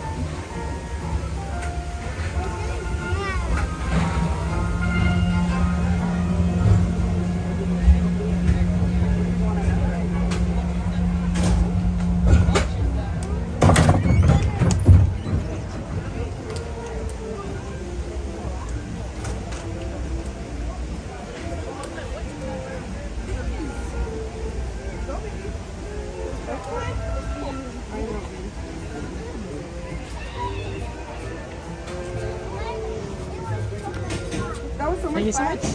That was so much Thank you so fun. much.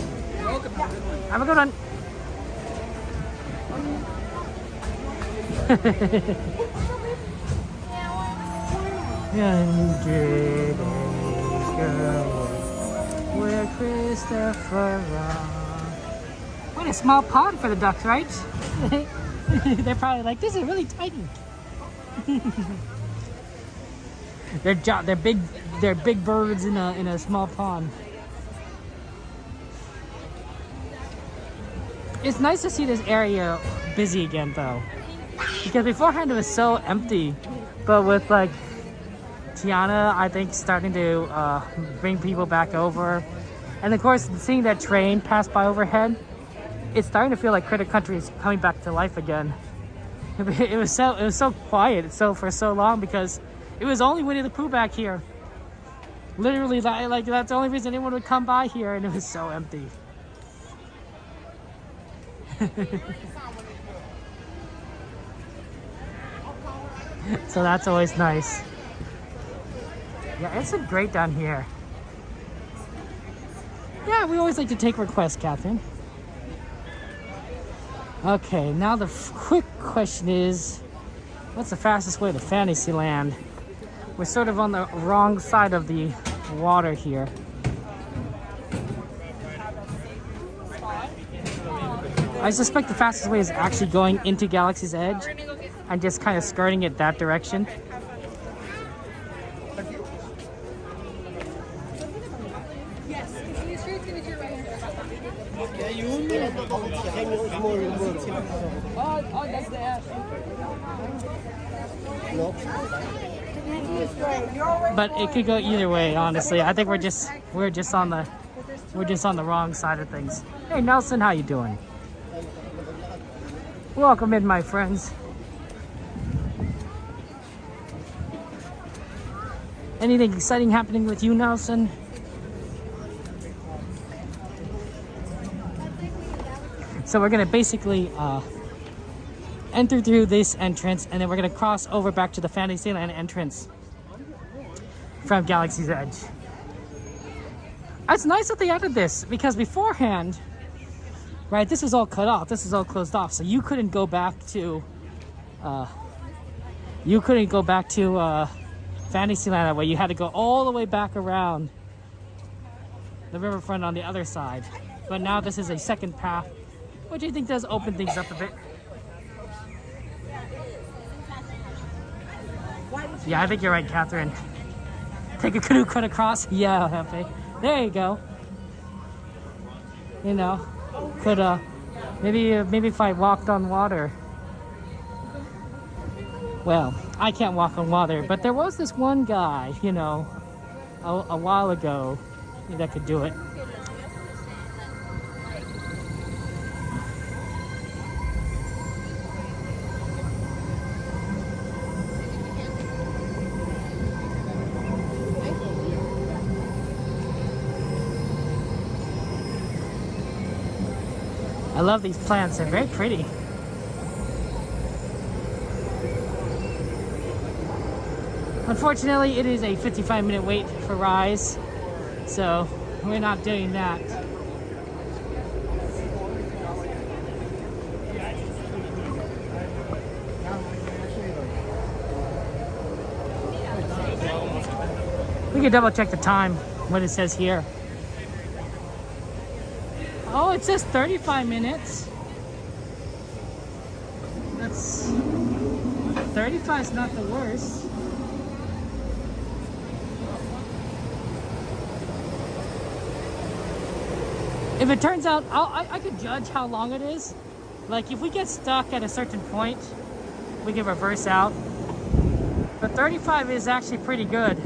Have a good one. Hundred girls where Christopher What a small pond for the ducks, right? They're probably like, this is really tiny. Their big they're big birds in a small pond. It's nice to see this area busy again though, because beforehand it was so empty, but with like Tiana, I think, starting to bring people back over, and of course seeing that train pass by overhead, it's starting to feel like Critter Country is coming back to life again. It was so quiet for so long because it was only Winnie the Pooh back here. Literally, like that's the only reason anyone would come by here, and it was so empty. So that's always nice. Yeah, it's great down here. Yeah, we always like to take requests, Catherine. Okay, now the quick question is, what's the fastest way to Fantasyland? We're sort of on the wrong side of the water here. I suspect the fastest way is actually going into Galaxy's Edge and just kind of skirting it that direction. Oh, that's the ash. But it could go either way, honestly. I think we're just on the wrong side of things. Hey Nelson, how you doing? Welcome in, my friends. Anything exciting happening with you, Nelson? So we're gonna basically enter through this entrance, and then we're gonna cross over back to the Fantasyland entrance from Galaxy's Edge. It's nice that they added this, because beforehand, right, this is all cut off, this is all closed off, so you couldn't go back to Fantasyland that way. You had to go all the way back around the riverfront on the other side. But now this is a second path, which I think does open things up a bit. Yeah, I think you're right, Catherine. Take a canoe cut across. Yeah, Hefe. There you go. You know, could maybe if I walked on water. Well, I can't walk on water, but there was this one guy, you know, a while ago that could do it. I love these plants, they're very pretty. Unfortunately, it is a 55-minute wait for Rise, so we're not doing that. We can double check the time, what it says here. Oh, it says 35 minutes. That's 35 is not the worst. If it turns out, I could judge how long it is. Like if we get stuck at a certain point, we can reverse out. But 35 is actually pretty good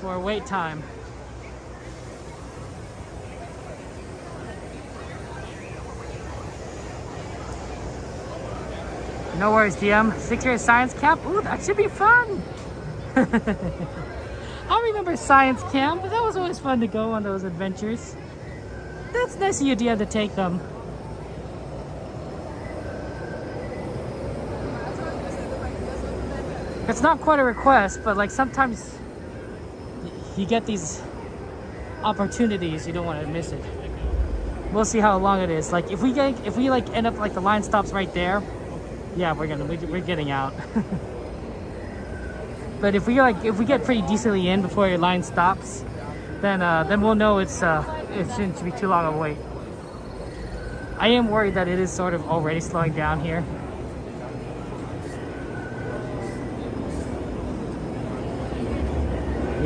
for wait time. No worries, DM. 6-year science camp. Ooh, that should be fun. I remember science camp. That was always fun to go on those adventures. That's nice of you, DM, to take them. It's not quite a request, but like sometimes you get these opportunities, you don't want to miss it. We'll see how long it is. Like if we like end up like the line stops right there, yeah, we're getting out. But if we get pretty decently in before your line stops, then we'll know it shouldn't be too long of a wait. I am worried that it is sort of already slowing down here.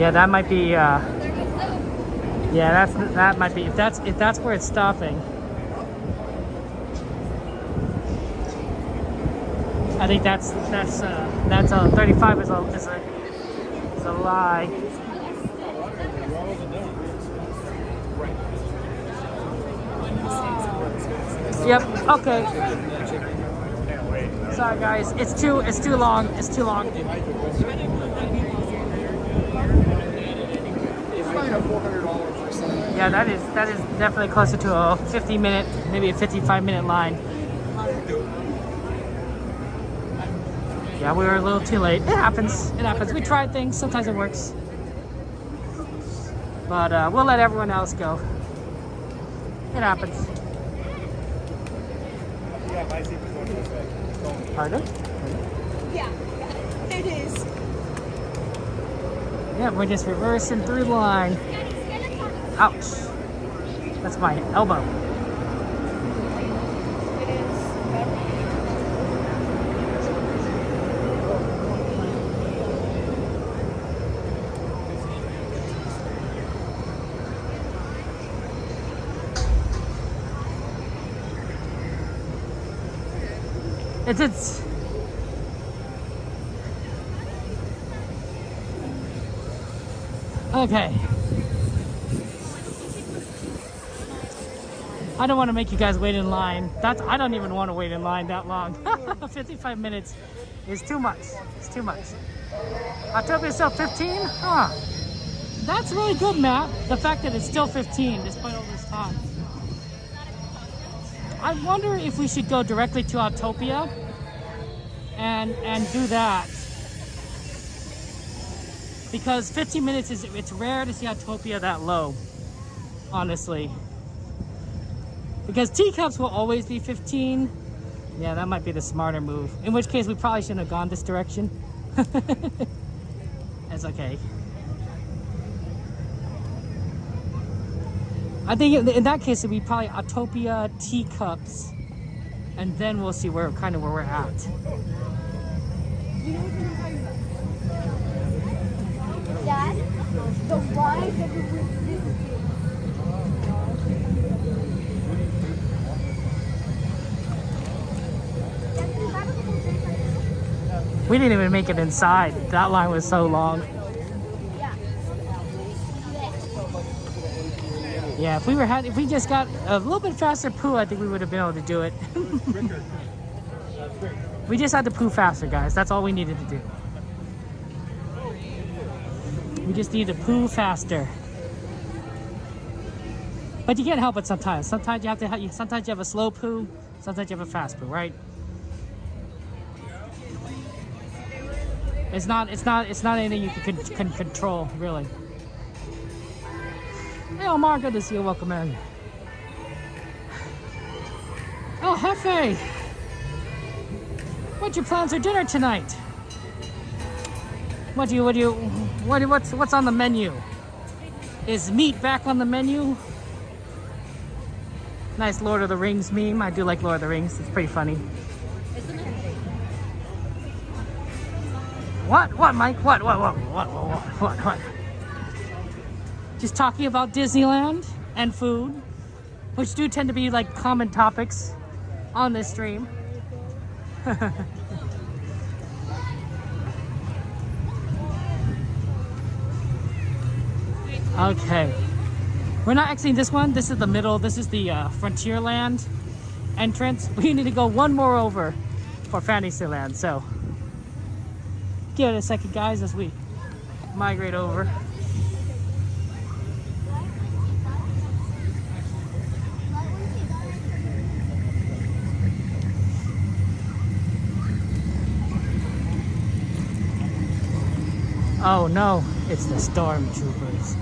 Yeah, that might be. Yeah, that might be. If that's where it's stopping. I think that's 35 is a lie. Yep. Okay. Sorry guys, it's too long. It's too long. It's probably a $400 person. Yeah, that is definitely closer to a 50-minute, maybe a 55-minute line. Yeah, we were a little too late. It happens. It happens. We tried things. Sometimes it works. But we'll let everyone else go. It happens. Pardon? Yeah, it is. Yeah, we're just reversing through the line. Ouch. That's my elbow. It's okay. I don't want to make you guys wait in line. I don't even want to wait in line that long. 55 minutes is too much. It's too much. October is still 15? Huh. That's really good, Matt. The fact that it's still 15 despite all this time. I wonder if we should go directly to Autopia and do that. Because 15 minutes it's rare to see Autopia that low, honestly. Because teacups will always be 15. Yeah, that might be the smarter move. In which case we probably shouldn't have gone this direction. That's okay. I think in that case it'd be probably Autopia, teacups, and then we'll see where we're at. Dad, the why that We didn't even make it inside. That line was so long. Yeah, if we just got a little bit faster poo, I think we would have been able to do it. We just had to poo faster, guys. That's all we needed to do. We just need to poo faster. But you can't help it sometimes. Sometimes you have a slow poo. Sometimes you have a fast poo, right? It's not anything you can control, really. Hey Omar, good to see you. Welcome in. Oh, Hefe! What's your plans for dinner tonight? What's on the menu? Is meat back on the menu? Nice Lord of the Rings meme. I do like Lord of the Rings. It's pretty funny. What, Mike? What? Just talking about Disneyland and food, which do tend to be like common topics on this stream. Okay, we're not exiting this one. This is the middle. This is the Frontierland entrance. We need to go one more over for Fantasyland. So give it a second, guys, as we migrate over. Oh no, it's the stormtroopers.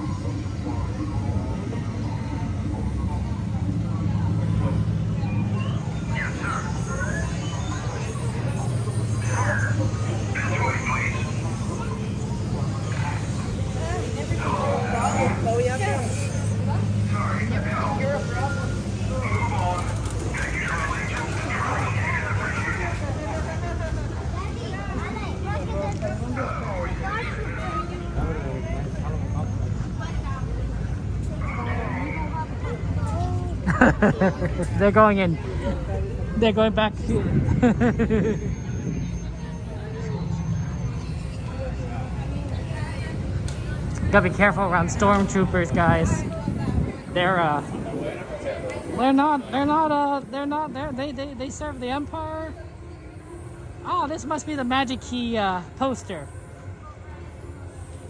They're going in. They're going back. Gotta be careful around stormtroopers, guys. They serve the Empire. Oh, this must be the Magic Key poster.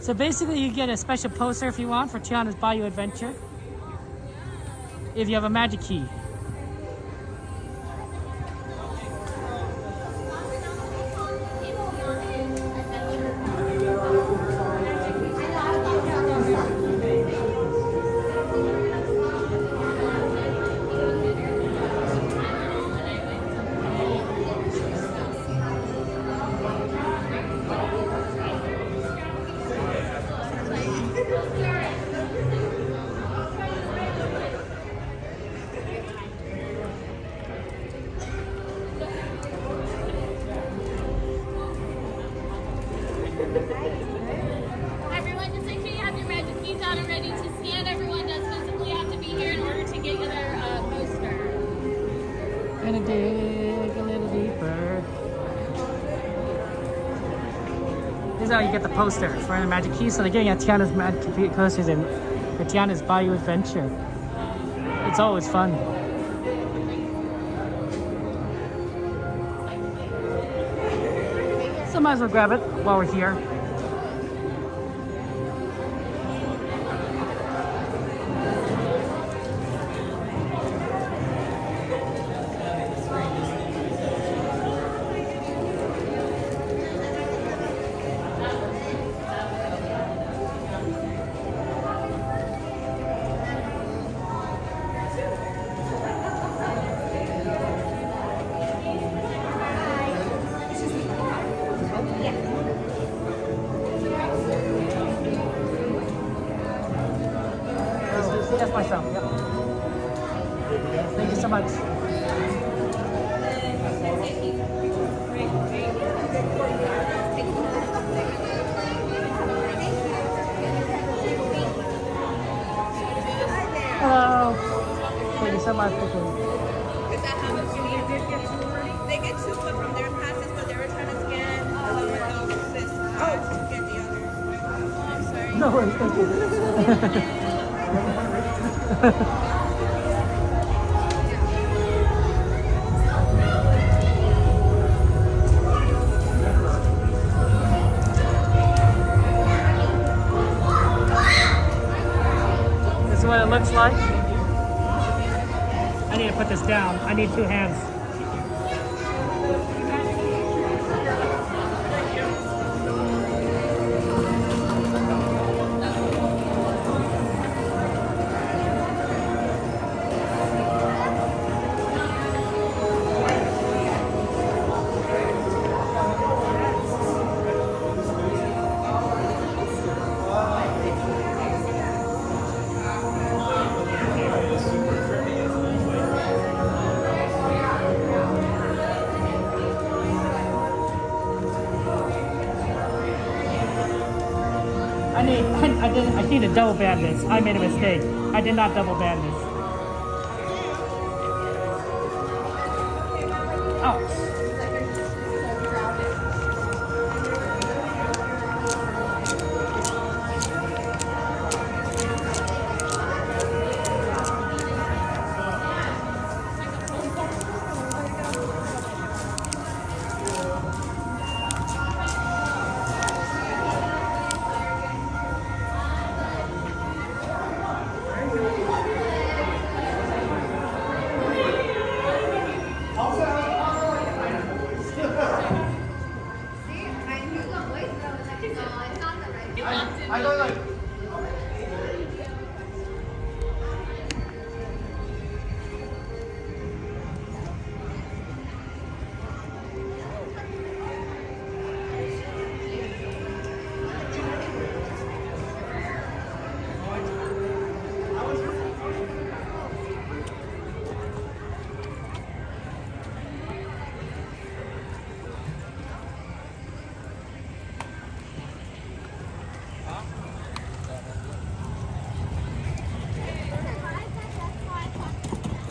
So basically you get a special poster if you want for Tiana's Bayou Adventure. If you have a Magic Key. Everyone, just make sure you have your Magic Keys out and ready to scan. Everyone does physically have to be here in order to get their poster. Gonna dig a little deeper. This is how you get the posters for the Magic Keys. So they're getting at Tiana's Magic Key posters and for Tiana's Bayou Adventure. It's always fun. So might as well grab it while we're here. Yes, myself. Yep. Thank you so much. Hello. Thank you so much. Is that how much you need? They get 2 foot from their passes, but they were trying to scan this pass to get the other. Oh, I'm sorry. No worries, thank you. This is what it looks like. I need to put this down. I need 2 hands. I need to double band this. I made a mistake. I did not double band this. Oh.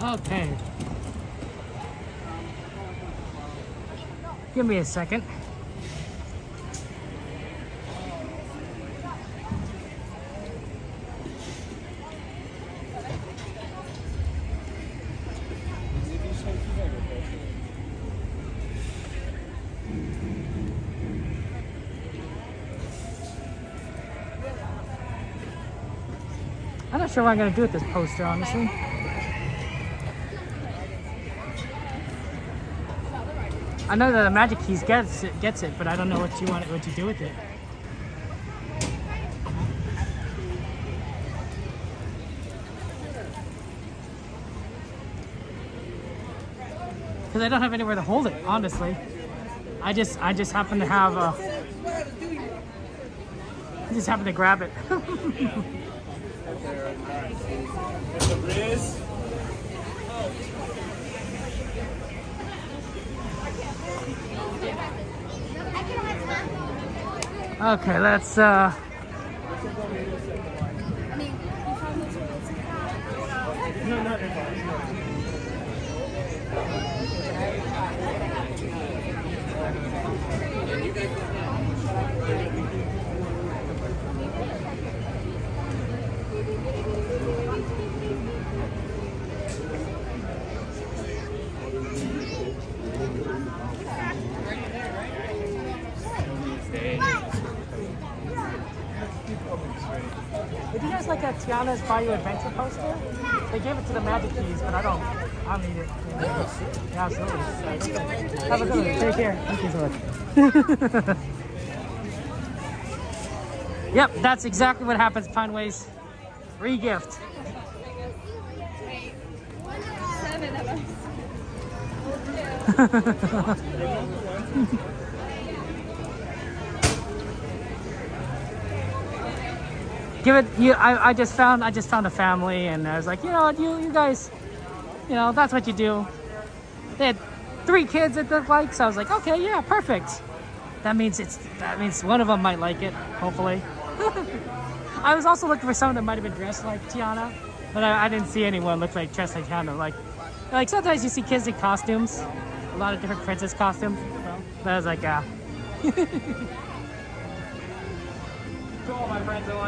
Okay. Give me a second. I'm not sure what I'm gonna do with this poster, honestly. I know that the Magic Keys gets it, but I don't know what you do with it. Because I don't have anywhere to hold it, honestly. I just happen to have I just happen to grab it. Okay, let's Did you guys like a Tiana's Bayou Adventure poster? They gave it to the Magic Keys, but I don't need it. Yeah, absolutely. Have a good one. Take care. Thank you so much. Yep, that's exactly what happens, Pineways. Free gift. 7 of us. Give it. I just found a family, and I was like, you know what, you guys, you know, that's what you do. They had 3 kids it looked like, so I was like, okay, yeah, perfect. That means one of them might like it, hopefully. I was also looking for someone that might have been dressed like Tiana, but I didn't see anyone look like dressed like Tiana. Like sometimes you see kids in costumes, a lot of different princess costumes. But I was like, yeah.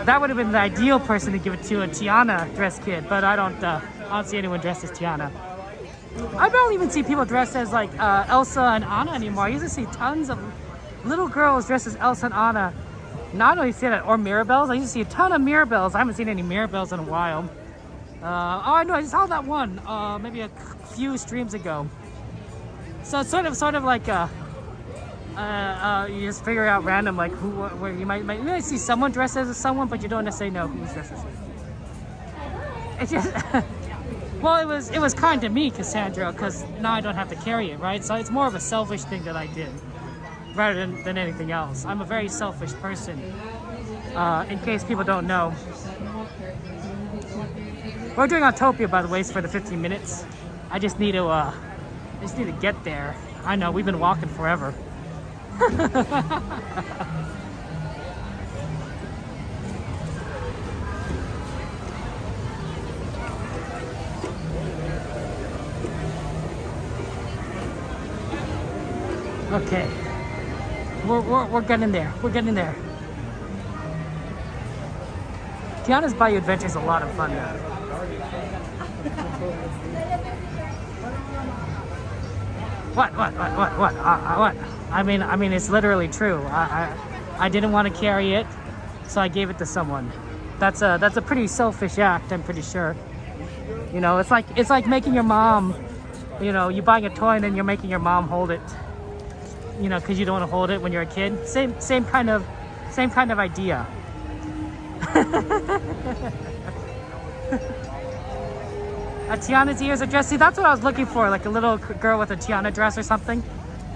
That would have been the ideal person to give it to, a Tiana dressed kid, but I don't see anyone dressed as Tiana. I don't even see people dressed as like Elsa and Anna anymore. I used to see tons of little girls dressed as Elsa and Anna. Now I don't even see that, or Mirabelles. I used to see a ton of Mirabelles. I haven't seen any Mirabelles in a while. Oh, I know, I saw that one maybe a few streams ago. So it's sort of like you just figure out random, like where you might see someone dressed as someone, but you don't necessarily know who's dressed as. It's just, well, it was kind to me, Cassandra, because now I don't have to carry it, right? So it's more of a selfish thing that I did, rather than anything else. I'm a very selfish person. In case people don't know, we're doing Autopia, by the way, for the 15 minutes. I just need to get there. I know we've been walking forever. Okay, we're getting there. We're getting there. Tiana's Bayou Adventure is a lot of fun now. What? I mean, it's literally true. I didn't want to carry it, so I gave it to someone. That's a pretty selfish act, I'm pretty sure. You know, it's like making your mom, you know, you buying a toy and then you're making your mom hold it. You know, because you don't want to hold it when you're a kid. Same kind of idea. A Tiana's ears are dressed. See, that's what I was looking for, like a little girl with a Tiana dress or something.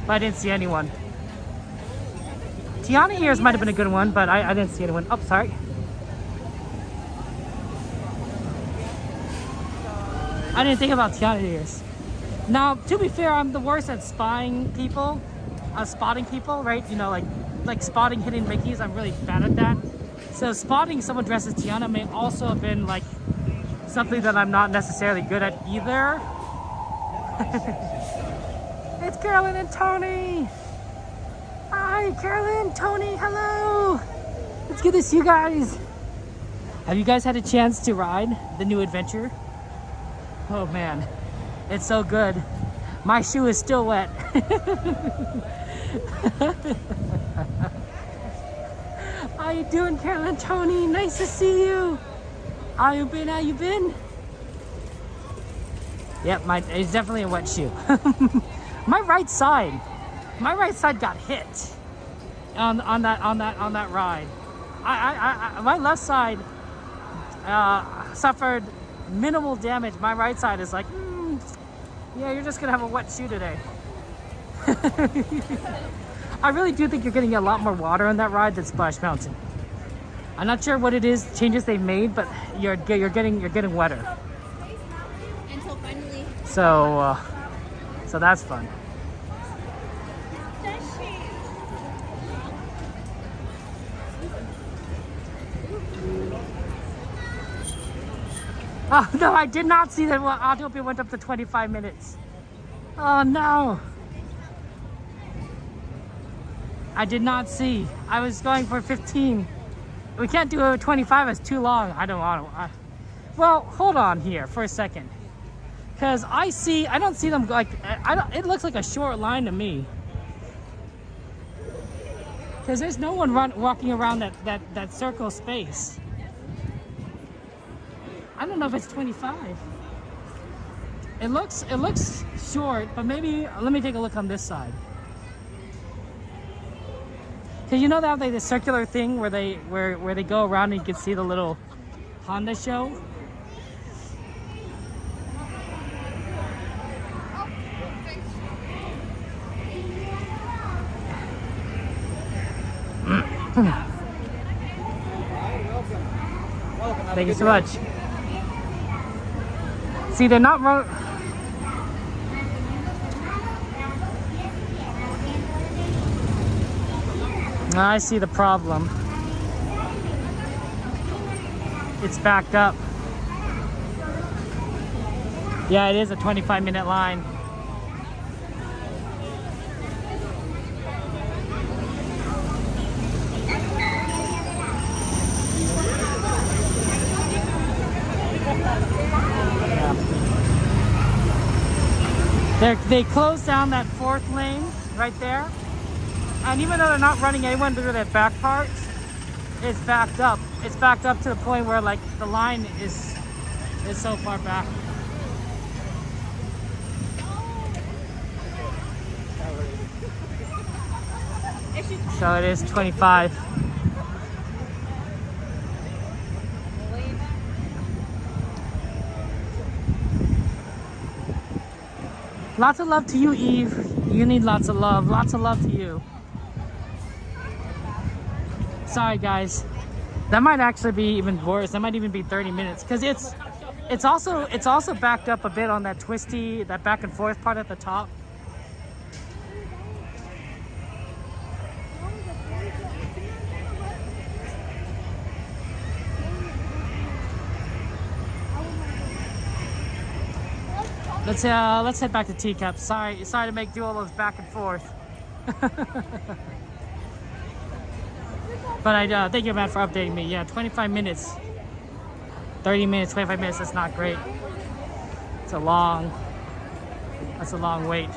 But I didn't see anyone. Tiana ears might have been a good one, but I didn't see anyone. Oh, sorry. I didn't think about Tiana ears. Now, to be fair, I'm the worst at spotting people, right? You know, like spotting hidden Mickeys. I'm really bad at that. So spotting someone dressed as Tiana may also have been like something that I'm not necessarily good at either. It's Carolyn and Tony. Hi, Carolyn, Tony, hello. It's good to see you guys. Have you guys had a chance to ride the new adventure? Oh man, it's so good. My shoe is still wet. How you doing, Carolyn, Tony? Nice to see you. How you been? How you been? Yep, it's definitely a wet shoe. My right side got hit on that ride. My left side suffered minimal damage. My right side is like, yeah, you're just gonna have a wet shoe today. I really do think you're getting a lot more water on that ride than Splash Mountain. I'm not sure what it is, changes they've made, but you're getting wetter. Until finally. So that's fun. Oh no, I did not see that Autopia went up to 25 minutes. Oh no. I did not see. I was going for 15. We can't do a 25, it's too long. I don't want to. Well, hold on here for a second. Because I don't see them like, it looks like a short line to me. Because there's no one walking around that circle space. I don't know if it's 25. It looks short, but maybe, let me take a look on this side. Cause you know they have like the circular thing where they go around and you can see the little Honda show. Thank you so much. See, they're not wrong. I see the problem. It's backed up. Yeah, it is a 25-minute line. They closed down that fourth lane right there. And even though they're not running anyone through that back part, it's backed up. It's backed up to the point where like the line is so far back. So it is 25. Lots of love to you, Eve. You need lots of love. Lots of love to you. Sorry, guys. That might actually be even worse. That might even be 30 minutes because it's also backed up a bit on that twisty, that back and forth part at the top. Let's head back to Teacups. Sorry to do all those back and forth. But I thank you, man, for updating me. Yeah, 25 minutes, 30 minutes, 25 minutes. That's not great. That's a long wait.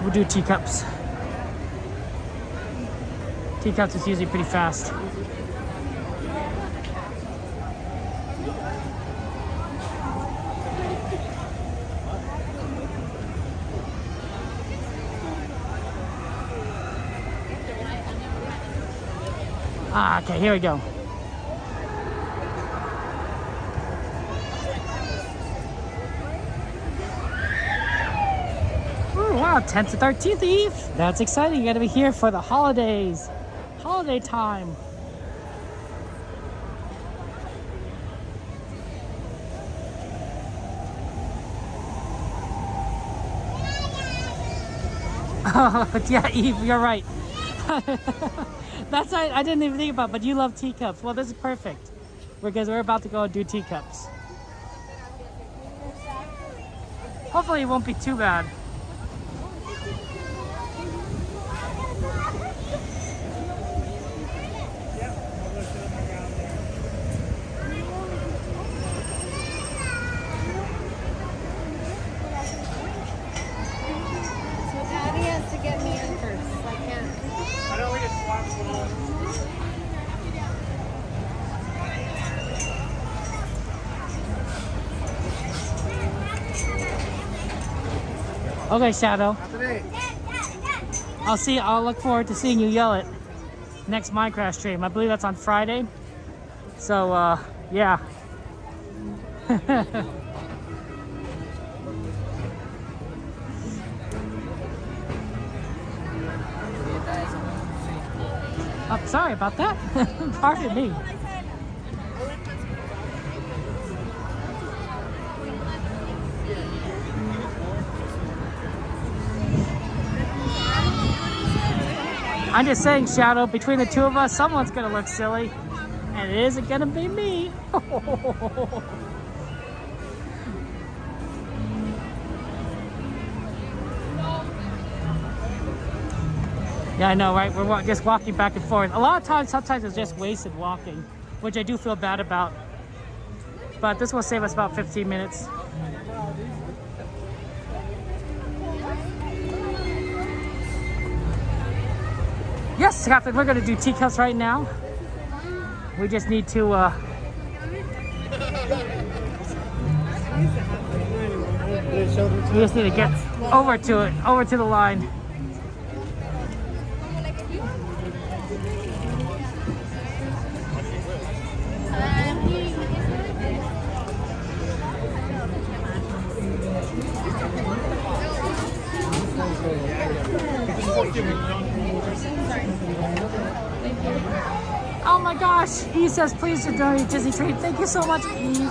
We'll do Teacups. Teacups is usually pretty fast. Okay, here we go. Ooh, wow, 10th to 13th Eve. That's exciting. You gotta be here for the holidays. Holiday time. Oh, yeah, Eve, you're right. That's I didn't even think about, but you love teacups. Well, this is perfect because we're about to go and do teacups. Hopefully it won't be too bad. Okay, Shadow. I'll look forward to seeing you yell it next Minecraft stream. I believe that's on Friday. So, yeah. I'm sorry about that. Pardon me. I'm just saying, Shadow, between the two of us, someone's gonna look silly, and it isn't gonna be me. Yeah, I know, right? We're just walking back and forth. A lot of times, sometimes it's just wasted walking, which I do feel bad about. But this will save us about 15 minutes. Yes, Captain, we're gonna do teacups right now. We just need to, we just need to get over to the line. Oh my gosh, he says please donate Disney treat. Thank you so much, Eve.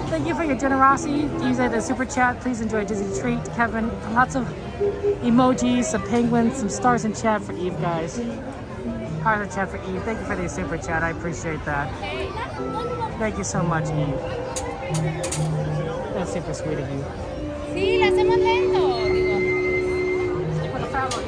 Thank you for your generosity. Eve said the super chat. Please enjoy Disney treat. Kevin, lots of emojis, some penguins, some stars in chat for Eve, guys. Heart in chat for Eve. Thank you for the super chat. I appreciate that. Thank you so much, Eve. That's super sweet of you. Sí, la hacemos lento, digo. For the family.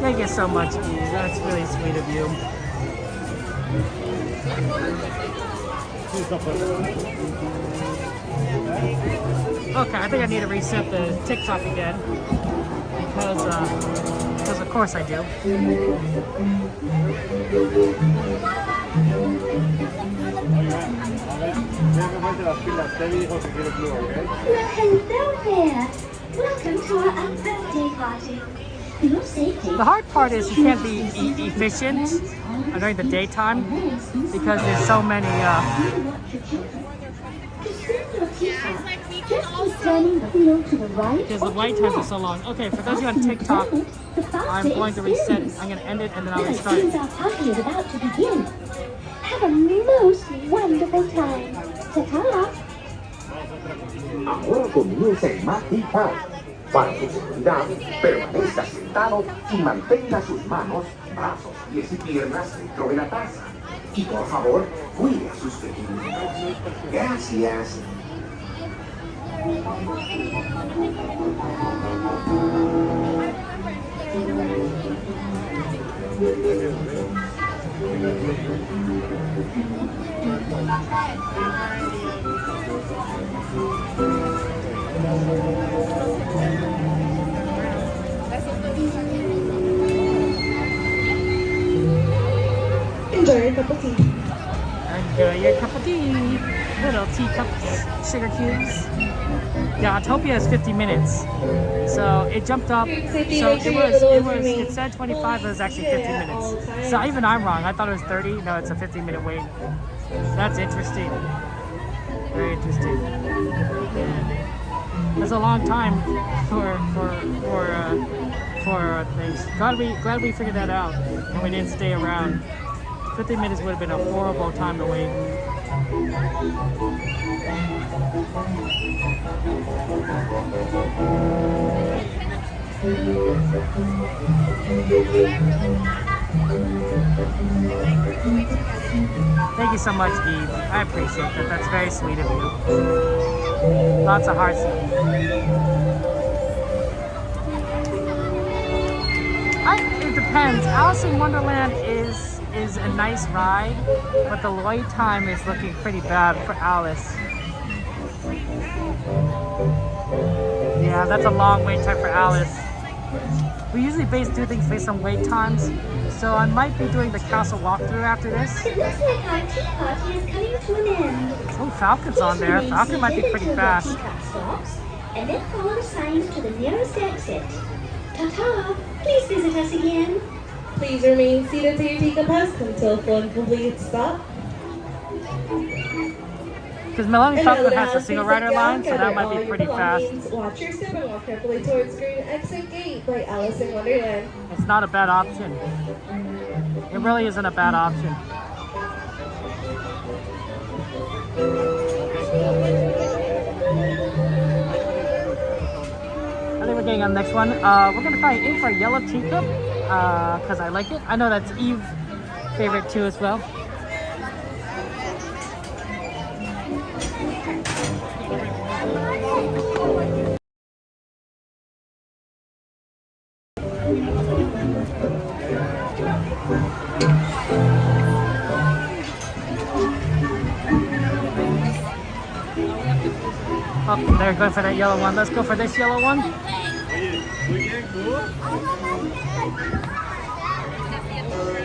Thank you so much, Eve. That's really sweet of you. Okay, I think I need to reset the TikTok again because of course I do. Hello there. Welcome to our birthday party. The hard part is you can't be efficient during the daytime because there's so many. Because the wait times are so long. Okay, for those of you on TikTok, I'm going to reset it. I'm going to end it and then I'll restart it. Our party is about to begin. Have a most wonderful time. Ta-ta! Ahora comienza el Magic Time. Para su seguridad, permanezca sentado y mantenga sus manos, brazos, pies y piernas dentro de la taza. Y por favor, cuide a sus pequeñitos. Gracias. Enjoy your cup of tea. Enjoy your cup of tea. Little teacups, sugar cubes. Yeah, Autopia is 50 minutes. So it jumped up. So it said 25, but it was actually 50 minutes. So even I'm wrong. I thought it was 30. No, it's a 15-minute wait. That's interesting. Very interesting. That's a long time for things. Glad we figured that out and we didn't stay around. 50 minutes would have been a horrible time to wait. Thank you so much, Eve. I appreciate that. That's very sweet of you. Lots of hearts. It depends. Alice in Wonderland is a nice ride, but the wait time is looking pretty bad for Alice. Yeah, that's a long wait time for Alice. We usually do things based on wait times, so I might be doing the castle walkthrough after this. It looks like our tea party is coming to an end. Oh, Falcon's on there. Falcon might be pretty fast. Teacup stops, and then follow the signs to the nearest exit. Ta-ta! Please visit us again. Please remain seated till your teacup has come to a full and complete stop. Because Melanie Falcon has a single rider line, so that might be pretty fast. Watch your step and walk carefully towards Green Exit Gate by Alice in Wonderland. It's not a bad option. It really isn't a bad option. I think we're getting on the next one. We're gonna probably aim for a yellow teacup because I like it. I know that's Eve's favorite too as well. Oh, they're going for that yellow one. Let's go for this yellow one.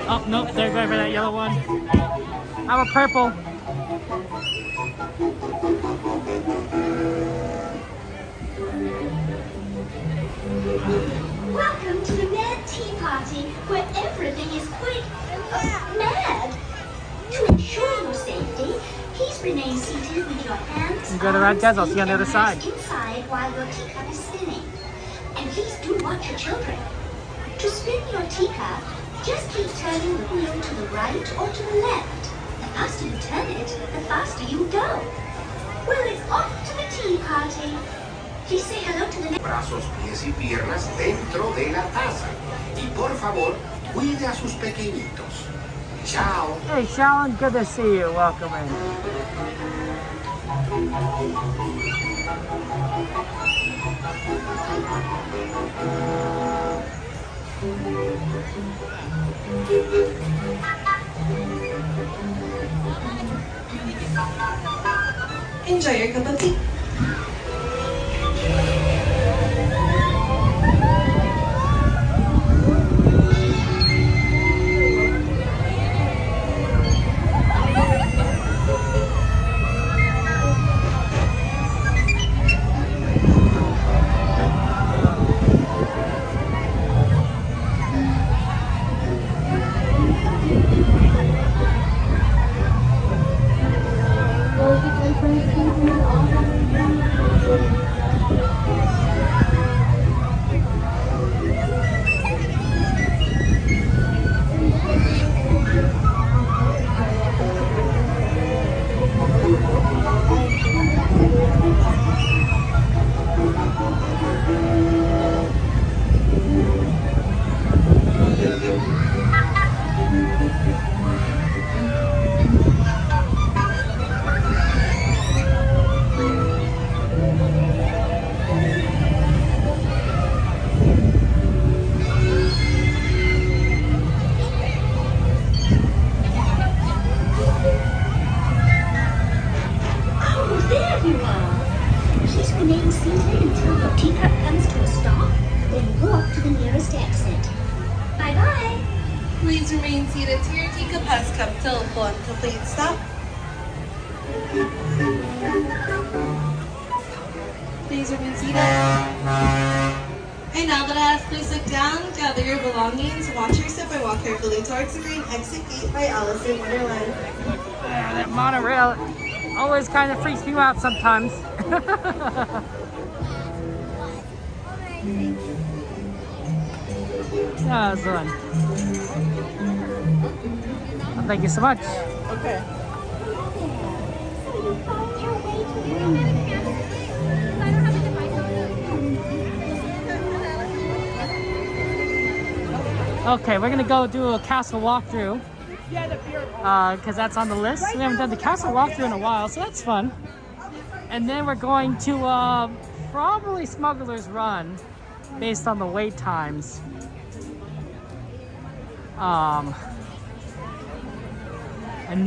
Oh, nope, they're going for that yellow one. I'm a purple. Welcome to the Mad Tea Party, where everything is quick mad. To ensure your safety, please remain seated with your hands. You go to right, guys. I'll see you on the other side. Inside while your teacup is spinning. And please do watch your children. To spin your teacup, just keep turning the wheel to the right or to the left. The faster you turn it, the faster you go. Well, it's off to the tea party. Please say hello to the next. Brazos, pies y piernas dentro de la taza. Y por favor, cuide a sus pequeñitos. Ciao. Hey, Sharon, good to see you. Welcome in. Enjoy your cup of tea. Please remain seated till your teacup has come to a full and complete stop. Please remain seated. And now that I ask, please look down, gather your belongings, watch your step, and walk carefully towards the green exit gate by Alice in Wonderland. That monorail always kind of freaks me out sometimes. Yeah, that's fun. Well, thank you so much. Okay. Okay, we're gonna go do a castle walkthrough. Because that's on the list. We haven't done the castle walkthrough in a while, so that's fun. And then we're going to probably Smuggler's Run, based on the wait times. And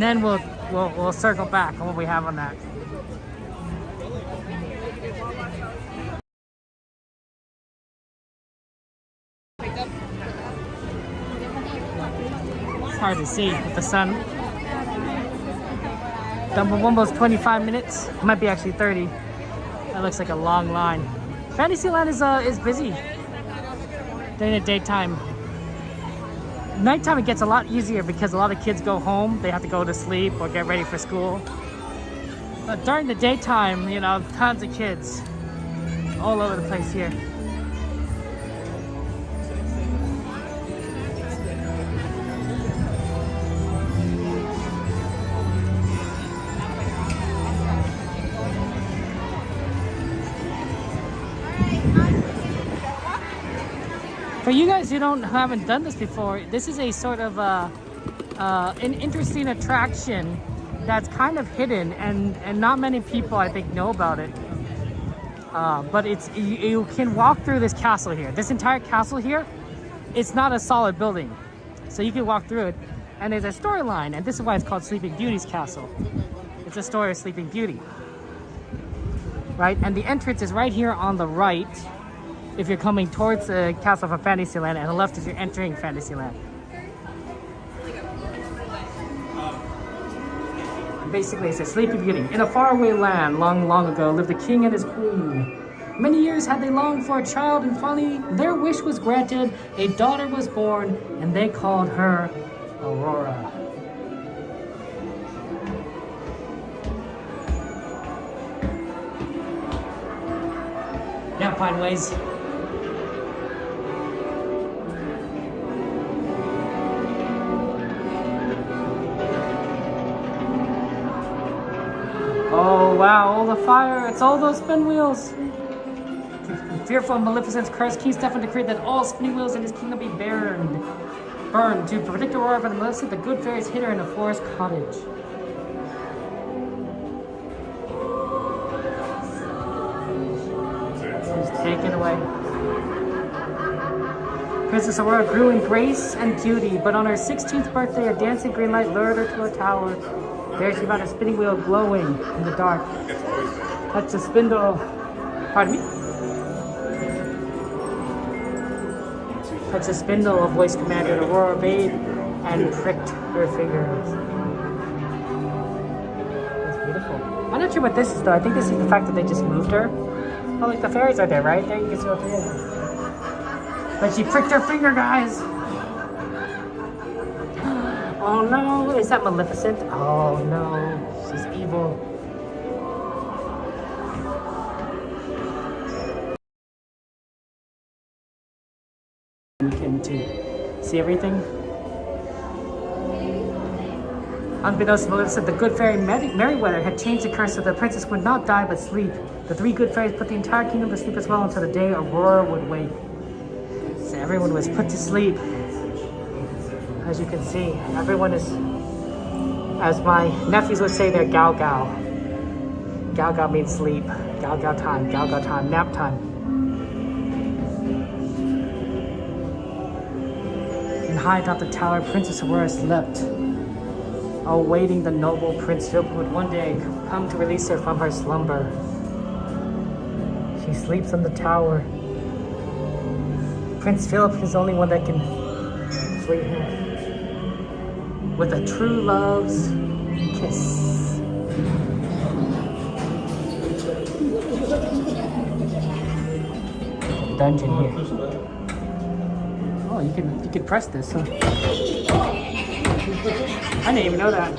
then we'll circle back on what we have on that. It's hard to see with the sun. Dumbo 25 minutes. It might be actually 30. That looks like a long line. Fantasyland is busy during the daytime. Nighttime it gets a lot easier because a lot of kids go home. They have to go to sleep or get ready for school. But during the daytime, you know, tons of kids all over the place here. For you guys who haven't done this before, this is a sort of an interesting attraction that's kind of hidden and not many people I think know about it. But you can walk through this castle here. This entire castle here, it's not a solid building. So you can walk through it and there's a storyline, and this is why it's called Sleeping Beauty's castle. It's a story of Sleeping Beauty. Right? And the entrance is right here on the right if you're coming towards the castle from Fantasyland, and the left is you're entering Fantasyland. Basically, it says Sleeping Beauty. In a faraway land, long, long ago, lived a king and his queen. Many years had they longed for a child, and finally their wish was granted. A daughter was born, and they called her Aurora. Yeah, Pineways. Oh wow, all the fire, it's all those spin wheels. Fearful and Maleficent's curse, King Stefan decreed that all spinning wheels in his kingdom be burned. To predict Aurora from Maleficent, the good fairies hid her in a forest cottage. She's taken away. Princess Aurora grew in grace and beauty, but on her 16th birthday, a dancing green light lured her to a tower. There she found a spinning wheel glowing in the dark. Touched the spindle. Pardon me? Touched the spindle, a voice commanded. Aurora obeyed and pricked her fingers. That's beautiful. I'm not sure what this is though. I think this is the fact that they just moved her. Oh, like the fairies are there, right? There you can see what they are. But she pricked her finger, guys. Oh no, is that Maleficent? Oh no, she's evil. You can to see everything. Unbeknownst to Maleficent, the good fairy Merryweather had changed the curse so the princess would not die but sleep. The three good fairies put the entire kingdom to sleep as well until the day Aurora would wake. So everyone was put to sleep. As you can see, everyone is, as my nephews would say, they're gao gao. Gao gao means sleep. Gao gao time, nap time. And high atop the tower, Princess Aurora slept, awaiting the noble Prince Philip who would one day come to release her from her slumber. She sleeps on the tower. Prince Philip is the only one that can free her. With a true love's kiss. Dungeon here. Oh, you can press this. Huh? I didn't even know that.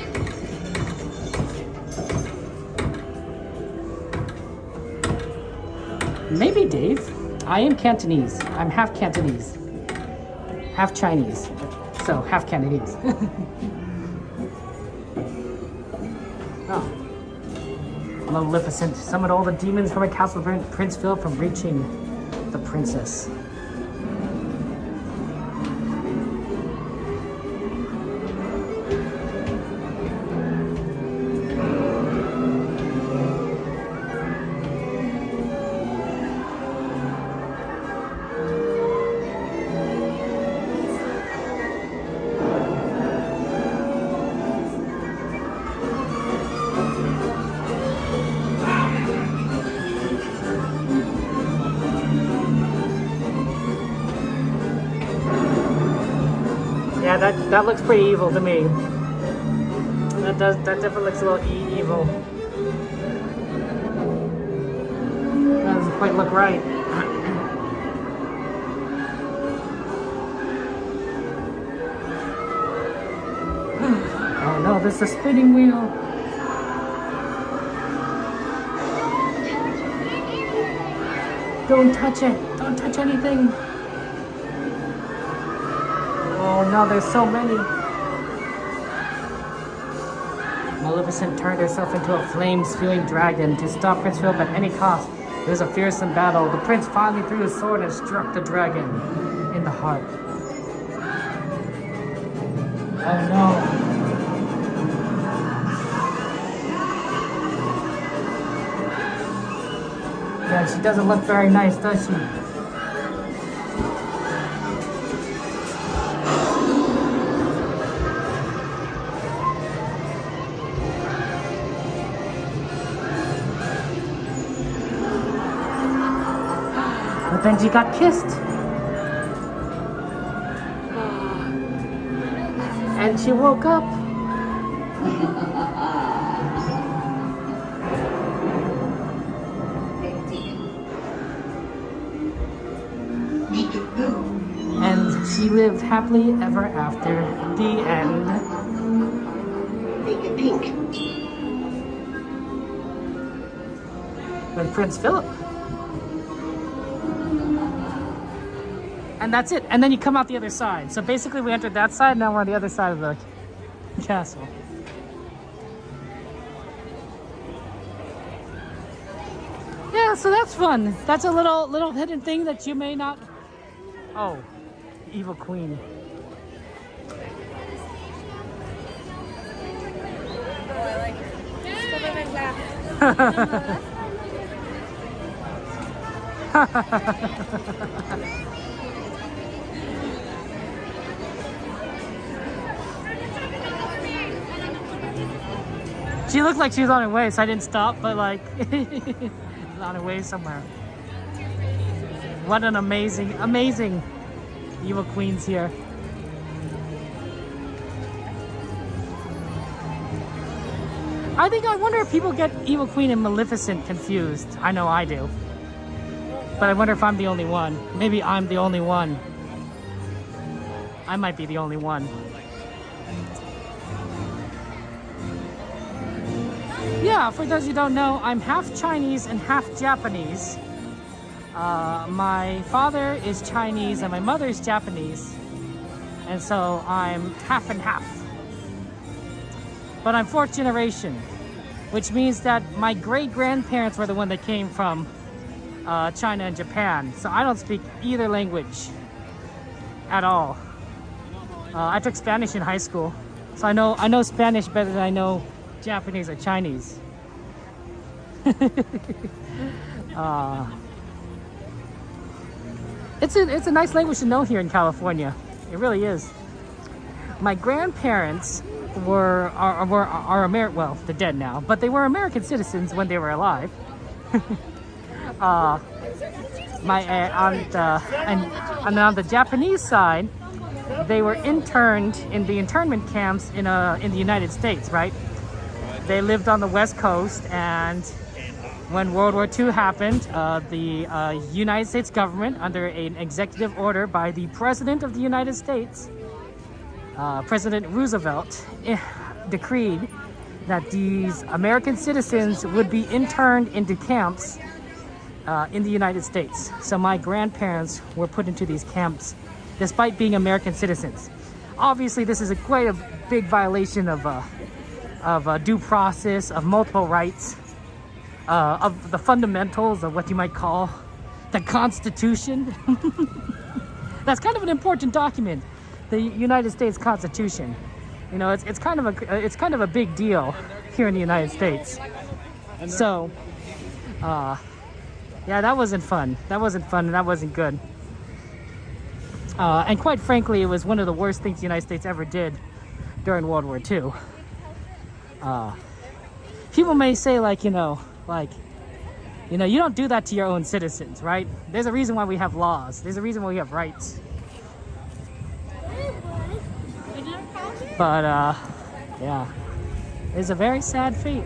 Maybe, Dave. I am Cantonese. I'm half Cantonese. Half Chinese. So, half Cantonese. Oh. Maleficent summoned all the demons from a castle of Prince Philip from reaching the princess. Yeah, that looks pretty evil to me. That definitely looks a little evil. That doesn't quite look right. Oh no, there's a spinning wheel. Don't touch it. Don't touch anything. Oh no, there's so many. Maleficent turned herself into a flame-spewing dragon to stop Prince Philip at any cost. It was a fearsome battle. The prince finally threw his sword and struck the dragon in the heart. Oh no. Yeah, she doesn't look very nice, does she? But then she got kissed. And she woke up. And she lived happily ever after. The end. Pink. With Prince Philip. And that's it. And then you come out the other side. So basically we entered that side, now we're on the other side of the castle. Yeah, so that's fun. That's a little hidden thing that you may not... Oh, evil queen. Oh, I like her. Stop it and laugh. She looked like she was on her way, so I didn't stop, but like, on her way somewhere. What an amazing evil queens here. I wonder if people get Evil Queen and Maleficent confused. I know I do. But I wonder if I'm the only one. Maybe I'm the only one. I might be the only one. Yeah, for those who don't know, I'm half Chinese and half Japanese. My father is Chinese and my mother is Japanese. And so I'm half and half. But I'm fourth generation, which means that my great-grandparents were the one that came from China and Japan. So I don't speak either language at all. I took Spanish in high school, so I know Spanish better than I know Japanese or Chinese. It's a nice language to know here in California. It really is. My grandparents are American. Well, they're dead now, but they were American citizens when they were alive. My aunt and on the Japanese side, they were interned in the internment camps in the United States, right? They lived on the West Coast, and when World War II happened, the United States government, under an executive order by the President of the United States, President Roosevelt, decreed that these American citizens would be interned into camps in the United States. So my grandparents were put into these camps despite being American citizens. Obviously, this is quite a big violation of due process, of multiple rights, of the fundamentals of what you might call the Constitution. That's kind of an important document, the United States Constitution. You know, it's kind of a big deal here in the United States. So, yeah, that wasn't fun. That wasn't fun, and that wasn't good. And quite frankly, it was one of the worst things the United States ever did during World War II. People may say, like, you know, you don't do that to your own citizens, right? There's a reason why we have laws. There's a reason why we have rights. But, yeah, it's a very sad fate.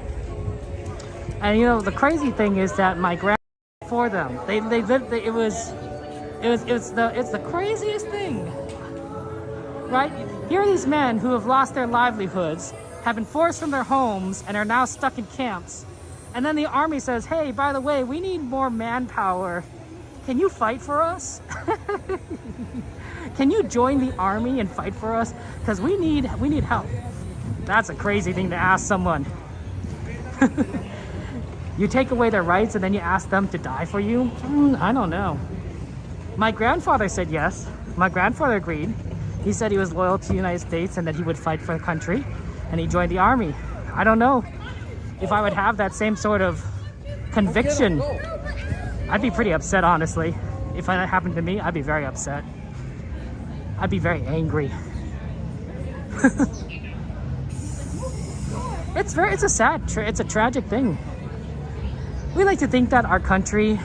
And, you know, the crazy thing is that my grandma for them, they lived, it's the craziest thing, right? Here are these men who have lost their livelihoods, have been forced from their homes, and are now stuck in camps. And then the army says, hey, by the way, we need more manpower. Can you fight for us? Can you join the army and fight for us? Because we need help. That's a crazy thing to ask someone. You take away their rights and then you ask them to die for you? I don't know. My grandfather said yes. My grandfather agreed. He said he was loyal to the United States and that he would fight for the country, and he joined the army. I don't know if I would have that same sort of conviction. I'd be pretty upset, honestly. If that happened to me, I'd be very upset. I'd be very angry. It's a tragic thing. We like to think that our country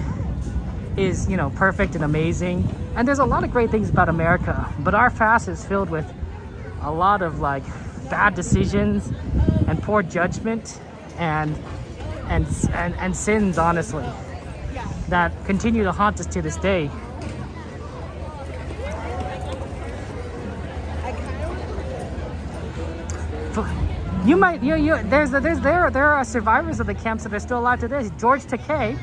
is, you know, perfect and amazing. And there's a lot of great things about America, but our past is filled with a lot of like bad decisions and poor judgment and sins, honestly, that continue to haunt us to this day. There are survivors of the camps that are still alive today. George Takei,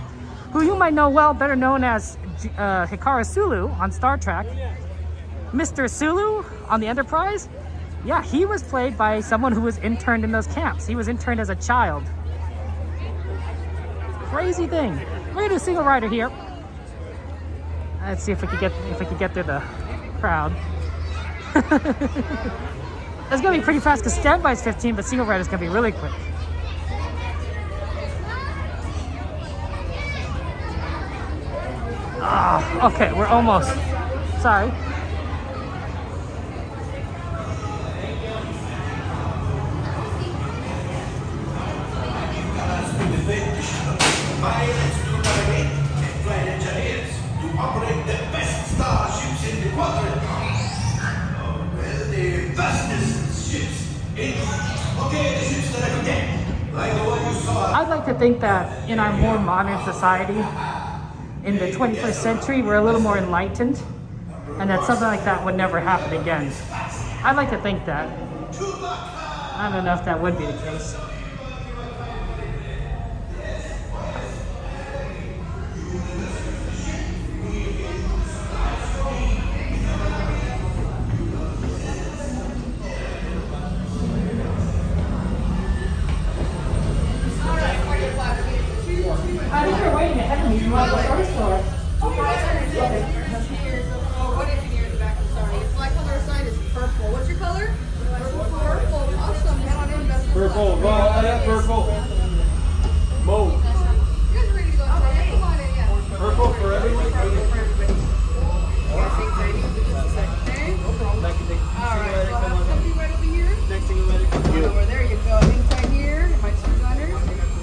who you might know well, better known as Hikaru Sulu on Star Trek. Mr. Sulu on the Enterprise, yeah, he was played by someone who was interned in those camps. He was interned as a child. Crazy thing. We're gonna do a single rider here. Let's see if we could get through the crowd. It's gonna be pretty fast because standby is 15, but single rider is gonna be really quick. Ah, okay, we're almost. Sorry. Pilots to navigate and flight engineers to operate the best starships in the quadrant. Oh, well, the fastest ships. Okay, the ships that I can get, like the one you saw. I'd like to think that in our more modern society, in the 21st century, we're a little more enlightened, and that something like that would never happen again. I'd like to think that. I don't know if that would be the case. I think you're waiting ahead of me. You want to go first or? What engineer in the back? I'm sorry. It's my color sign is purple. What's your color? Purple. Awesome. Head on in. Best Purple. Purple. Mo. You guys are ready to go. Come on in. Yeah. Purple for everyone. All right. So I'll have something right over here. Next thing you're ready. Over there you go. Inside here. My two gunners.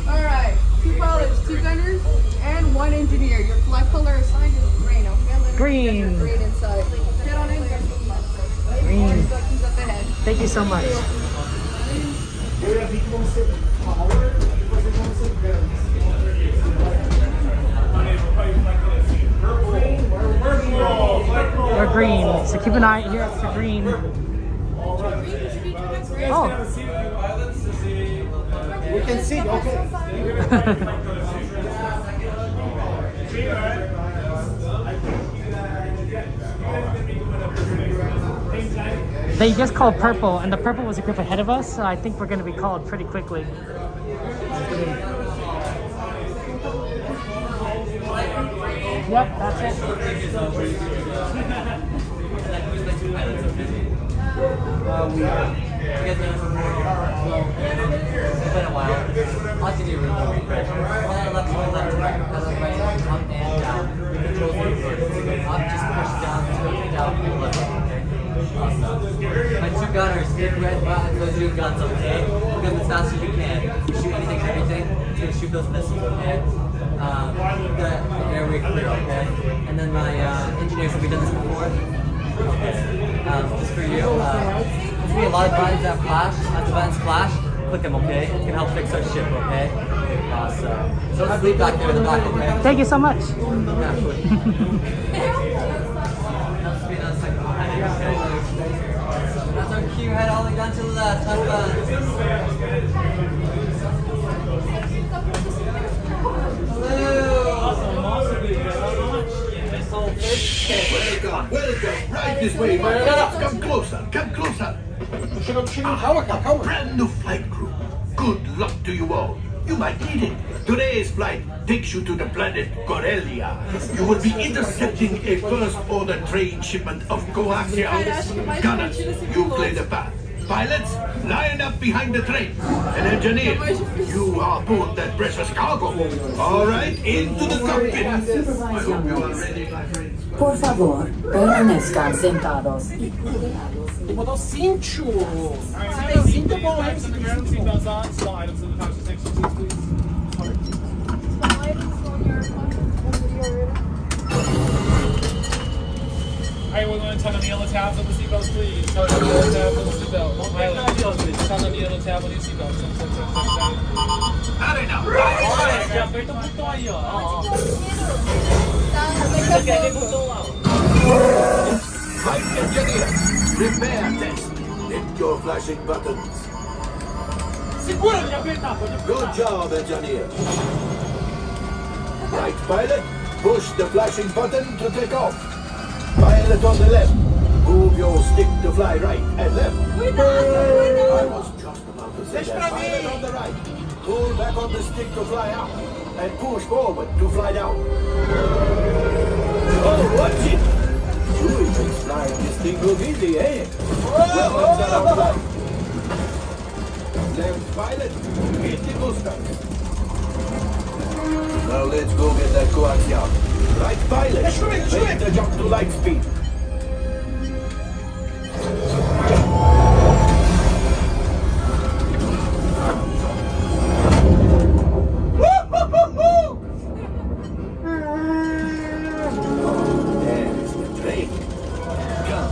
All right. 2 pilots, 2 gunners, and 1 engineer. Your flight color assigned is green, okay? Green. Green inside. Get on in. Green. Thank you so much. You're green, so keep an eye here for green. Oh. We can see, okay. They just called purple, and the purple was a group ahead of us, so I think we're going to be called pretty quickly. Yep, that's it. It's been a while. I'll have to do a really quick refresh. When I left, right, pedal right, up and down. Controls the reverse. Up, just push down, tilt down, and left, okay? Awesome. My two gunners, hit red button, those two guns, okay? Look them as fast as you can. You shoot anything and everything, it's gonna shoot those missiles, okay? The airway clear, okay? And then my engineers, have we done this before? Okay. Just for you, there's gonna be a lot of buttons that flash. As the buttons flash, click them, okay? It can help fix our ship, okay? Awesome. So let's leave back there in the back, okay? Thank you so much. Naturally. That's our cue head all the way down to the left. Touch buttons. Welcome, welcome. Right this way, my friends. Come closer, come closer. A brand new flight crew. Good luck to you all. You might need it. Today's flight takes you to the planet Corellia. You will be intercepting a first-order train shipment of coaxials. Gunners, you clear the path. Pilots, line up behind the train. And engineers, you harpoon that precious cargo. All right, into the cockpit. I hope you are ready, my friends. Por favor, permanezcan sentados. Botou cinto! Se tem cinto, é bom, hein? Se tem cinto. Small items in the pouch section, please. Alright, we're going to tug on the yellow tabs on the seatbelts, please. Tug on the yellow tabs on the seatbelt. Tug on the yellow tab on your seatbelt. Hurry now! Alright, já aperta o botão aí, ó. Aquele botão lá, ó. Flight engineer, prepare test. Hit your flashing buttons. Segura de apertar, pode apertar. Good job, engineer. Right, pilot, push the flashing button to take off. Pilot on the left, move your stick to fly right and left. I was just about to say that. Pilot on the right, pull back on the stick to fly out and push forward to fly down. Oh, watch it! You even flying this thing look easy, eh? Welcome down the right. Left pilot, hit the booster. Now let's go get that coaxial. Right pilot, make the jump to light speed. There's the train. Come.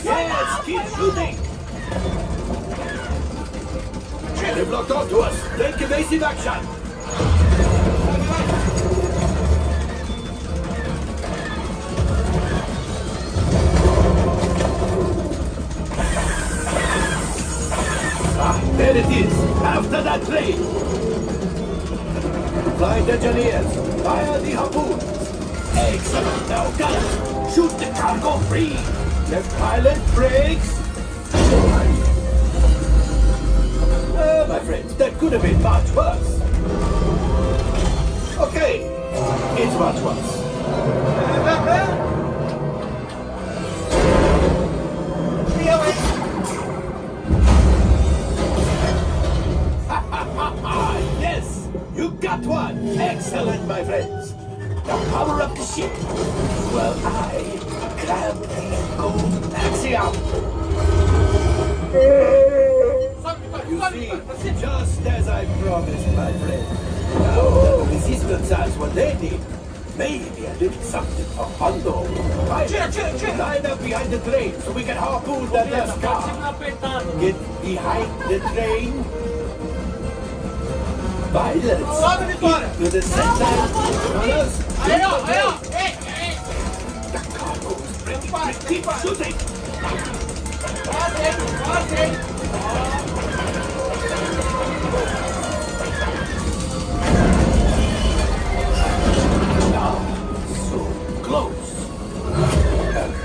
Yes, keep shooting. They're blocked onto us. Take evasive action. There it is, after that train. Flight engineers, fire the harpoons. Excellent, now gunners, shoot the cargo free. Left pilot brakes. My friends, that could have been much worse. Okay, it's much worse. Yes, you got one. Excellent, my friends. Now power up the ship. Well, I grab the gold axiom. You see, just as I promised, my friend. Now the resistance has what they need. Maybe a little something for Hondo. Line up behind the train so we can harpoon that last car. Get behind the train. Pilots, into the center. Runners, the cargo's ready. Keep shooting.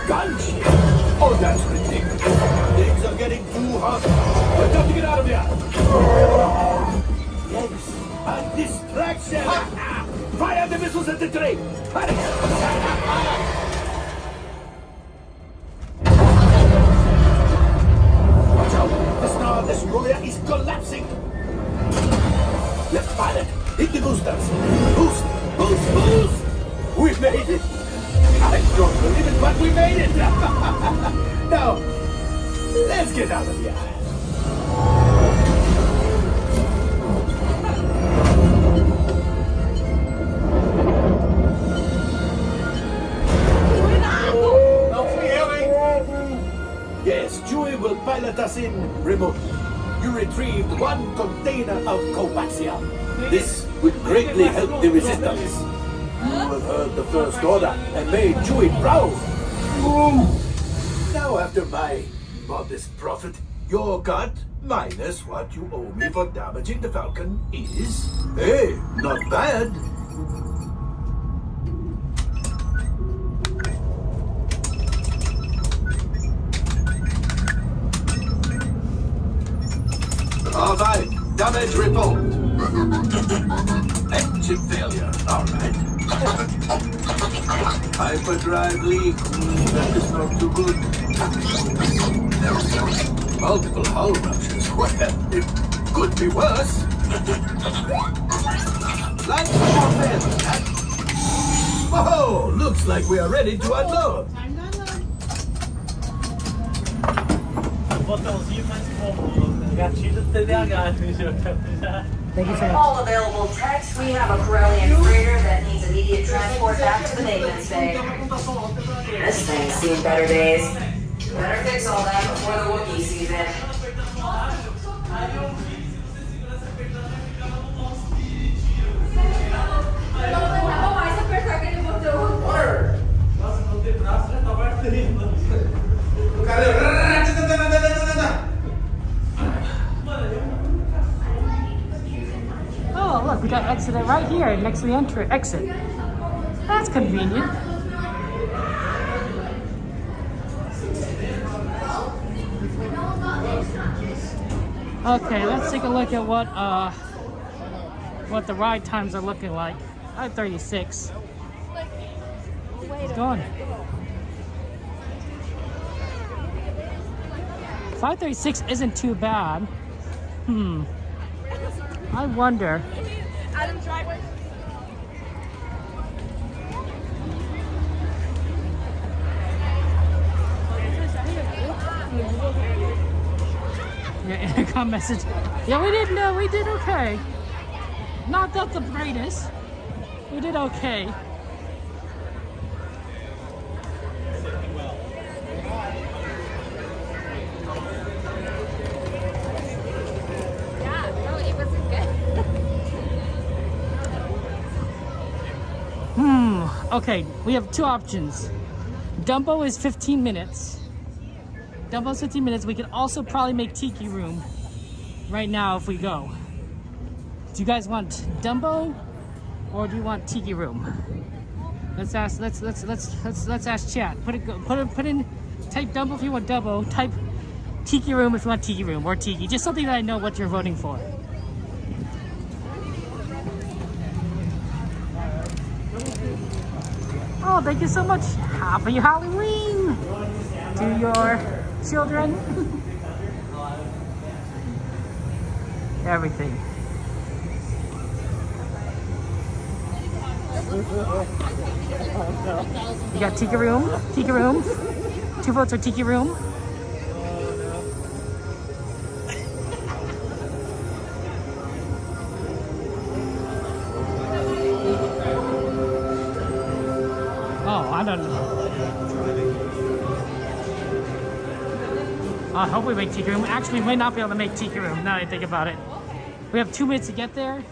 gunship? Oh, that's ridiculous. Things are getting too hot. We've got to get out of here. Yes, a distraction. Fire the missiles at the train. Hurry. Watch out. The Star Destroyer is collapsing. Left pilot, hit the boosters. Boost, boost, boost. We made it. I don't believe it, but we made it. Now, let's get out of here. Yes, Chewie will pilot us in remotely. You retrieved 1 container of coaxium. This would greatly help the resistance. You have heard the First Order and made Chewie proud. Now, after my modest profit, your cut minus what you owe me for damaging the Falcon is, hey, not bad. All right, damage report. Engine failure, all right. Hyperdrive leak, that is not too good. Multiple hull ruptures, well, it could be worse. Like whoa, looks like we are ready to unload. Thank you, sir. All available techs, we have a Corellian freighter that needs immediate transport back to the maintenance bay. This thing's seen better days. Better fix all that before the Wookiee sees it. Oh, look, we got exit right here next to the exit. That's convenient. Okay, let's take a look at what the ride times are looking like. 5:36. It's gone. 5:36 isn't too bad. I wonder. Adam, driveway. Yeah, intercom message. Yeah, we did okay. Not that the greatest. We did okay. Okay, we have 2 options. Dumbo is 15 minutes. Dumbo's 15 minutes. We could also probably make Tiki Room right now if we go. Do you guys want Dumbo or do you want Tiki Room? Let's ask chat. Put in type Dumbo if you want Dumbo, type Tiki Room if you want Tiki Room or Tiki. Just something that I know what you're voting for. Oh, thank you so much. Happy Halloween to your children. Everything. You got Tiki Room. Tiki Room. 2 votes are Tiki Room. I don't know. I hope we make Tiki Room. Actually, we might not be able to make Tiki Room now that I think about it. We have 2 minutes to get there.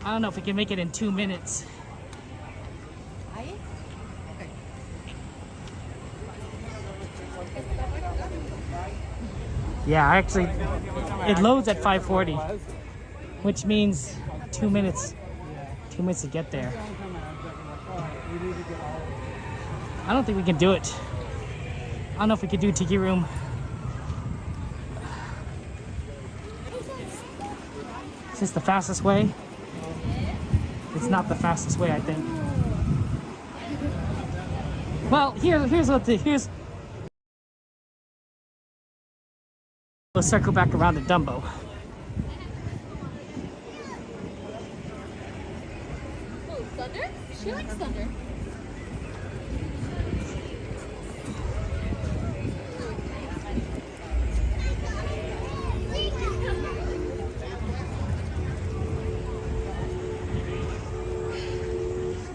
I don't know if we can make it in 2 minutes. Yeah, actually, it loads at 5:40, which means 2 minutes. 2 minutes to get there. I don't think we can do it. I don't know if we could do Tiki Room. Is this the fastest way? It's not the fastest way, I think. Well, here's we'll circle back around to Dumbo. Oh, thunder? She likes thunder.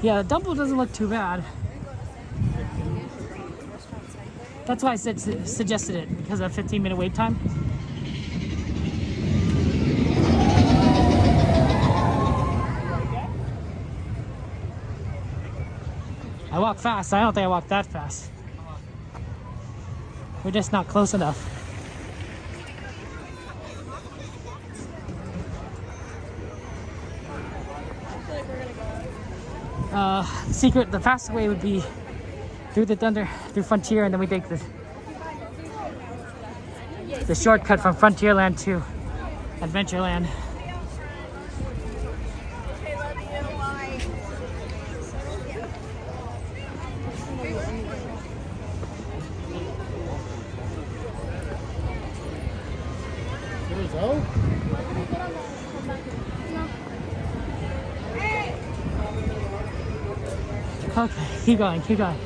Yeah, Dumbo doesn't look too bad. That's why I suggested it, because of 15-minute wait time. I walk fast. I don't think I walk that fast. We're just not close enough. The fastest way would be through Frontier, and then we take the shortcut from Frontierland to Adventureland. Okay, keep going, keep going.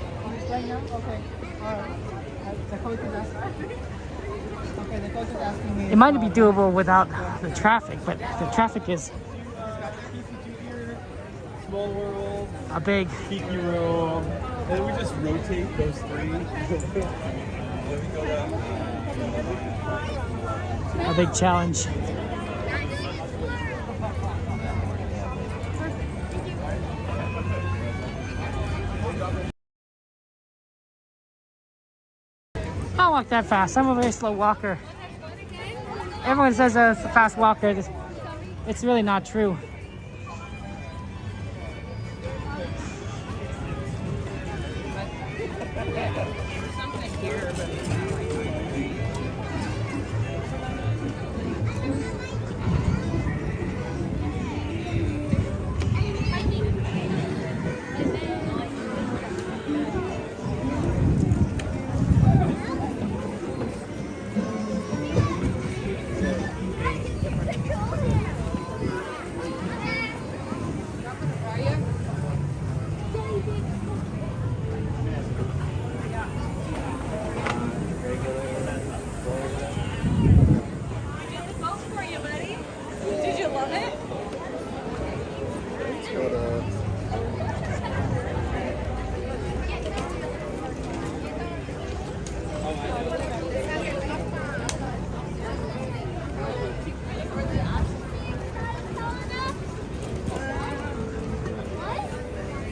Right now? Okay. Alright. The coach is asking. Okay, the coach is asking me. It might be doable without the traffic, but the traffic is Small World, a big Tiki Room, and then we just rotate those three. Then we go down. a big challenge. I don't walk that fast. I'm a very slow walker. Everyone says it's a fast walker. It's really not true.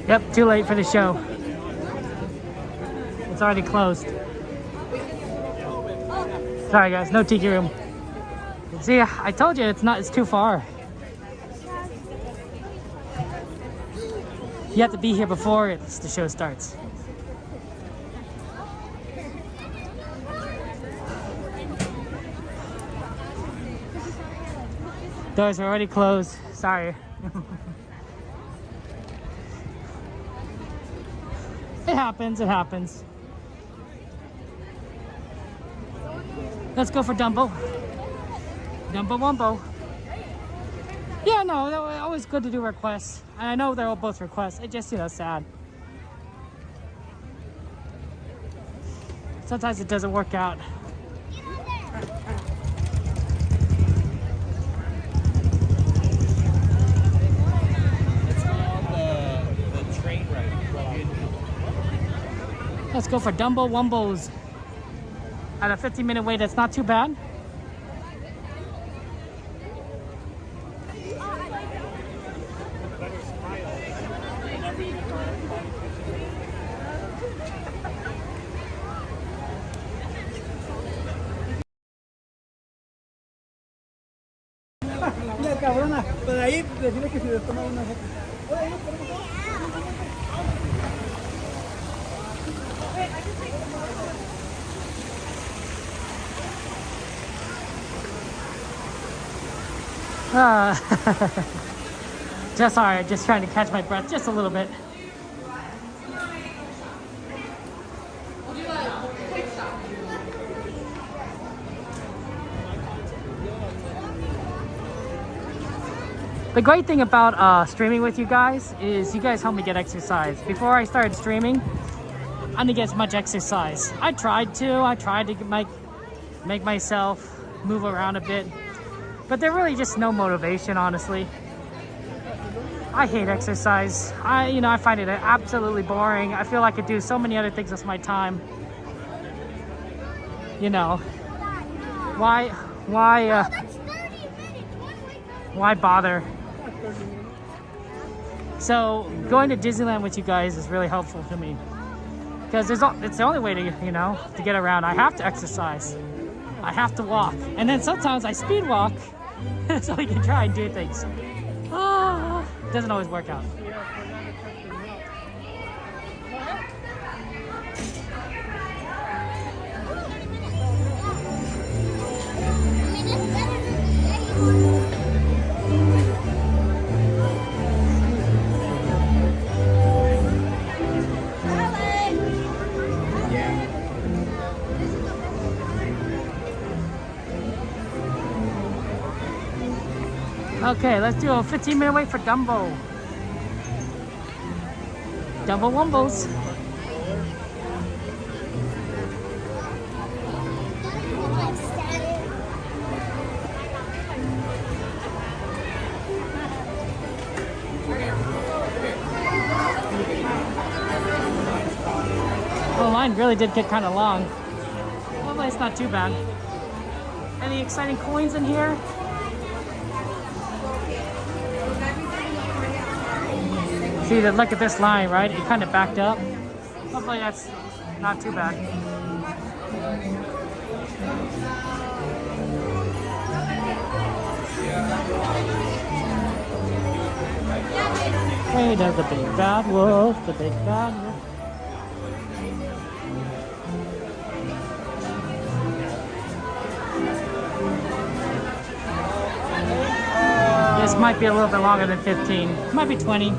Yep, too late for the show. It's already closed. Sorry guys, no tiki room. See, I told you it's too far. You have to be here before the show starts. Doors are already closed. Sorry. It happens, it happens. Let's go for Dumbo. Dumbo Wumbo. Yeah, no, they're always good to do requests. And I know they're all both requests. It just, sad. Sometimes it doesn't work out. Let's go for Dumbo Wumbos. At a 15-minute wait, that's not too bad. Mira, cabrona, pero ahí decirle que si les toma una foto. Just sorry, just trying to catch my breath just a little bit. We'll do a quick stop. The great thing about streaming with you guys is you guys help me get exercise. Before I started streaming, I didn't get as much exercise. I tried to make myself move around a bit, but there's really just no motivation, honestly. I hate exercise. I find it absolutely boring. I feel like I could do so many other things with my time. Why bother? So going to Disneyland with you guys is really helpful to me because it's the only way to to get around. I have to exercise. I have to walk, and then sometimes I speed walk so we can try and do things. It doesn't always work out. Okay, let's do a 15-minute wait for Dumbo. Dumbo Wumbles. The line really did get kind of long. Hopefully it's not too bad. Any exciting coins in here? See, look at this line, right? It kind of backed up. Hopefully that's not too bad. Hey, there's the big bad wolf, the big bad wolf. This might be a little bit longer than 15. It might be 20.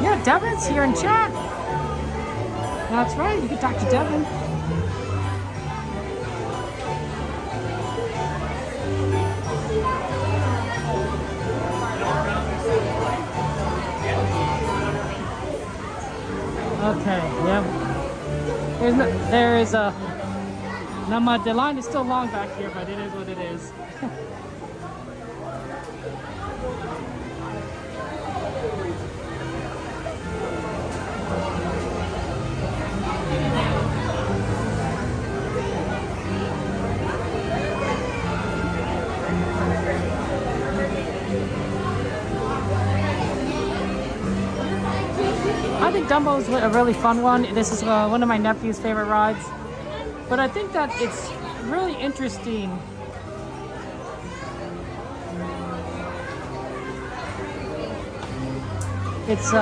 Yeah, Devin's here in chat. That's right, you can talk to Devin. Okay, yep. The line is still long back here, but it is what it is. I think Dumbo's a really fun one. This is one of my nephew's favorite rides. But I think that it's really interesting. It's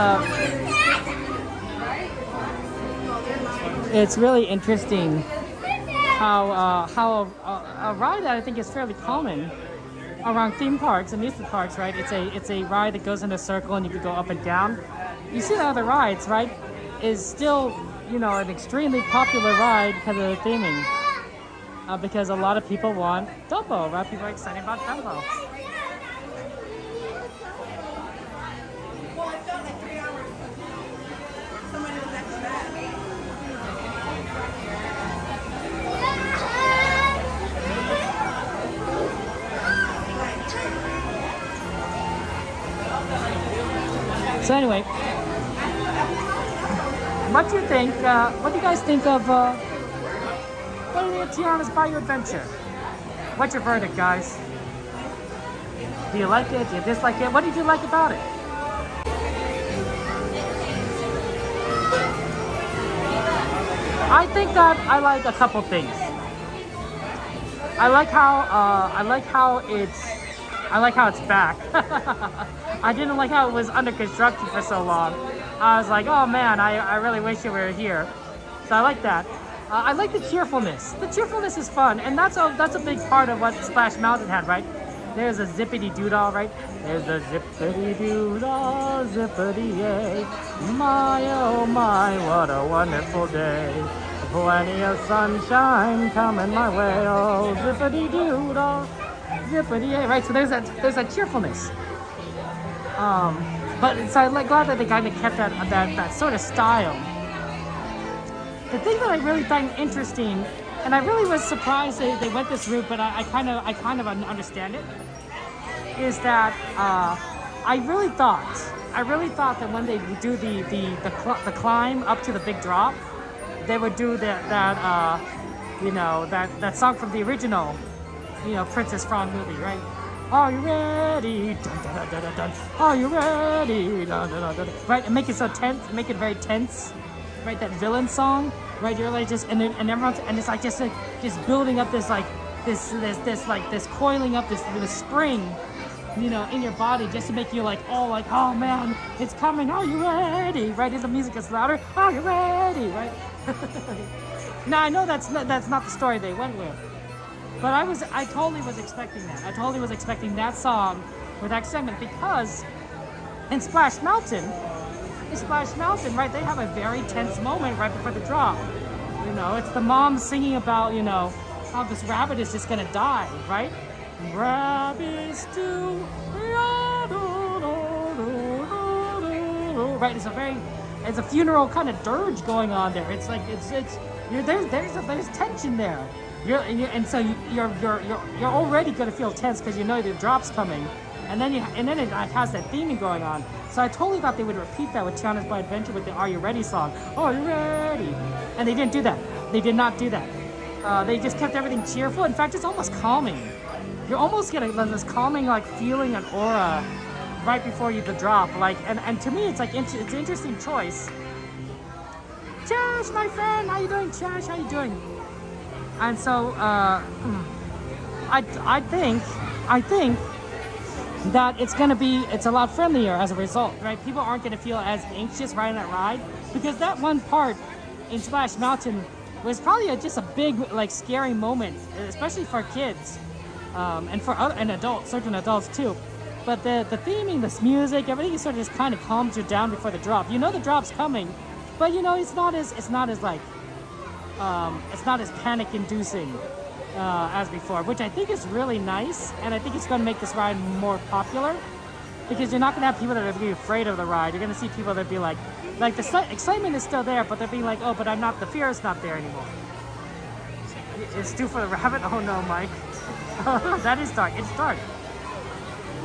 really interesting how a ride that I think is fairly common around theme parks, amusement parks, right? It's a ride that goes in a circle and you can go up and down. You see the other rides, right? Is still, an extremely popular ride because of the theming. Because a lot of people want Dumbo, right? People are excited about Dumbo. So anyway, what do you think? What do you guys think of Tiana's Bayou Adventure? What's your verdict, guys? Do you like it? Do you dislike it? What did you like about it? I think that I like a couple things. I like how it's back. I didn't like how it was under construction for so long. I was like, oh man, I really wish it were here. So I like that. I like the cheerfulness. The cheerfulness is fun, and that's a big part of what Splash Mountain had, right? There's a zippity doo-dah, right? There's a zippity doo-dah, zippity yay. My oh my, what a wonderful day. Plenty of sunshine coming my way. Oh, zippity doo-dah, zippity yay. Right, so there's that cheerfulness. But so I'm glad that they kind of kept that sort of style. The thing that I really find interesting, and I really was surprised they went this route, but I kind of understand it, is that I really thought that when they do the climb up to the big drop, they would do that song from the original, Princess Frog movie, right? Are you ready? Dun, dun, dun, dun, dun. Are you ready? Dun, dun, dun, dun. Right, and make it so tense, make it very tense, right? That villain song, right? You're like just and everyone's and it's like just building up this coiling up this spring, in your body just to make you oh man, it's coming. Are you ready? Right? As the music gets louder, are you ready? Right? Now I know that's not the story they went with. But I totally was expecting that. I totally was expecting that song with that segment because in Splash Mountain, right, they have a very tense moment right before the drop. It's the mom singing about, how this rabbit is just gonna die, right? Rabbits do, right? It's a funeral kind of dirge going on there. It's like there's tension there. And so you're already gonna feel tense because the drop's coming, and then it has that theming going on. So I totally thought they would repeat that with Tiana's By Adventure with the Are You Ready song. Oh, are you ready? And they didn't do that. They did not do that. They just kept everything cheerful. In fact, it's almost calming. You're almost getting this calming feeling and aura right before the drop. And to me, it's an interesting choice. Chash, my friend, how you doing? Chash, how you doing? And so I think that it's a lot friendlier as a result, right? People aren't gonna feel as anxious riding that ride because that one part in Splash Mountain was probably just a big scary moment, especially for kids, and for adults, certain adults too. But the theming, this music, everything sort of just kind of calms you down before the drop. The drop's coming, but it's not as panic-inducing as before, which I think is really nice, and I think it's going to make this ride more popular because you're not going to have people that are going to be afraid of the ride. You're going to see people that be like the excitement is still there, but they're being like, oh, but the fear is not there anymore. It's due for the rabbit? Oh no, Mike. That is dark. It's dark.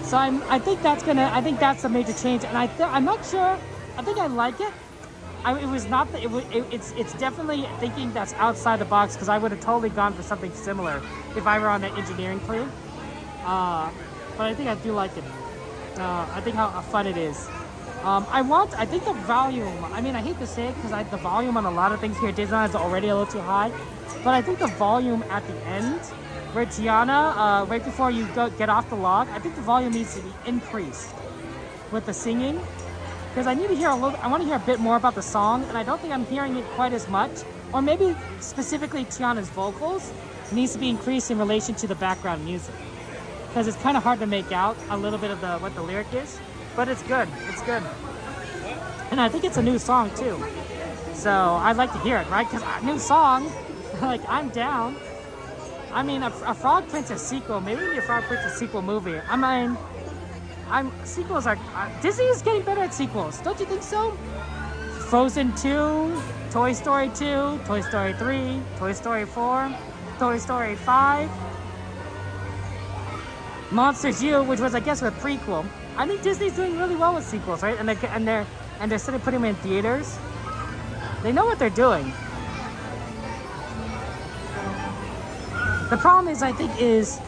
So I think that's a major change, and I'm not sure. I think I like it. It's definitely thinking that's outside the box because I would have totally gone for something similar if I were on the engineering crew. But I think I do like it. I think how fun it is. I think the volume, I hate to say it because the volume on a lot of things here at Disneyland is already a little too high, but I think the volume at the end, where Tiana, right before you get off the log, I think the volume needs to be increased with the singing. Because I want to hear a bit more about the song, and I don't think I'm hearing it quite as much. Or maybe specifically Tiana's vocals needs to be increased in relation to the background music. Because it's kind of hard to make out a little bit of what the lyric is, but it's good. It's good. And I think it's a new song too. So I'd like to hear it, right? Because a new song, I'm down. A Frog Princess sequel, maybe a Frog Princess sequel movie. Sequels are Disney is getting better at sequels, don't you think so? Frozen 2, Toy Story 2, Toy Story 3, Toy Story 4, Toy Story 5, Monsters U, which was I guess a prequel. I think Disney's doing really well with sequels, right? And they're still putting them in theaters. They know what they're doing. The problem is, I think, is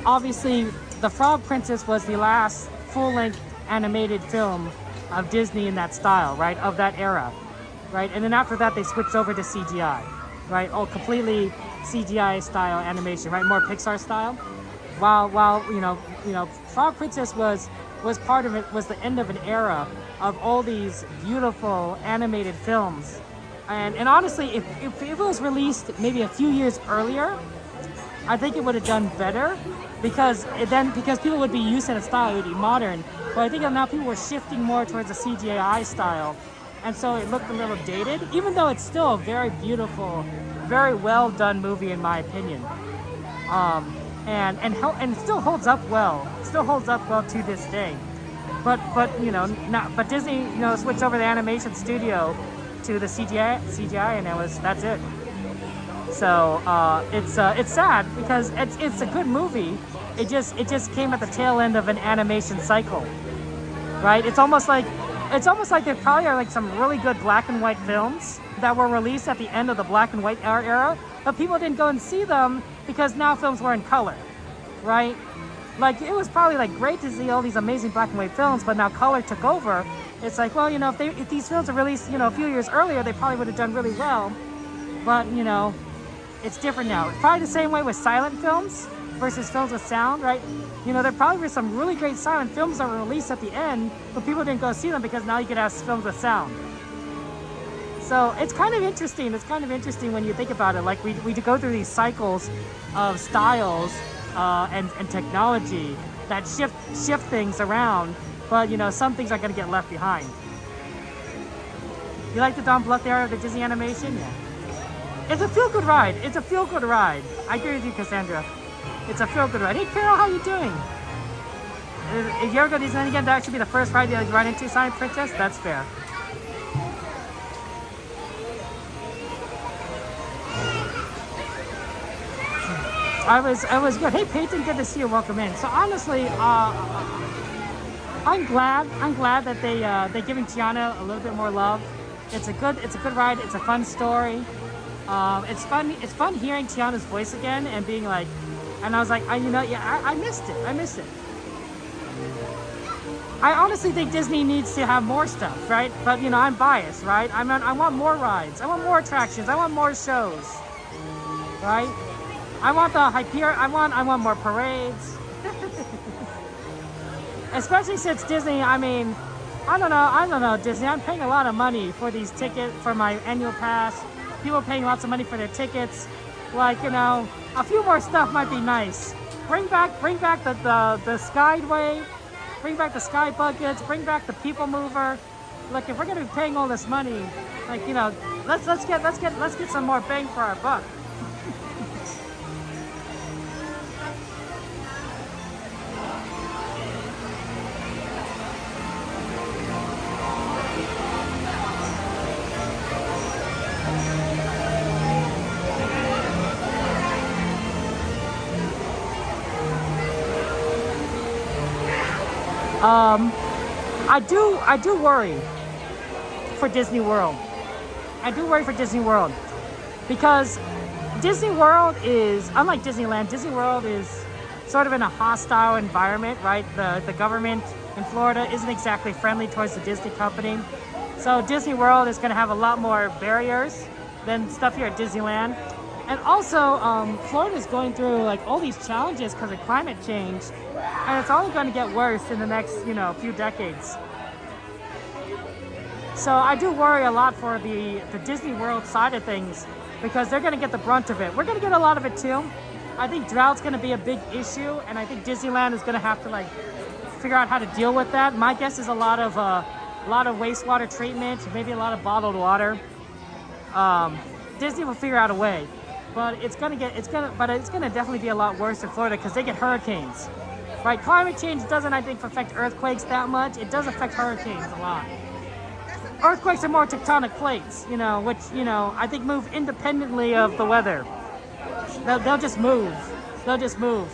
obviously The Frog Princess was the last full-length animated film of Disney in that style, right? Of that era, right? And then after that, they switched over to CGI, right? Oh, completely CGI style animation, right? More Pixar style. While you know, Frog Princess was part of it, was the end of an era of all these beautiful animated films. And honestly, if it was released maybe a few years earlier, I think it would have done better, because people would be used to the style, it would be modern. But I think now people were shifting more towards the CGI style, and so it looked a little dated, even though it's still a very beautiful, very well done movie in my opinion. And it still holds up well. Still holds up well to this day. But Disney, you know, switched over the animation studio to the CGI, and that's it. So it's sad because it's a good movie. It just came at the tail end of an animation cycle, right? It's almost like there probably are like some really good black and white films that were released at the end of the black and white era, but people didn't go and see them because now films were in color, right? Like, it was probably like great to see all these amazing black and white films, but now color took over. It's like, well, you know, if these films were released, you know, a few years earlier, they probably would have done really well. But, you know, it's different now. Probably the same way with silent films versus films with sound, right? You know, there probably were some really great silent films that were released at the end, but people didn't go see them because now you could have films with sound. So it's kind of interesting. It's kind of interesting when you think about it. Like, we go through these cycles of styles and technology that shift things around, but you know, some things are going to get left behind. You like the Don Bluth era of the Disney animation? Yeah. It's a feel-good ride. It's a feel-good ride. I agree with you, Cassandra. It's a feel-good ride. Hey, Carol, how you doing? If you ever go to Disneyland again, that should be the first ride you ride into, Silent Princess. That's fair. I was good. Hey, Peyton, good to see you. Welcome in. So honestly, I'm glad that they're giving Tiana a little bit more love. It's a good ride. It's a fun story. It's fun hearing Tiana's voice again and being like, and I was like, I missed it. I honestly think Disney needs to have more stuff, right? But you know, I'm biased, right? I want more rides. I want more attractions. I want more shows, right? I want the Hyperion. I want more parades. Especially since Disney, I mean, I don't know, Disney. I'm paying a lot of money for these tickets, for my annual pass. People are paying lots of money for their tickets. Like, you know, a few more stuff might be nice. Bring back the Skyway. Bring back the Sky Buckets. Bring back the People Mover. Look, if we're gonna be paying all this money, like, you know, let's get some more bang for our buck. I do worry for Disney World. I do worry for Disney World because Disney World is, unlike Disneyland, Disney World is sort of in a hostile environment, right? The government in Florida isn't exactly friendly towards the Disney company. So Disney World is going to have a lot more barriers than stuff here at Disneyland. And also, Florida is going through like all these challenges because of climate change, and it's only going to get worse in the next, you know, few decades. So I do worry a lot for the Disney World side of things because they're going to get the brunt of it. We're going to get a lot of it too. I think drought's going to be a big issue, and I think Disneyland is going to have to like figure out how to deal with that. My guess is a lot of wastewater treatment, maybe a lot of bottled water. Disney will figure out a way. But it's gonna definitely be a lot worse in Florida because they get hurricanes, right? Climate change doesn't, I think, affect earthquakes that much. It does affect hurricanes a lot. Earthquakes are more tectonic plates, you know, which, you know, I think move independently of the weather. They'll just move. They'll just move.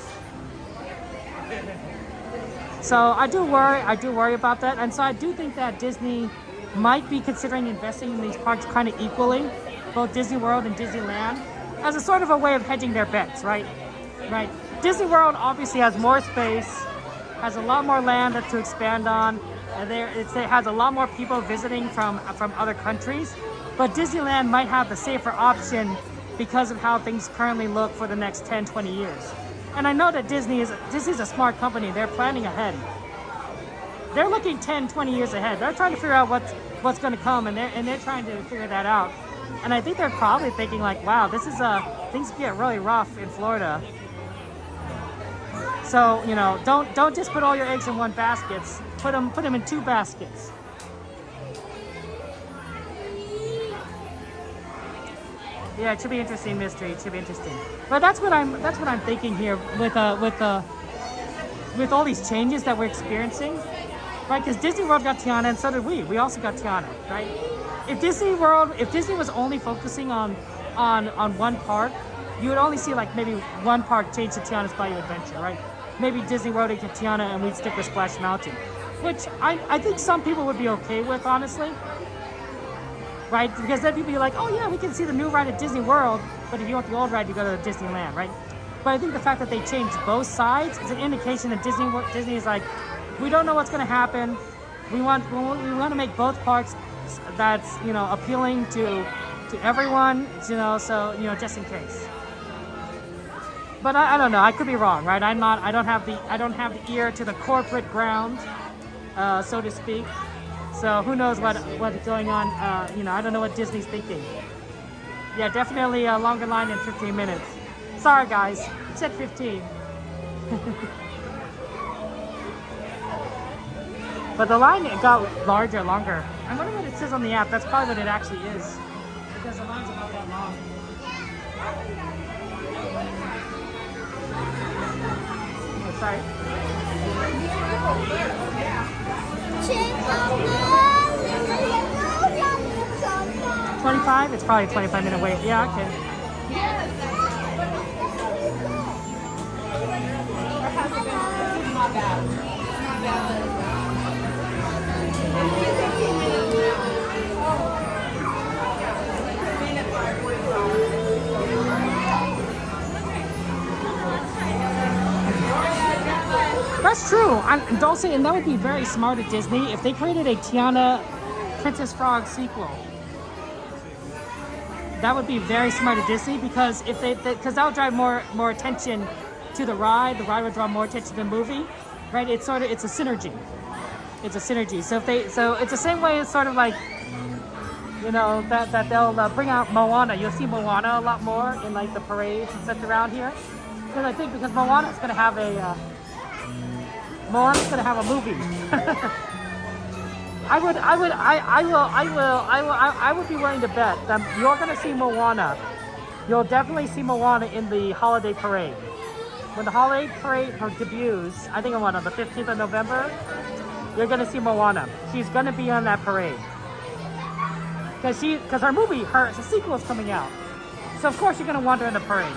So I do worry about that, and so I do think that Disney might be considering investing in these parks kind of equally, both Disney World and Disneyland, as a sort of a way of hedging their bets, right? Right. Disney World obviously has more space, has a lot more land to expand on, and it has a lot more people visiting from other countries. but Disneyland might have the safer option because of how things currently look for the next 10, 20 years. And I know that Disney's a smart company. They're planning ahead. They're looking 10, 20 years ahead. They're trying to figure out what's going to come, and they're trying to figure that out. And I think they're probably thinking like, wow, this is things get really rough in Florida. So, you know, don't just put all your eggs in one basket. Put them in 2 baskets. Yeah, it should be interesting, mystery. It should be interesting. But that's what I'm thinking here with all these changes that we're experiencing, right? Because Disney World got Tiana, and so did we. We also got Tiana, right? If Disney was only focusing on one park, you would only see like maybe one park change to Tiana's Bayou Adventure, right? Maybe Disney World would get Tiana, and we'd stick with Splash Mountain, which I think some people would be okay with, honestly. Right? Because then people be like, oh yeah, we can see the new ride at Disney World, but if you want the old ride, you go to Disneyland, right? But I think the fact that they changed both sides is an indication that Disney is like, we don't know what's going to happen. We want to make both parks that's, you know, appealing to everyone, you know, so, you know, just in case. But I don't know. I could be wrong, right? I don't have the ear to the corporate ground, so to speak. So who knows what's going on? You know, I don't know what Disney's thinking. Yeah, definitely a longer line than 15 minutes. Sorry, guys. It said 15. But the line got larger, longer. I wonder what it says on the app. That's probably what it actually is. Because the line's about that long. Oh, sorry. 25? It's probably a 25-minute wait. Yeah, okay. That's true. Dulce, and that would be very smart at Disney if they created a Tiana Princess Frog sequel. That would be very smart at Disney because because that would drive more attention to the ride. The ride would draw more attention to the movie, right? It's a synergy. It's a synergy. So it's the same way. It's sort of like, you know, that they'll bring out Moana. You'll see Moana a lot more in like the parades and stuff around here. Because I think because Moana's gonna have a movie. I would be willing to bet that you're gonna see Moana. You'll definitely see Moana in the holiday parade. When the holiday parade debuts, I think on the 15th of November, you're gonna see Moana. She's gonna be on that parade. Because her movie, her sequel is coming out. So of course you're gonna want her in the parade.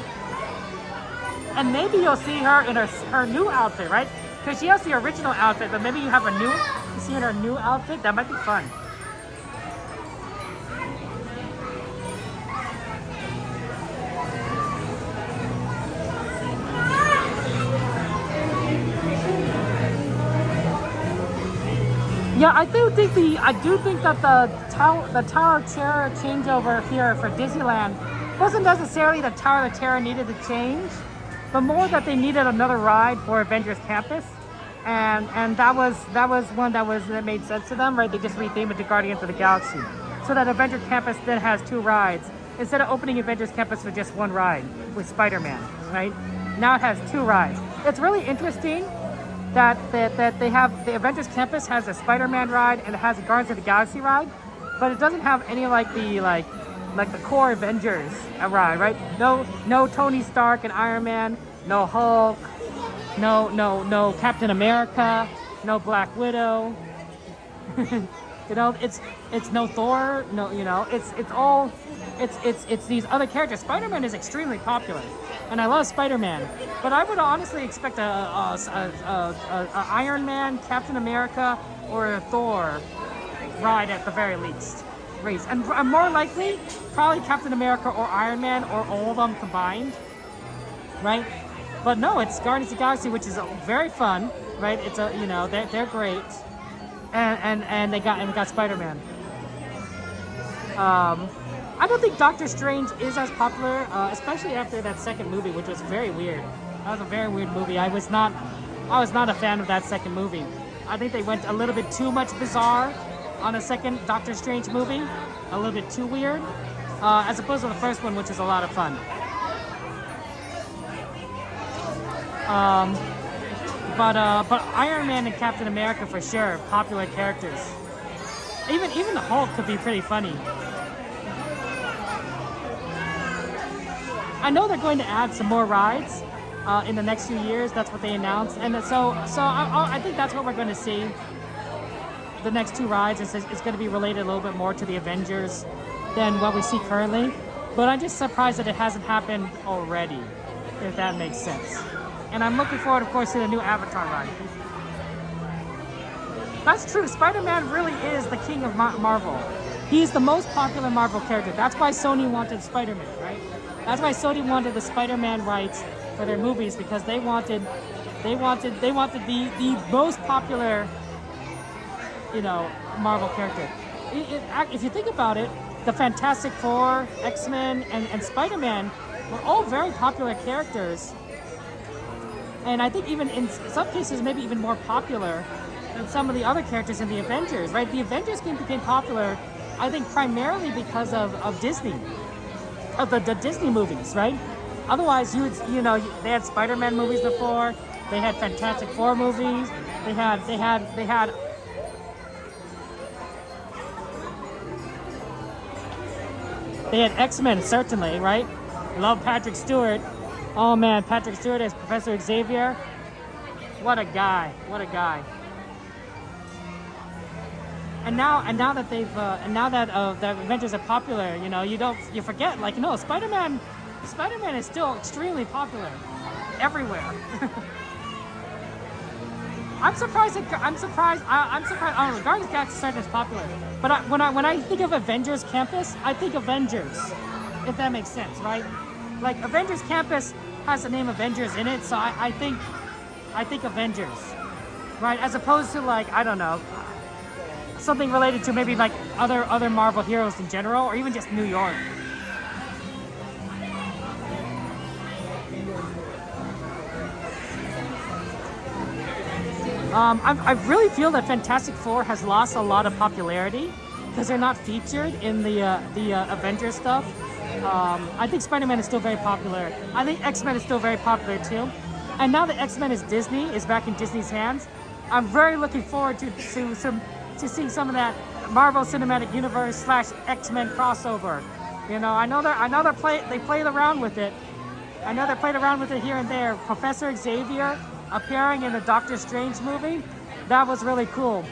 And maybe you'll see her in her new outfit, right? Because she has the original outfit, but maybe you have you see her in her new outfit. That might be fun. Yeah, I do think that the Tower of Terror changeover here for Disneyland wasn't necessarily the Tower of Terror needed to change, but more that they needed another ride for Avengers Campus, and that was one that made sense to them, right? They just rethemed it to Guardians of the Galaxy, so that Avengers Campus then has 2 rides instead of opening Avengers Campus with just 1 ride with Spider-Man, right? Now it has 2 rides. It's really interesting that they have the Avengers Campus has a Spider-Man ride and it has a Guardians of the Galaxy ride, but it doesn't have any like the core Avengers ride, right? No Tony Stark and Iron Man, no Hulk, no Captain America, no Black Widow. You know, it's no Thor, no, you know, it's these other characters. Spider-Man is extremely popular, and I love Spider-Man, but I would honestly expect a Iron Man, Captain America, or a Thor ride at the very least. And more likely, probably Captain America or Iron Man or all of them combined, right? But no, it's Guardians of the Galaxy, which is very fun, right? It's they're great, and they got Spider-Man. I don't think Doctor Strange is as popular, especially after that second movie, which was very weird. That was a very weird movie. I was not a fan of that second movie. I think they went a little bit too much bizarre on a second Doctor Strange movie, a little bit too weird, as opposed to the first one, which is a lot of fun. But Iron Man and Captain America for sure, popular characters. Even the Hulk could be pretty funny. I know they're going to add some more rides in the next few years. That's what they announced, and so I think that's what we're going to see. The next 2 rides, it's going to be related a little bit more to the Avengers than what we see currently. But I'm just surprised that it hasn't happened already, if that makes sense. And I'm looking forward, of course, to the new Avatar ride. That's true. Spider-Man really is the king of Marvel. He's the most popular Marvel character. That's why Sony wanted Spider-Man, right? That's why Sony wanted the Spider-Man rights for their movies, because they wanted the most popular, Marvel character. If you think about it, the Fantastic Four, X-Men, and Spider-Man were all very popular characters. And I think even in some cases, maybe even more popular than some of the other characters in the Avengers, right? The Avengers became popular, I think, primarily because of Disney, of the Disney movies, right? Otherwise, they had Spider-Man movies before, they had Fantastic Four movies, they had X-Men, certainly, right? Love Patrick Stewart. Oh man, Patrick Stewart as Professor Xavier. What a guy! What a guy! And now that the Avengers are popular, you forget, Spider-Man is still extremely popular everywhere. I'm surprised. Guardians of the Galaxy is popular, but when I think of Avengers Campus, I think Avengers, if that makes sense, right? Like Avengers Campus has the name Avengers in it, so I think Avengers, right? As opposed to I don't know, something related to maybe other Marvel heroes in general, or even just New York. I really feel that Fantastic Four has lost a lot of popularity because they're not featured in the Avengers stuff. I think Spider-Man is still very popular. I think X-Men is still very popular too. And now that X-Men is back in Disney's hands, I'm very looking forward to seeing some of that Marvel Cinematic Universe / X-Men crossover. I know they played around with it. I know they played around with it here and there. Professor Xavier appearing in the Doctor Strange movie, that was really cool.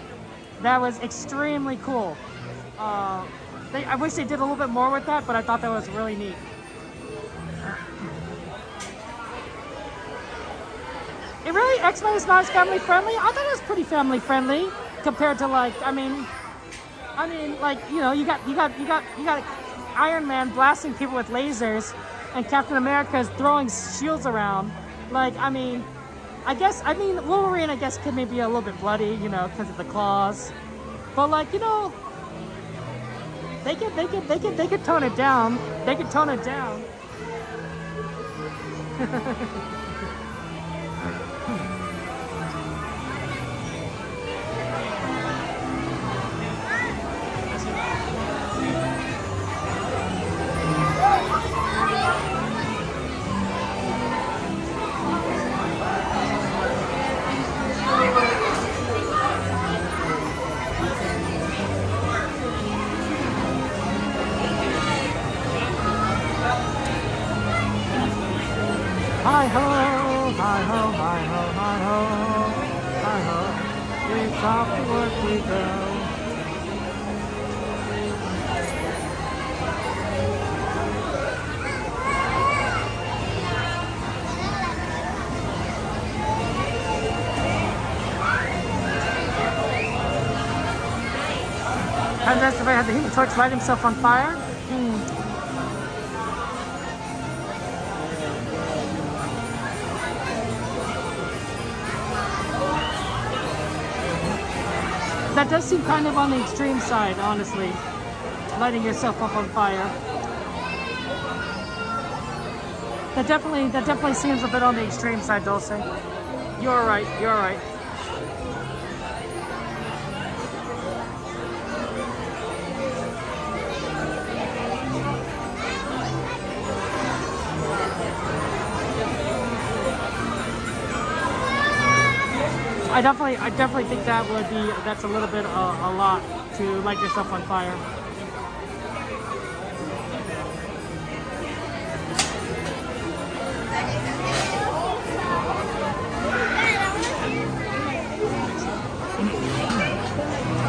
That was extremely cool. I wish they did a little bit more with that, but I thought that was really neat. X-Men is not as family friendly. I thought it was pretty family friendly compared to you got Iron Man blasting people with lasers, and Captain America is throwing shields around. Wolverine, I guess, could maybe be a little bit bloody, because of the claws. But they could tone it down. They could tone it down. Hi ho, hi ho, hi ho, hi ho, hi ho. It's off to work we go. Had the Human Torch light himself on fire? That does seem kind of on the extreme side, honestly. lighting yourself up on fire. That definitely seems a bit on the extreme side, Dulce. You're right. You're right. I definitely think that's a little bit a lot to light yourself on fire.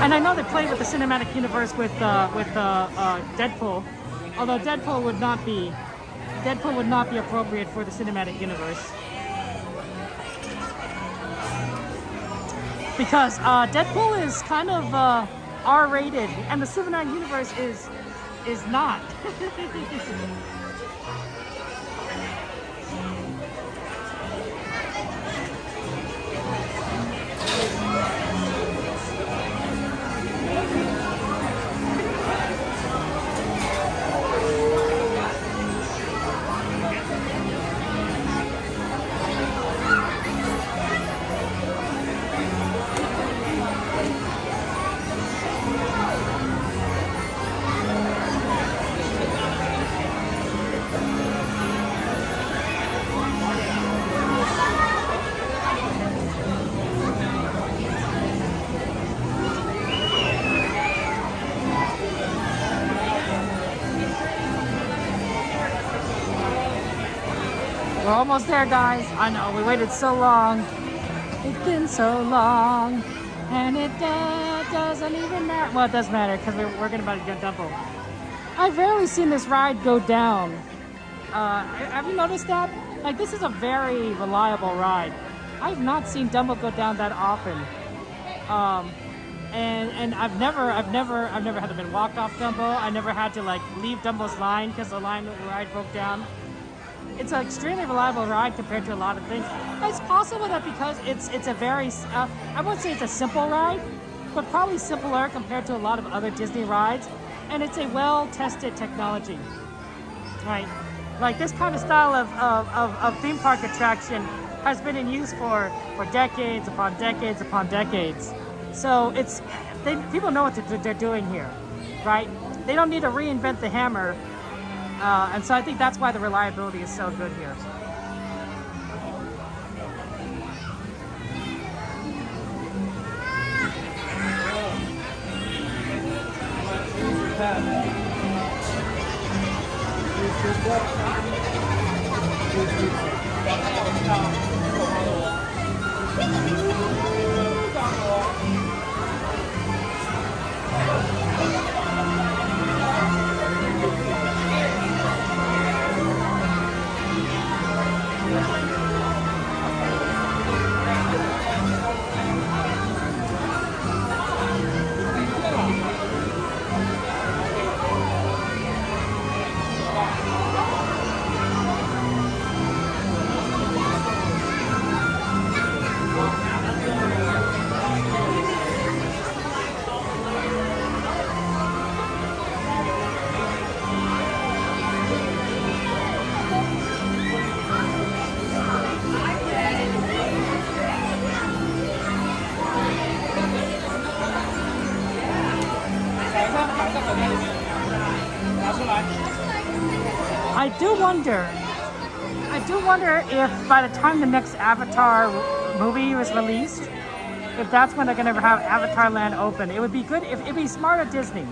And I know they played with the cinematic universe with Deadpool, although Deadpool would not be appropriate for the cinematic universe. Because Deadpool is kind of R-rated, and the cinematic universe is not. We're almost there, guys. I know, we waited so long. It's been so long. And it doesn't even matter. Well, it does matter because we're going to get Dumbo. I've rarely seen this ride go down. Have you noticed that? Like, this is a very reliable ride. I've not seen Dumbo go down that often. And I've never had to been walked off Dumbo. I never had to like leave Dumbo's line because the ride broke down. It's an extremely reliable ride compared to a lot of things. It's possible that because it's a very, I wouldn't say it's a simple ride, but probably simpler compared to a lot of other Disney rides. And it's a well-tested technology, right? Like this kind of style of theme park attraction has been in use for decades upon decades upon decades. So people know what they're doing here, right? They don't need to reinvent the hammer. And so I think that's why the reliability is so good here. I do wonder if by the time the next Avatar movie was released, if that's when they're going to have Avatar Land open. It would be good if it'd be smart of Disney.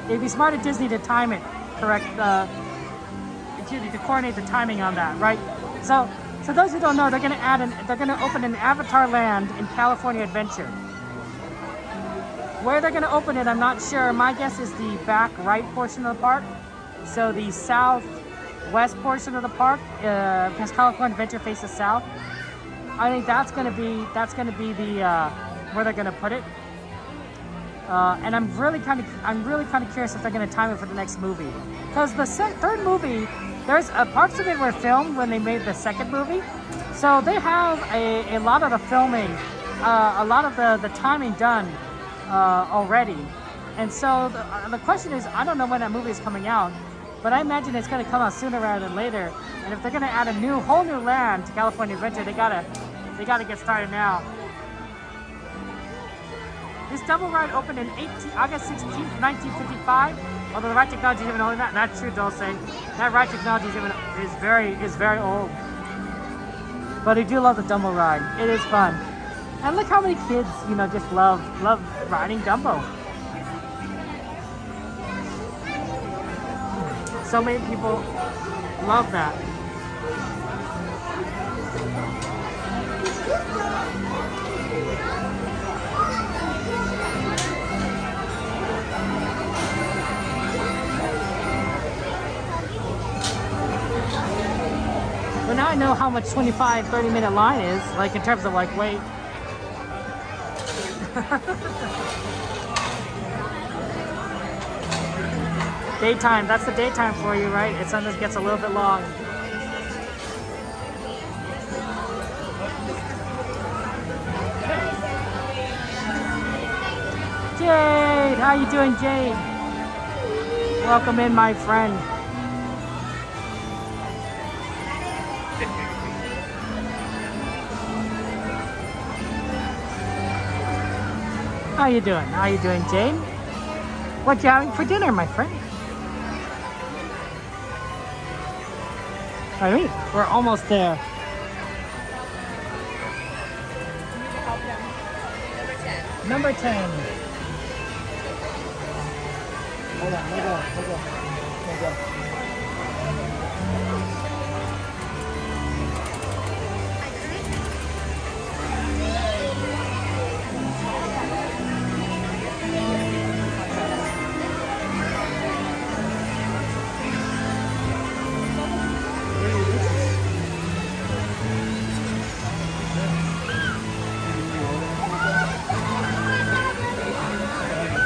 It'd be smart of Disney to time it correct, to coordinate the timing on that, right? So those who don't know, they're going to open an Avatar Land in California Adventure. Where they're going to open it, I'm not sure. My guess is the back right portion of the park. So the southwest portion of the park, because California Adventure faces south. I think that's going to be the where they're going to put it. And I'm really kind of curious if they're going to time it for the next movie, because the third movie, there's parts of it were filmed when they made the second movie, so they have a lot of the filming, a lot of the timing done already. And so the question is, I don't know when that movie is coming out, but I imagine it's going to come out sooner rather than later. And if they're going to add a whole new land to California Adventure, they gotta get started now. This double ride opened in August 16th, 1955. Although the ride technology is even older than that. That's true, Dulce. That ride technology is very old. But I do love the Dumbo ride. It is fun. And look how many kids, you know, just love riding Dumbo. So many people love that. But now I know how much 25-30-minute line is, like in terms of like wait. Daytime, that's the daytime for you, right? It sometimes gets a little bit long. Jade, how you doing, Jade? Welcome in, my friend. How you doing? How you doing, Jane? What you having for dinner, my friend? I mean, we're almost there. Number 10. Hold on, hold on.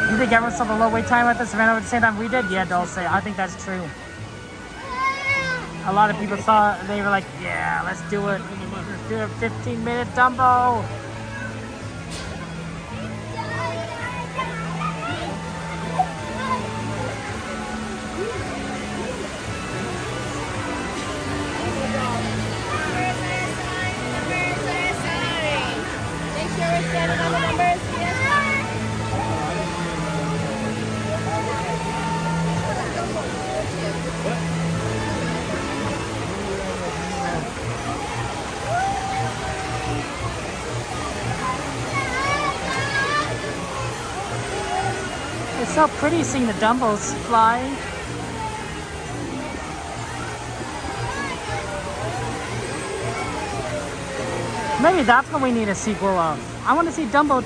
You think everyone's on a low wait time at this event over the same time we did? Yeah, Dulce, I think that's true. A lot of people saw it and they were like, yeah, let's do it. Let's do a 15-minute Dumbo. Make sure we're standing on the numbers. It's so pretty seeing the Dumbos fly. Maybe that's what we need a sequel of. I want to see Dumbo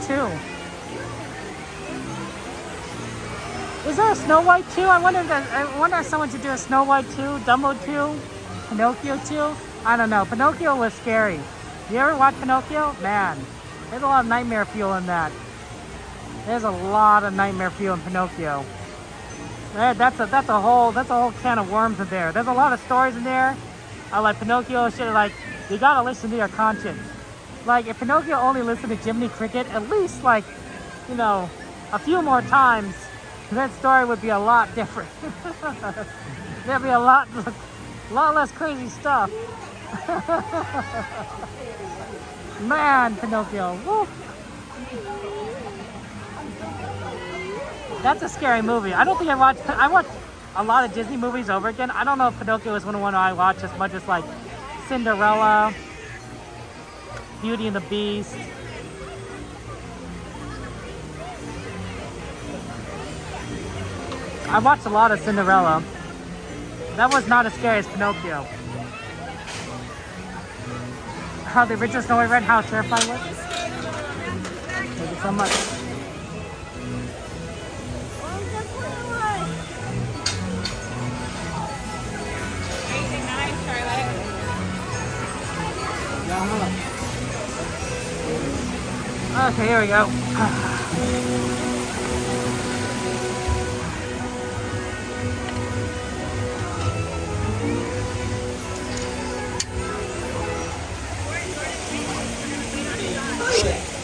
2. Is there a Snow White 2? I wonder if someone should do a Snow White 2, Dumbo 2, Pinocchio 2. I don't know. Pinocchio was scary. You ever watch Pinocchio? Man, there's a lot of nightmare fuel in that. There's a lot of nightmare fuel in Pinocchio. That's a whole can of worms in there. There's a lot of stories in there. I like Pinocchio shit. Like, you gotta listen to your conscience. Like, if Pinocchio only listened to Jiminy Cricket at least, like, you know, a few more times, that story would be a lot different. There'd be a lot less crazy stuff. Man, Pinocchio. Woo. That's a scary movie. I don't think I watched a lot of Disney movies over again. I don't know if Pinocchio is one I watched as much as like Cinderella, Beauty and the Beast. I watched a lot of Cinderella. That was not as scary as Pinocchio. How the original Snow White Red, how terrifying was. Thank you so much. Okay, here we go.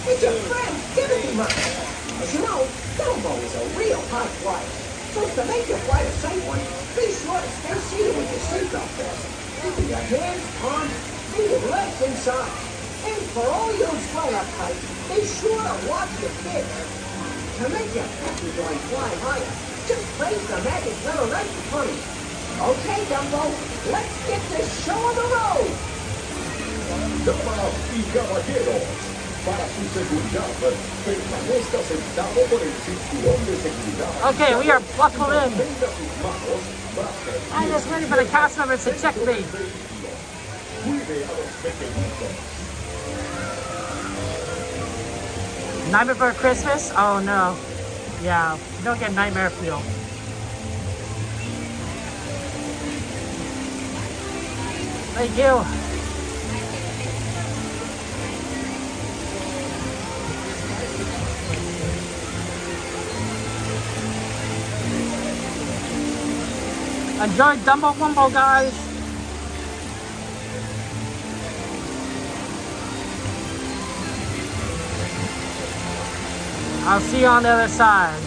It's your friend, Timothy Murphy. As you know, Dumbo is a real Keeping your hands, arms, feet, and legs inside. And for all you grown-up types, be sure to watch your kids. To make your happy going fly higher, just praise the magic letter right in front of you. Okay, Dumbo, let's get this show on the road. Damas y caballeros, para su seguridad, permanezca sentado con el cinturón de seguridad. Okay, we are buckled in. Tenga sus manos tras el I'm just waiting for the cast members to check me. cuide a los pequeñitos. Nightmare Before Christmas? Oh no. Yeah, you don't get nightmare feel. Thank you. Enjoy Dumbo Wumbo, guys. I'll see you on the other side.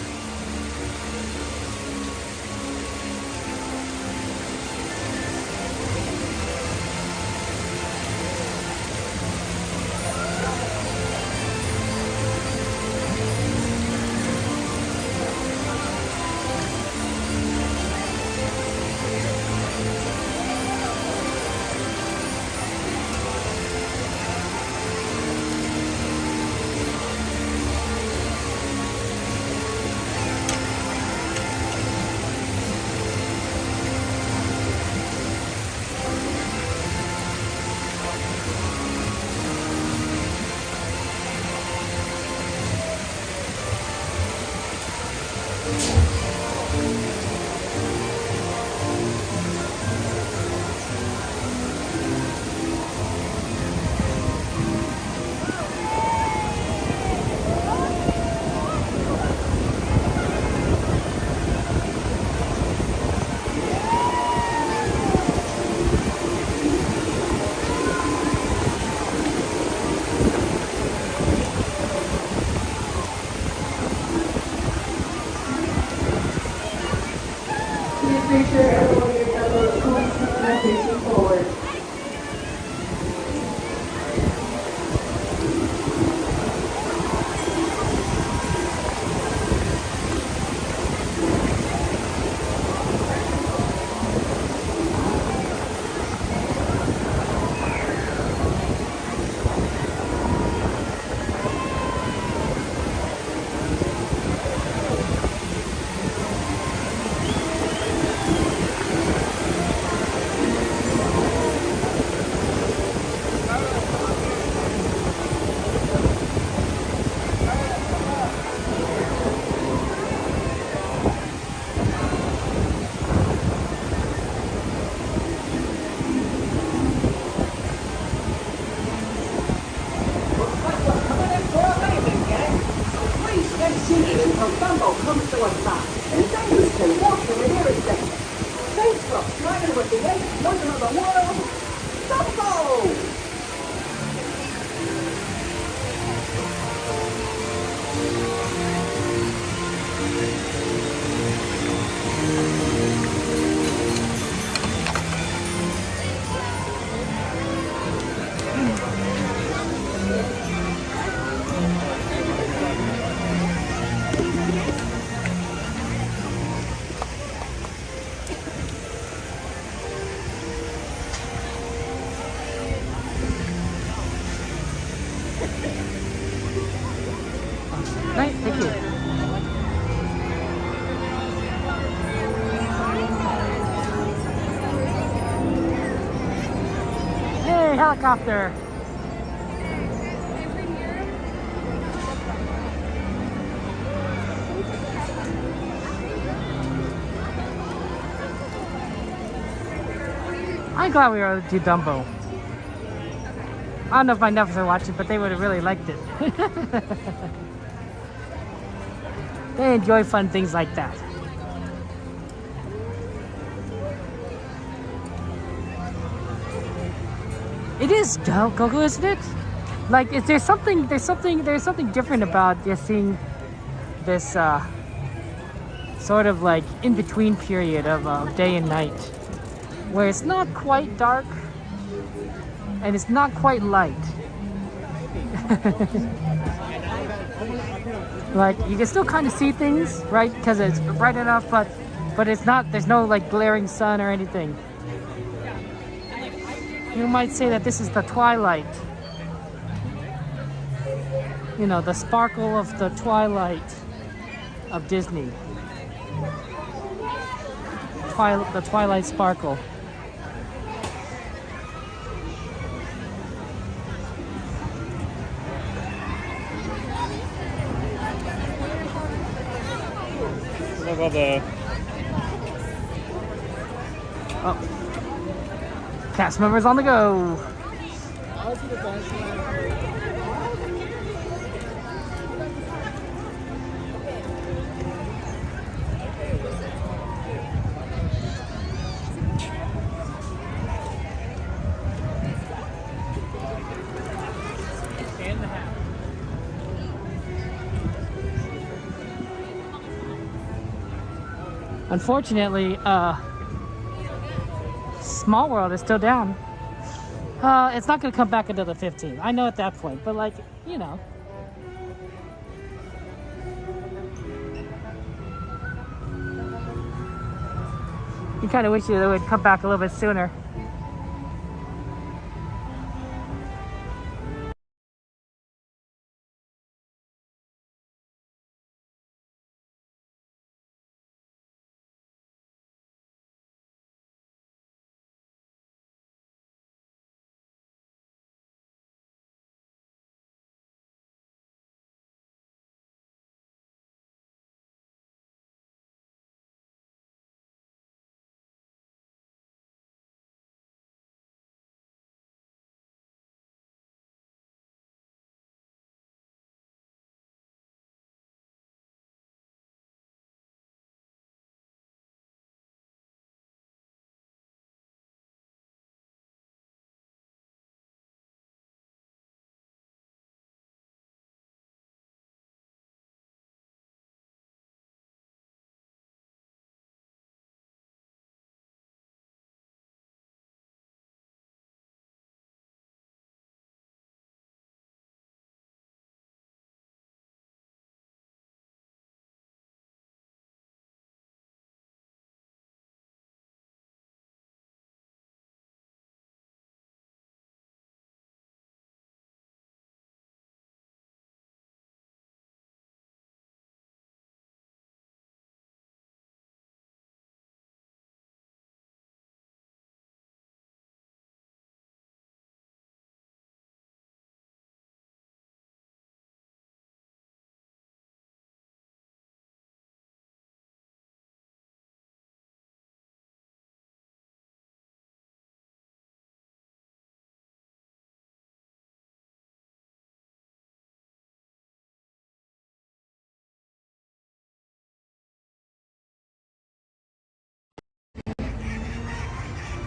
Make sure everyone gets that little cool and facing forward. Until Dumbo comes to a stop, and then you can walk to the nearest exit. Thanks for flying with the eighth wonder of the world, Dumbo! Nice, thank you. Hey, helicopter. I'm glad we were able to do Dumbo. I don't know if my nephews are watching, but they would have really liked it. They enjoy fun things like that. It is Coco, isn't it? Like, there's something different about just seeing this sort of like in between period of day and night. where it's not quite dark and it's not quite light. Like you can still kind of see things, right? Because it's bright enough, but it's not. There's no like glaring sun or anything. You might say that this is the twilight. You know, the sparkle of the twilight of Disney. The twilight sparkle. Look at the... Oh. Cast members on the go. Unfortunately, Small World is still down. It's not going to come back until the 15th. I know at that point, but like, you know. You kind of wish it would come back a little bit sooner.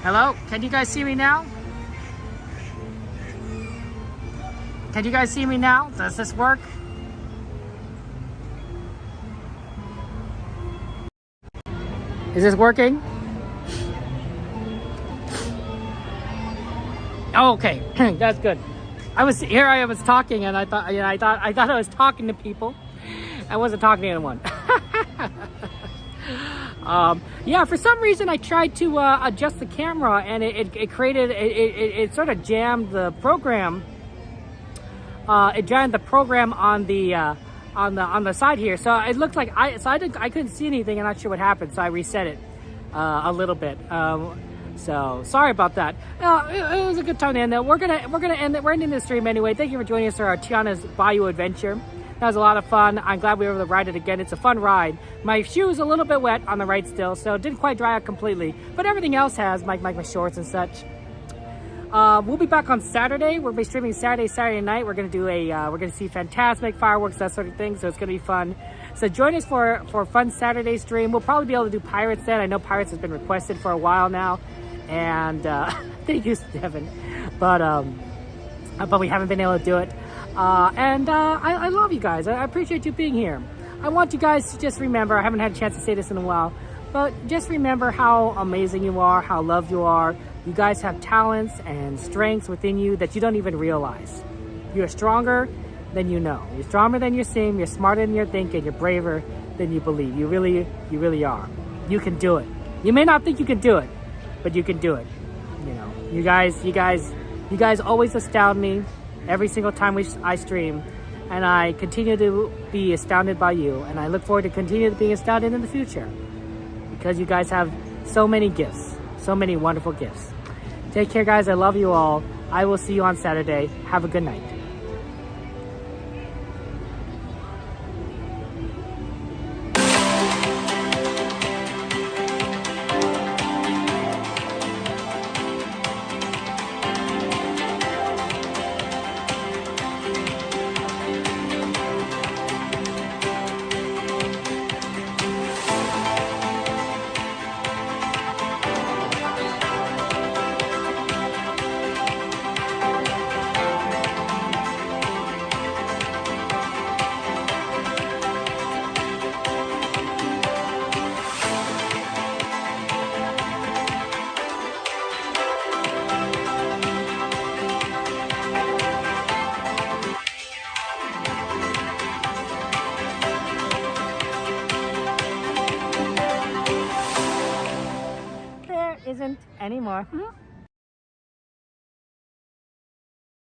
Hello? Can you guys see me now? Can you guys see me now? Does this work? Is this working? Oh, okay. That's good. I was talking and I thought I was talking to people. I wasn't talking to anyone. Yeah, for some reason I tried to adjust the camera and it sort of jammed the program. It jammed the program on the side here, so it looked like I couldn't see anything. I'm not sure what happened, so I reset it a little bit. So sorry about that. It was a good time to end that. We're ending the stream anyway. Thank you for joining us for our Tiana's Bayou adventure. That was a lot of fun. I'm glad we were able to ride it again. It's a fun ride. My shoe is a little bit wet on the right still, so it didn't quite dry out completely. But everything else has, like my shorts and such. We'll be back on Saturday. We'll be streaming Saturday night. We're gonna do we're gonna see fantastic fireworks, that sort of thing. So it's gonna be fun. So join us for a fun Saturday stream. We'll probably be able to do Pirates then. I know Pirates has been requested for a while now, and thank you, Devin. But we haven't been able to do it. I love you guys. I appreciate you being here. I want you guys to just remember, I haven't had a chance to say this in a while, But just remember how amazing you are, how loved you are. You guys have talents and strengths within you that you don't even realize. You're stronger than you know. You're stronger than you seem. You're smarter than you're thinking. You're braver than you believe. You really are. You can do it. You may not think you can do it, but you can do it. You know, you guys always astound me every single time I stream, and I continue to be astounded by you, and I look forward to continue to be astounded in the future because you guys have so many gifts, so many wonderful gifts. Take care, guys. I love you all. I will see you on Saturday. Have a good night. Isn't anymore.